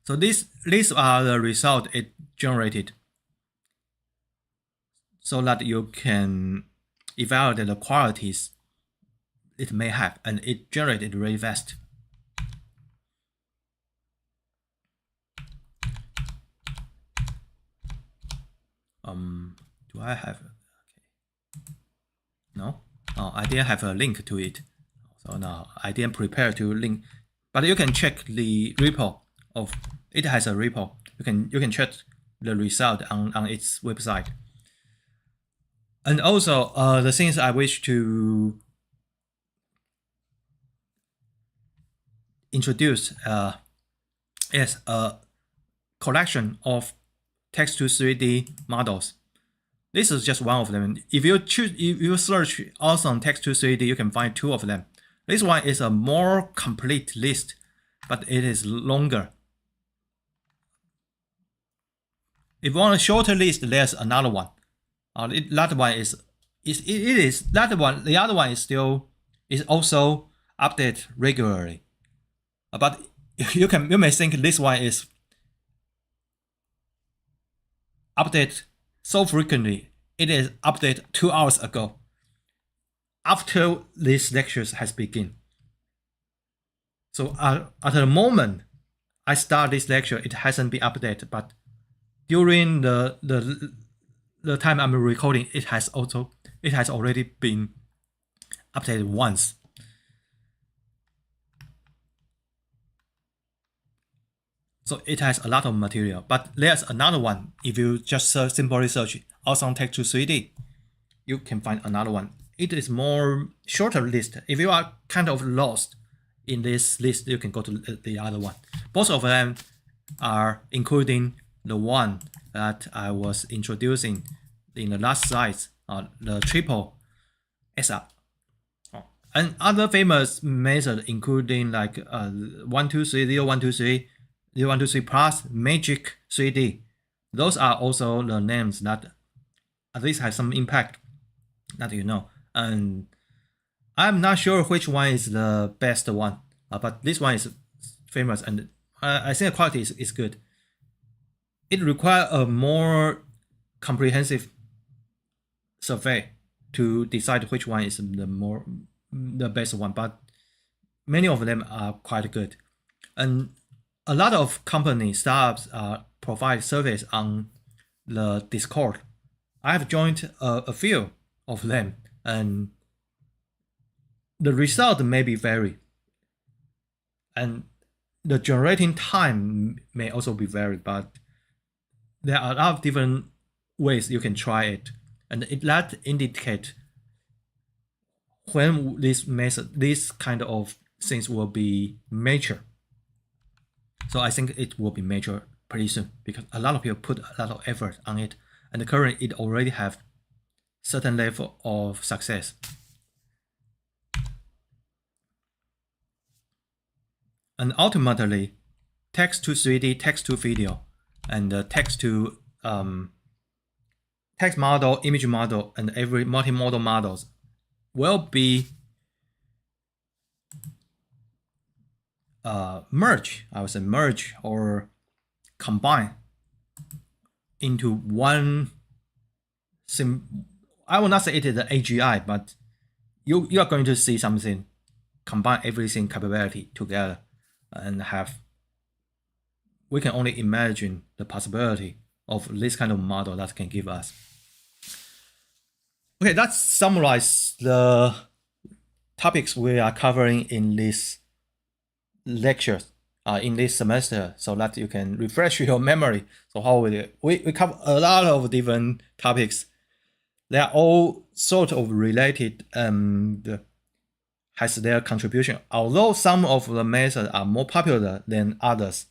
So these are the results it generated, so that you can evaluate the qualities it may have, and it generated really fast. Do I have? Okay. No, I didn't have a link to it, so now I didn't prepare to link. But you can check the repo of it. Has a repo. You can check the result on its website. And also, the things I wish to introduce is a collection of text to 3D models. This is just one of them. If you search awesome text to 3D, you can find 2 of them. This one is a more complete list, but it is longer. If you want a shorter list, there's another one. That one is that one. The other one is also updated regularly. But you may think this one is updated so frequently. It is updated 2 hours ago, after these lectures has begun. So at the moment I start this lecture, it hasn't been updated, but during the time I'm recording, it has already been updated once. So it has a lot of material, but there's another one. If you just simply search awesome text to 3D, you can find another one. It is more shorter list. If you are kind of lost in this list, you can go to the other one. Both of them are including the one that I was introducing in the last slides, the triple SR. And other famous methods including like 123, 0123, 0123 plus, Magic 3D. Those are also the names that at least have some impact that you know. And I'm not sure which one is the best one, but this one is famous, and I think the quality is good. It requires a more comprehensive survey to decide which one is the best one, but many of them are quite good. And a lot of companies, startups provide service on the Discord. I have joined a few of them, and the result may be vary, and the generating time may also be varied, but there are a lot of different ways you can try it, and that indicate when this kind of things will be mature. So I think it will be mature pretty soon, because a lot of people put a lot of effort on it, and currently it already have certain level of success. And ultimately, text to 3D, text to video, and text to text model, image model, and every multimodal models will be merge or combine into one I will not say it is the AGI, but you are going to see something combine everything capability together, and we can only imagine the possibility of this kind of model that can give us. Okay, let's summarize the topics we are covering in this lecture, in this semester, so that you can refresh your memory. So how we cover a lot of different topics. They are all sort of related and has their contribution, although some of the methods are more popular than others,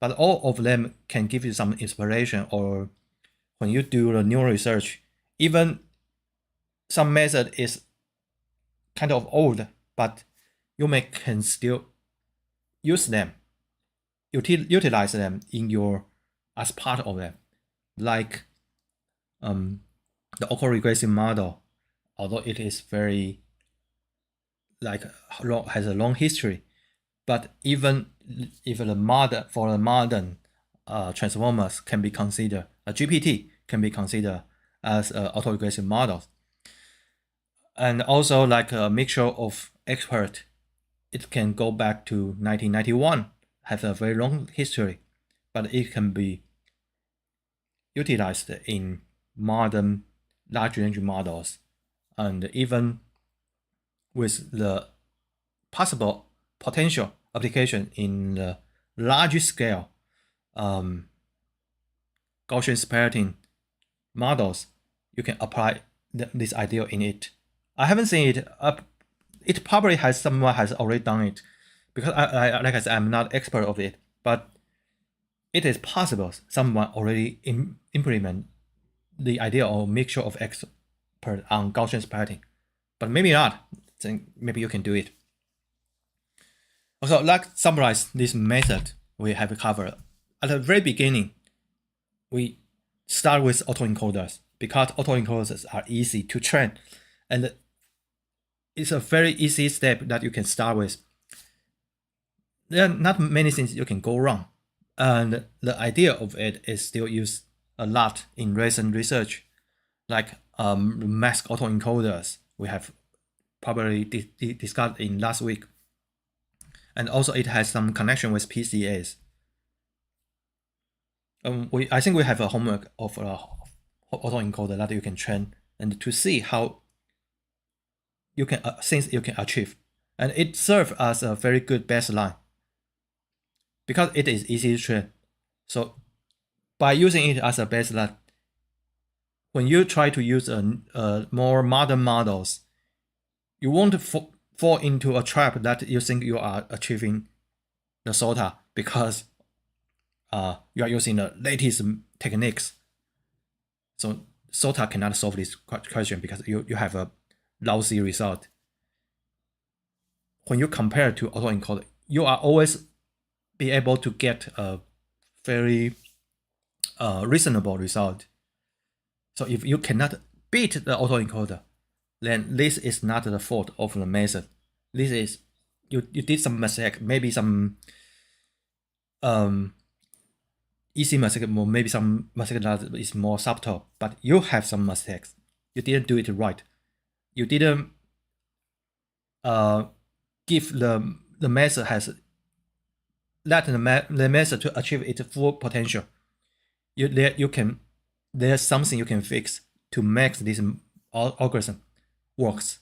but all of them can give you some inspiration, or when you do the new research, even some method is kind of old, but you can still use them, utilize them as part of them, like the autoregressive model, although it is very has a long history, but even if the modern transformers can be considered, a GPT can be considered as autoregressive models. And also like a mixture of expert, it can go back to 1991, have a very long history, but it can be utilized in modern large language models, and even with the possible potential application in the large scale Gaussian separating models, you can apply this idea in it. I haven't seen it. It probably has someone has already done it, because like I said, I'm not expert of it, but it is possible someone already implement the idea or mixture of expert on Gaussian splatting, but maybe not. Then maybe you can do it. Also, let's summarize this method we have covered. At the very beginning, we start with autoencoders because autoencoders are easy to train, and it's a very easy step that you can start with. There are not many things you can go wrong, and the idea of it is still used a lot in recent research, like mask autoencoders we have probably discussed in last week, and also it has some connection with PCAs. I think we have a homework of autoencoder that you can train and to see how you can things you can achieve, and it serves as a very good baseline because it is easy to train. So by using it as a baseline, when you try to use more modern models, you won't fall into a trap that you think you are achieving the SOTA because you are using the latest techniques. So SOTA cannot solve this question because you have a lousy result. When you compare to autoencoder, you are always be able to get a very reasonable result. So if you cannot beat the autoencoder, then this is not the fault of the method. This is you did some mistake, maybe some easy mistake, or maybe some mistake that is more subtle, but you have some mistakes. You didn't do it right. You didn't give the method has let the method to achieve its full potential. There's something you can fix to make this algorithm works.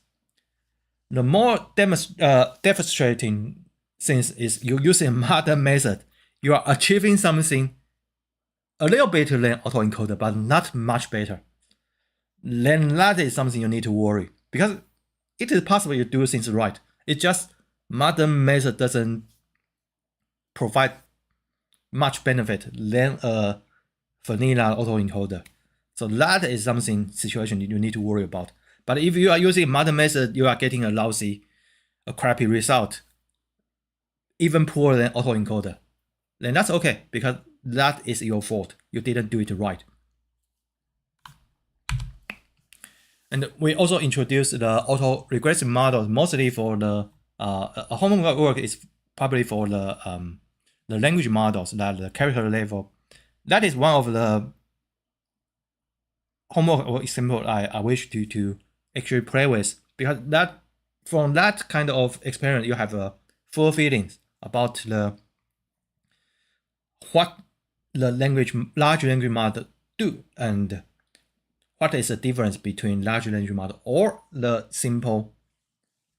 The more demonstrating things is you using a modern method, you are achieving something a little better than autoencoder, but not much better. Then that is something you need to worry, because it is possible you do things right. It's just modern method doesn't provide much benefit than a vanilla autoencoder. So that is something situation you need to worry about. But if you are using modern method, you are getting a crappy result, even poorer than autoencoder, then that's okay, because that is your fault. You didn't do it right. And we also introduced the auto-regressive model mostly for the homework is probably for the language models, that the character level. That is one of the homework or example I wish to actually play with, because that from that kind of experience you have a full feelings about what the large language model do, and what is the difference between large language model or the simple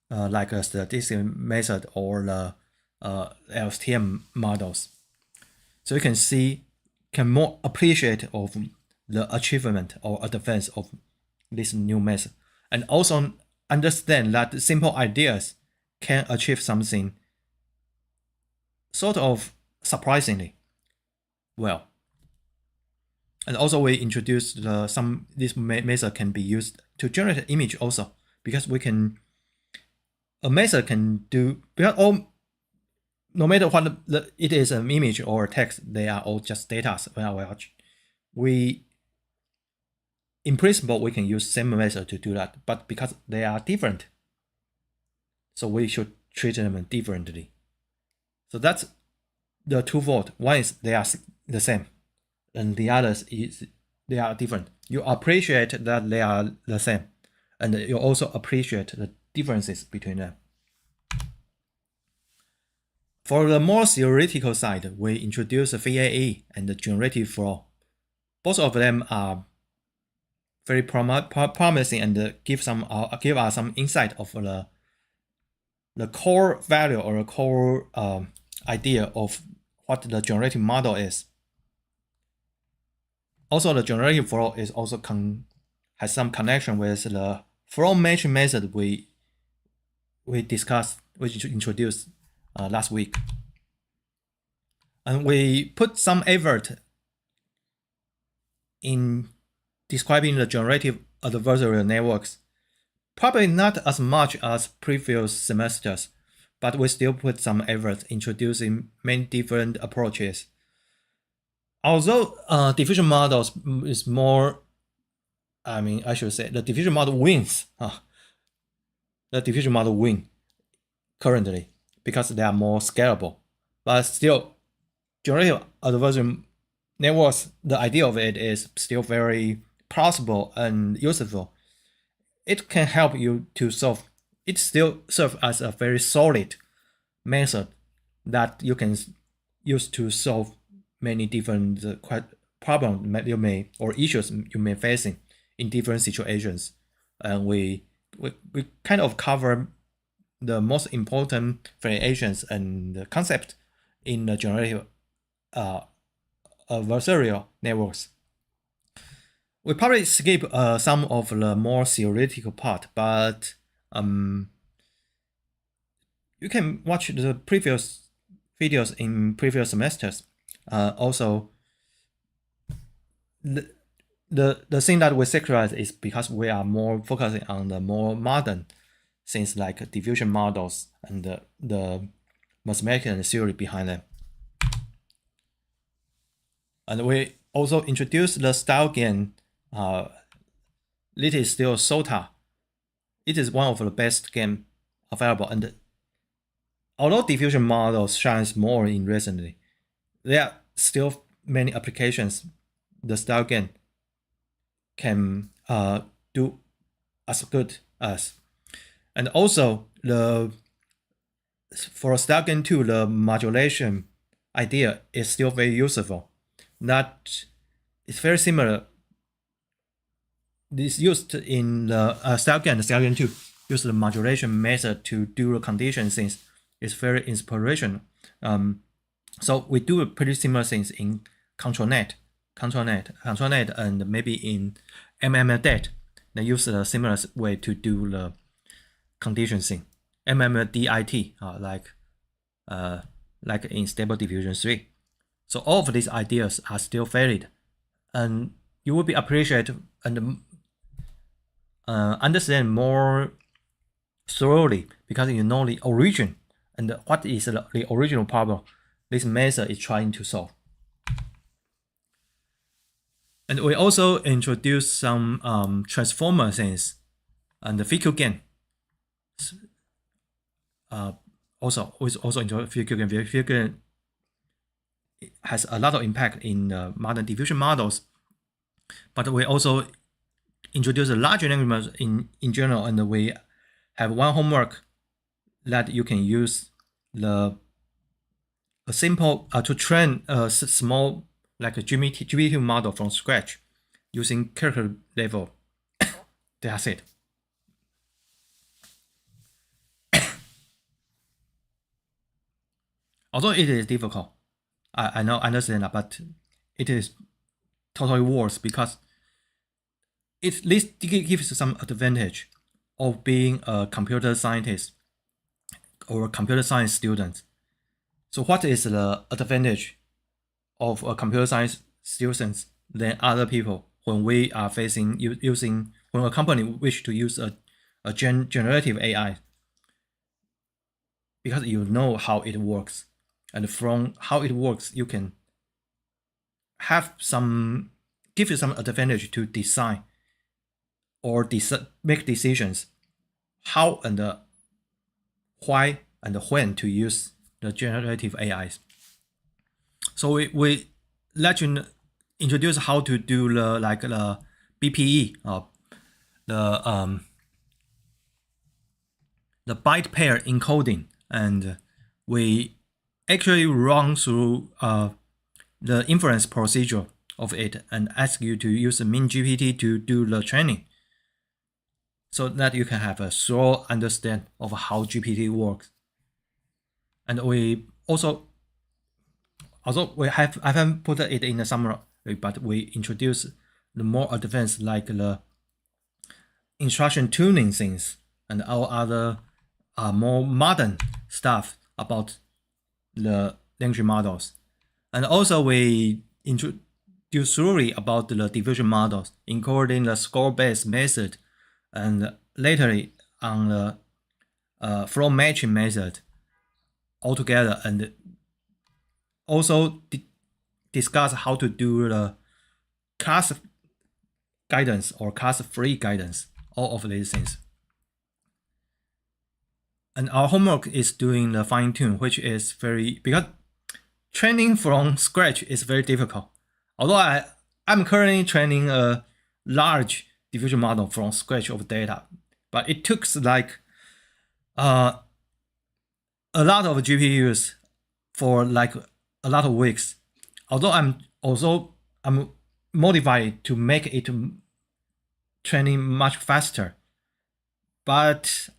like a statistical method or the LSTM models. So you can more appreciate of the achievement or advance of this new method, and also understand that simple ideas can achieve something sort of surprisingly well. And also we introduced this method can be used to generate image also, because a method can do, because no matter what it is an image or text, they are all just data when I watch. In principle, we can use same method to do that, but because they are different, so we should treat them differently. So that's the twofold. One is they are the same, and the other is they are different. You appreciate that they are the same, and you also appreciate the differences between them. For the more theoretical side, we introduce the VAE and the generative flow. Both of them are very promising and give us some insight of the core value or the core idea of what the generative model is. Also, the generative flow is also has some connection with the from matching method we discussed, which introduced last week. And we put some effort in describing the generative adversarial networks. Probably not as much as previous semesters, but we still put some effort introducing many different approaches. Although diffusion models is more, I should say the diffusion model wins. The diffusion model win currently because they are more scalable. But still, generative adversarial networks, the idea of it is still very plausible and useful. It can help you to solve. It still serves as a very solid method that you can use to solve many different problems you may or issues you may facing in different situations. And we kind of cover the most important variations and the concept in the generative adversarial networks. We probably skip some of the more theoretical part, but you can watch the previous videos in previous semesters. Also, the thing that we securitize is because we are more focusing on the more modern things like diffusion models and the mathematical theory behind them. And we also introduced the style gain. It is still SOTA. It is one of the best game available, and although diffusion models shines more in recently, there are still many applications the style gain can do as good as. And also for style gain 2, the modulation idea is still very useful. That is very similar. This used in the style gain 2 use the modulation method to do the condition things. It's very inspirational. So we do pretty similar things in ControlNet, and maybe in MMDet. They use a similar way to do the condition thing. MMDIT, like in Stable Diffusion 3. So all of these ideas are still valid, and you will be appreciated and understand more thoroughly because you know the origin and what is the original problem this method is trying to solve. And we also introduce some transformer things and the FQ gain. Also enjoy FQ gain. FQ gain has a lot of impact in modern diffusion models, but we also introduce a large language model in general, and we have one homework that you can use a simple to train a small like a GPT model from scratch using character level dataset. Although it is difficult, I understand that, but it is totally worth because it at least gives some advantage of being a computer scientist or a computer science student. So what is the advantage of a computer science student than other people when we are facing when a company wish to use a generative AI? Because you know how it works, and from how it works, you can give you some advantage to design or make decisions how and why and when to use the generative AIs. So we let you introduce how to do the BPE, the byte pair encoding, and we actually run through the inference procedure of it and ask you to use the MinGPT to do the training, so that you can have a thorough understanding of how GPT works. And we also, although I haven't put it in the summary, but we introduce the more advanced like the instruction tuning things and all other more modern stuff about the language models. And also we introduce theory about the diffusion models, including the score-based method and later on the flow matching method altogether, and also discuss how to do the class guidance or class-free guidance, all of these things. And our homework is doing the fine-tune, which is because training from scratch is very difficult. Although I'm currently training a large diffusion model from scratch of data, but it took like a lot of GPUs for like a lot of weeks. Although I'm motivated to make it training much faster, but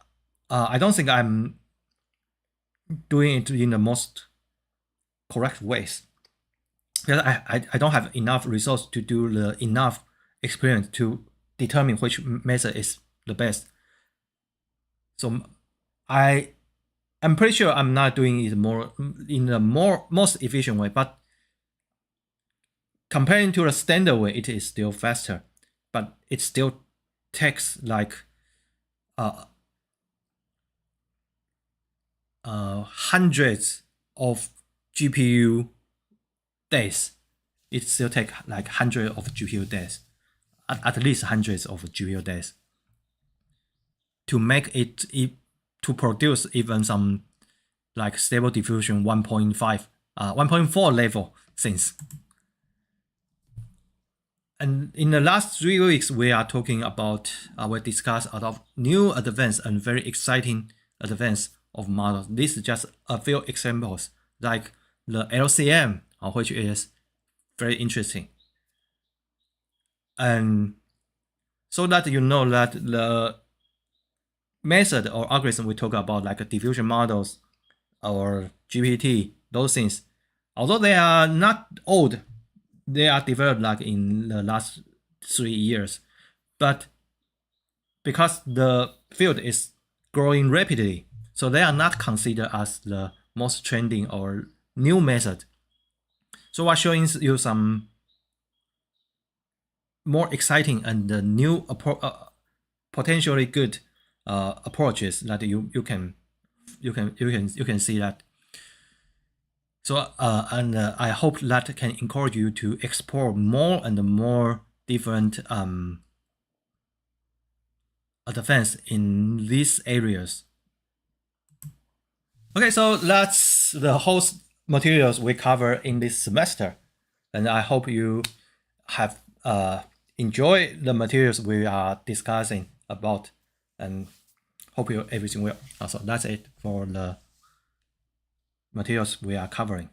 I don't think I'm doing it in the most correct ways, because I don't have enough resource to do the enough experience to determine which method is the best. So I'm pretty sure I'm not doing it in the most efficient way, but comparing to the standard way, it is still faster, but it still takes like hundreds of GPU days. It still takes like hundreds of GPU days, at least hundreds of GPU days, to make it to produce even some like stable diffusion 1.5, 1.4 level things. And in the last 3 weeks, we are talking about, we discuss a lot of new advanced and very exciting advance of models. This is just a few examples, like the LCM, which is very interesting. And so that you know that the method or algorithm we talk about, like diffusion models or GPT, those things, although they are not old, they are developed like in the last 3 years, but because the field is growing rapidly, so they are not considered as the most trending or new method. So I'm showing you some more exciting and new potentially good approaches that you can see that. So and I hope that can encourage you to explore more and more different advance in these areas. Okay, so that's the whole materials we cover in this semester, and I hope you have enjoyed the materials we are discussing about, and hope you everything well. Also, that's it for the materials we are covering.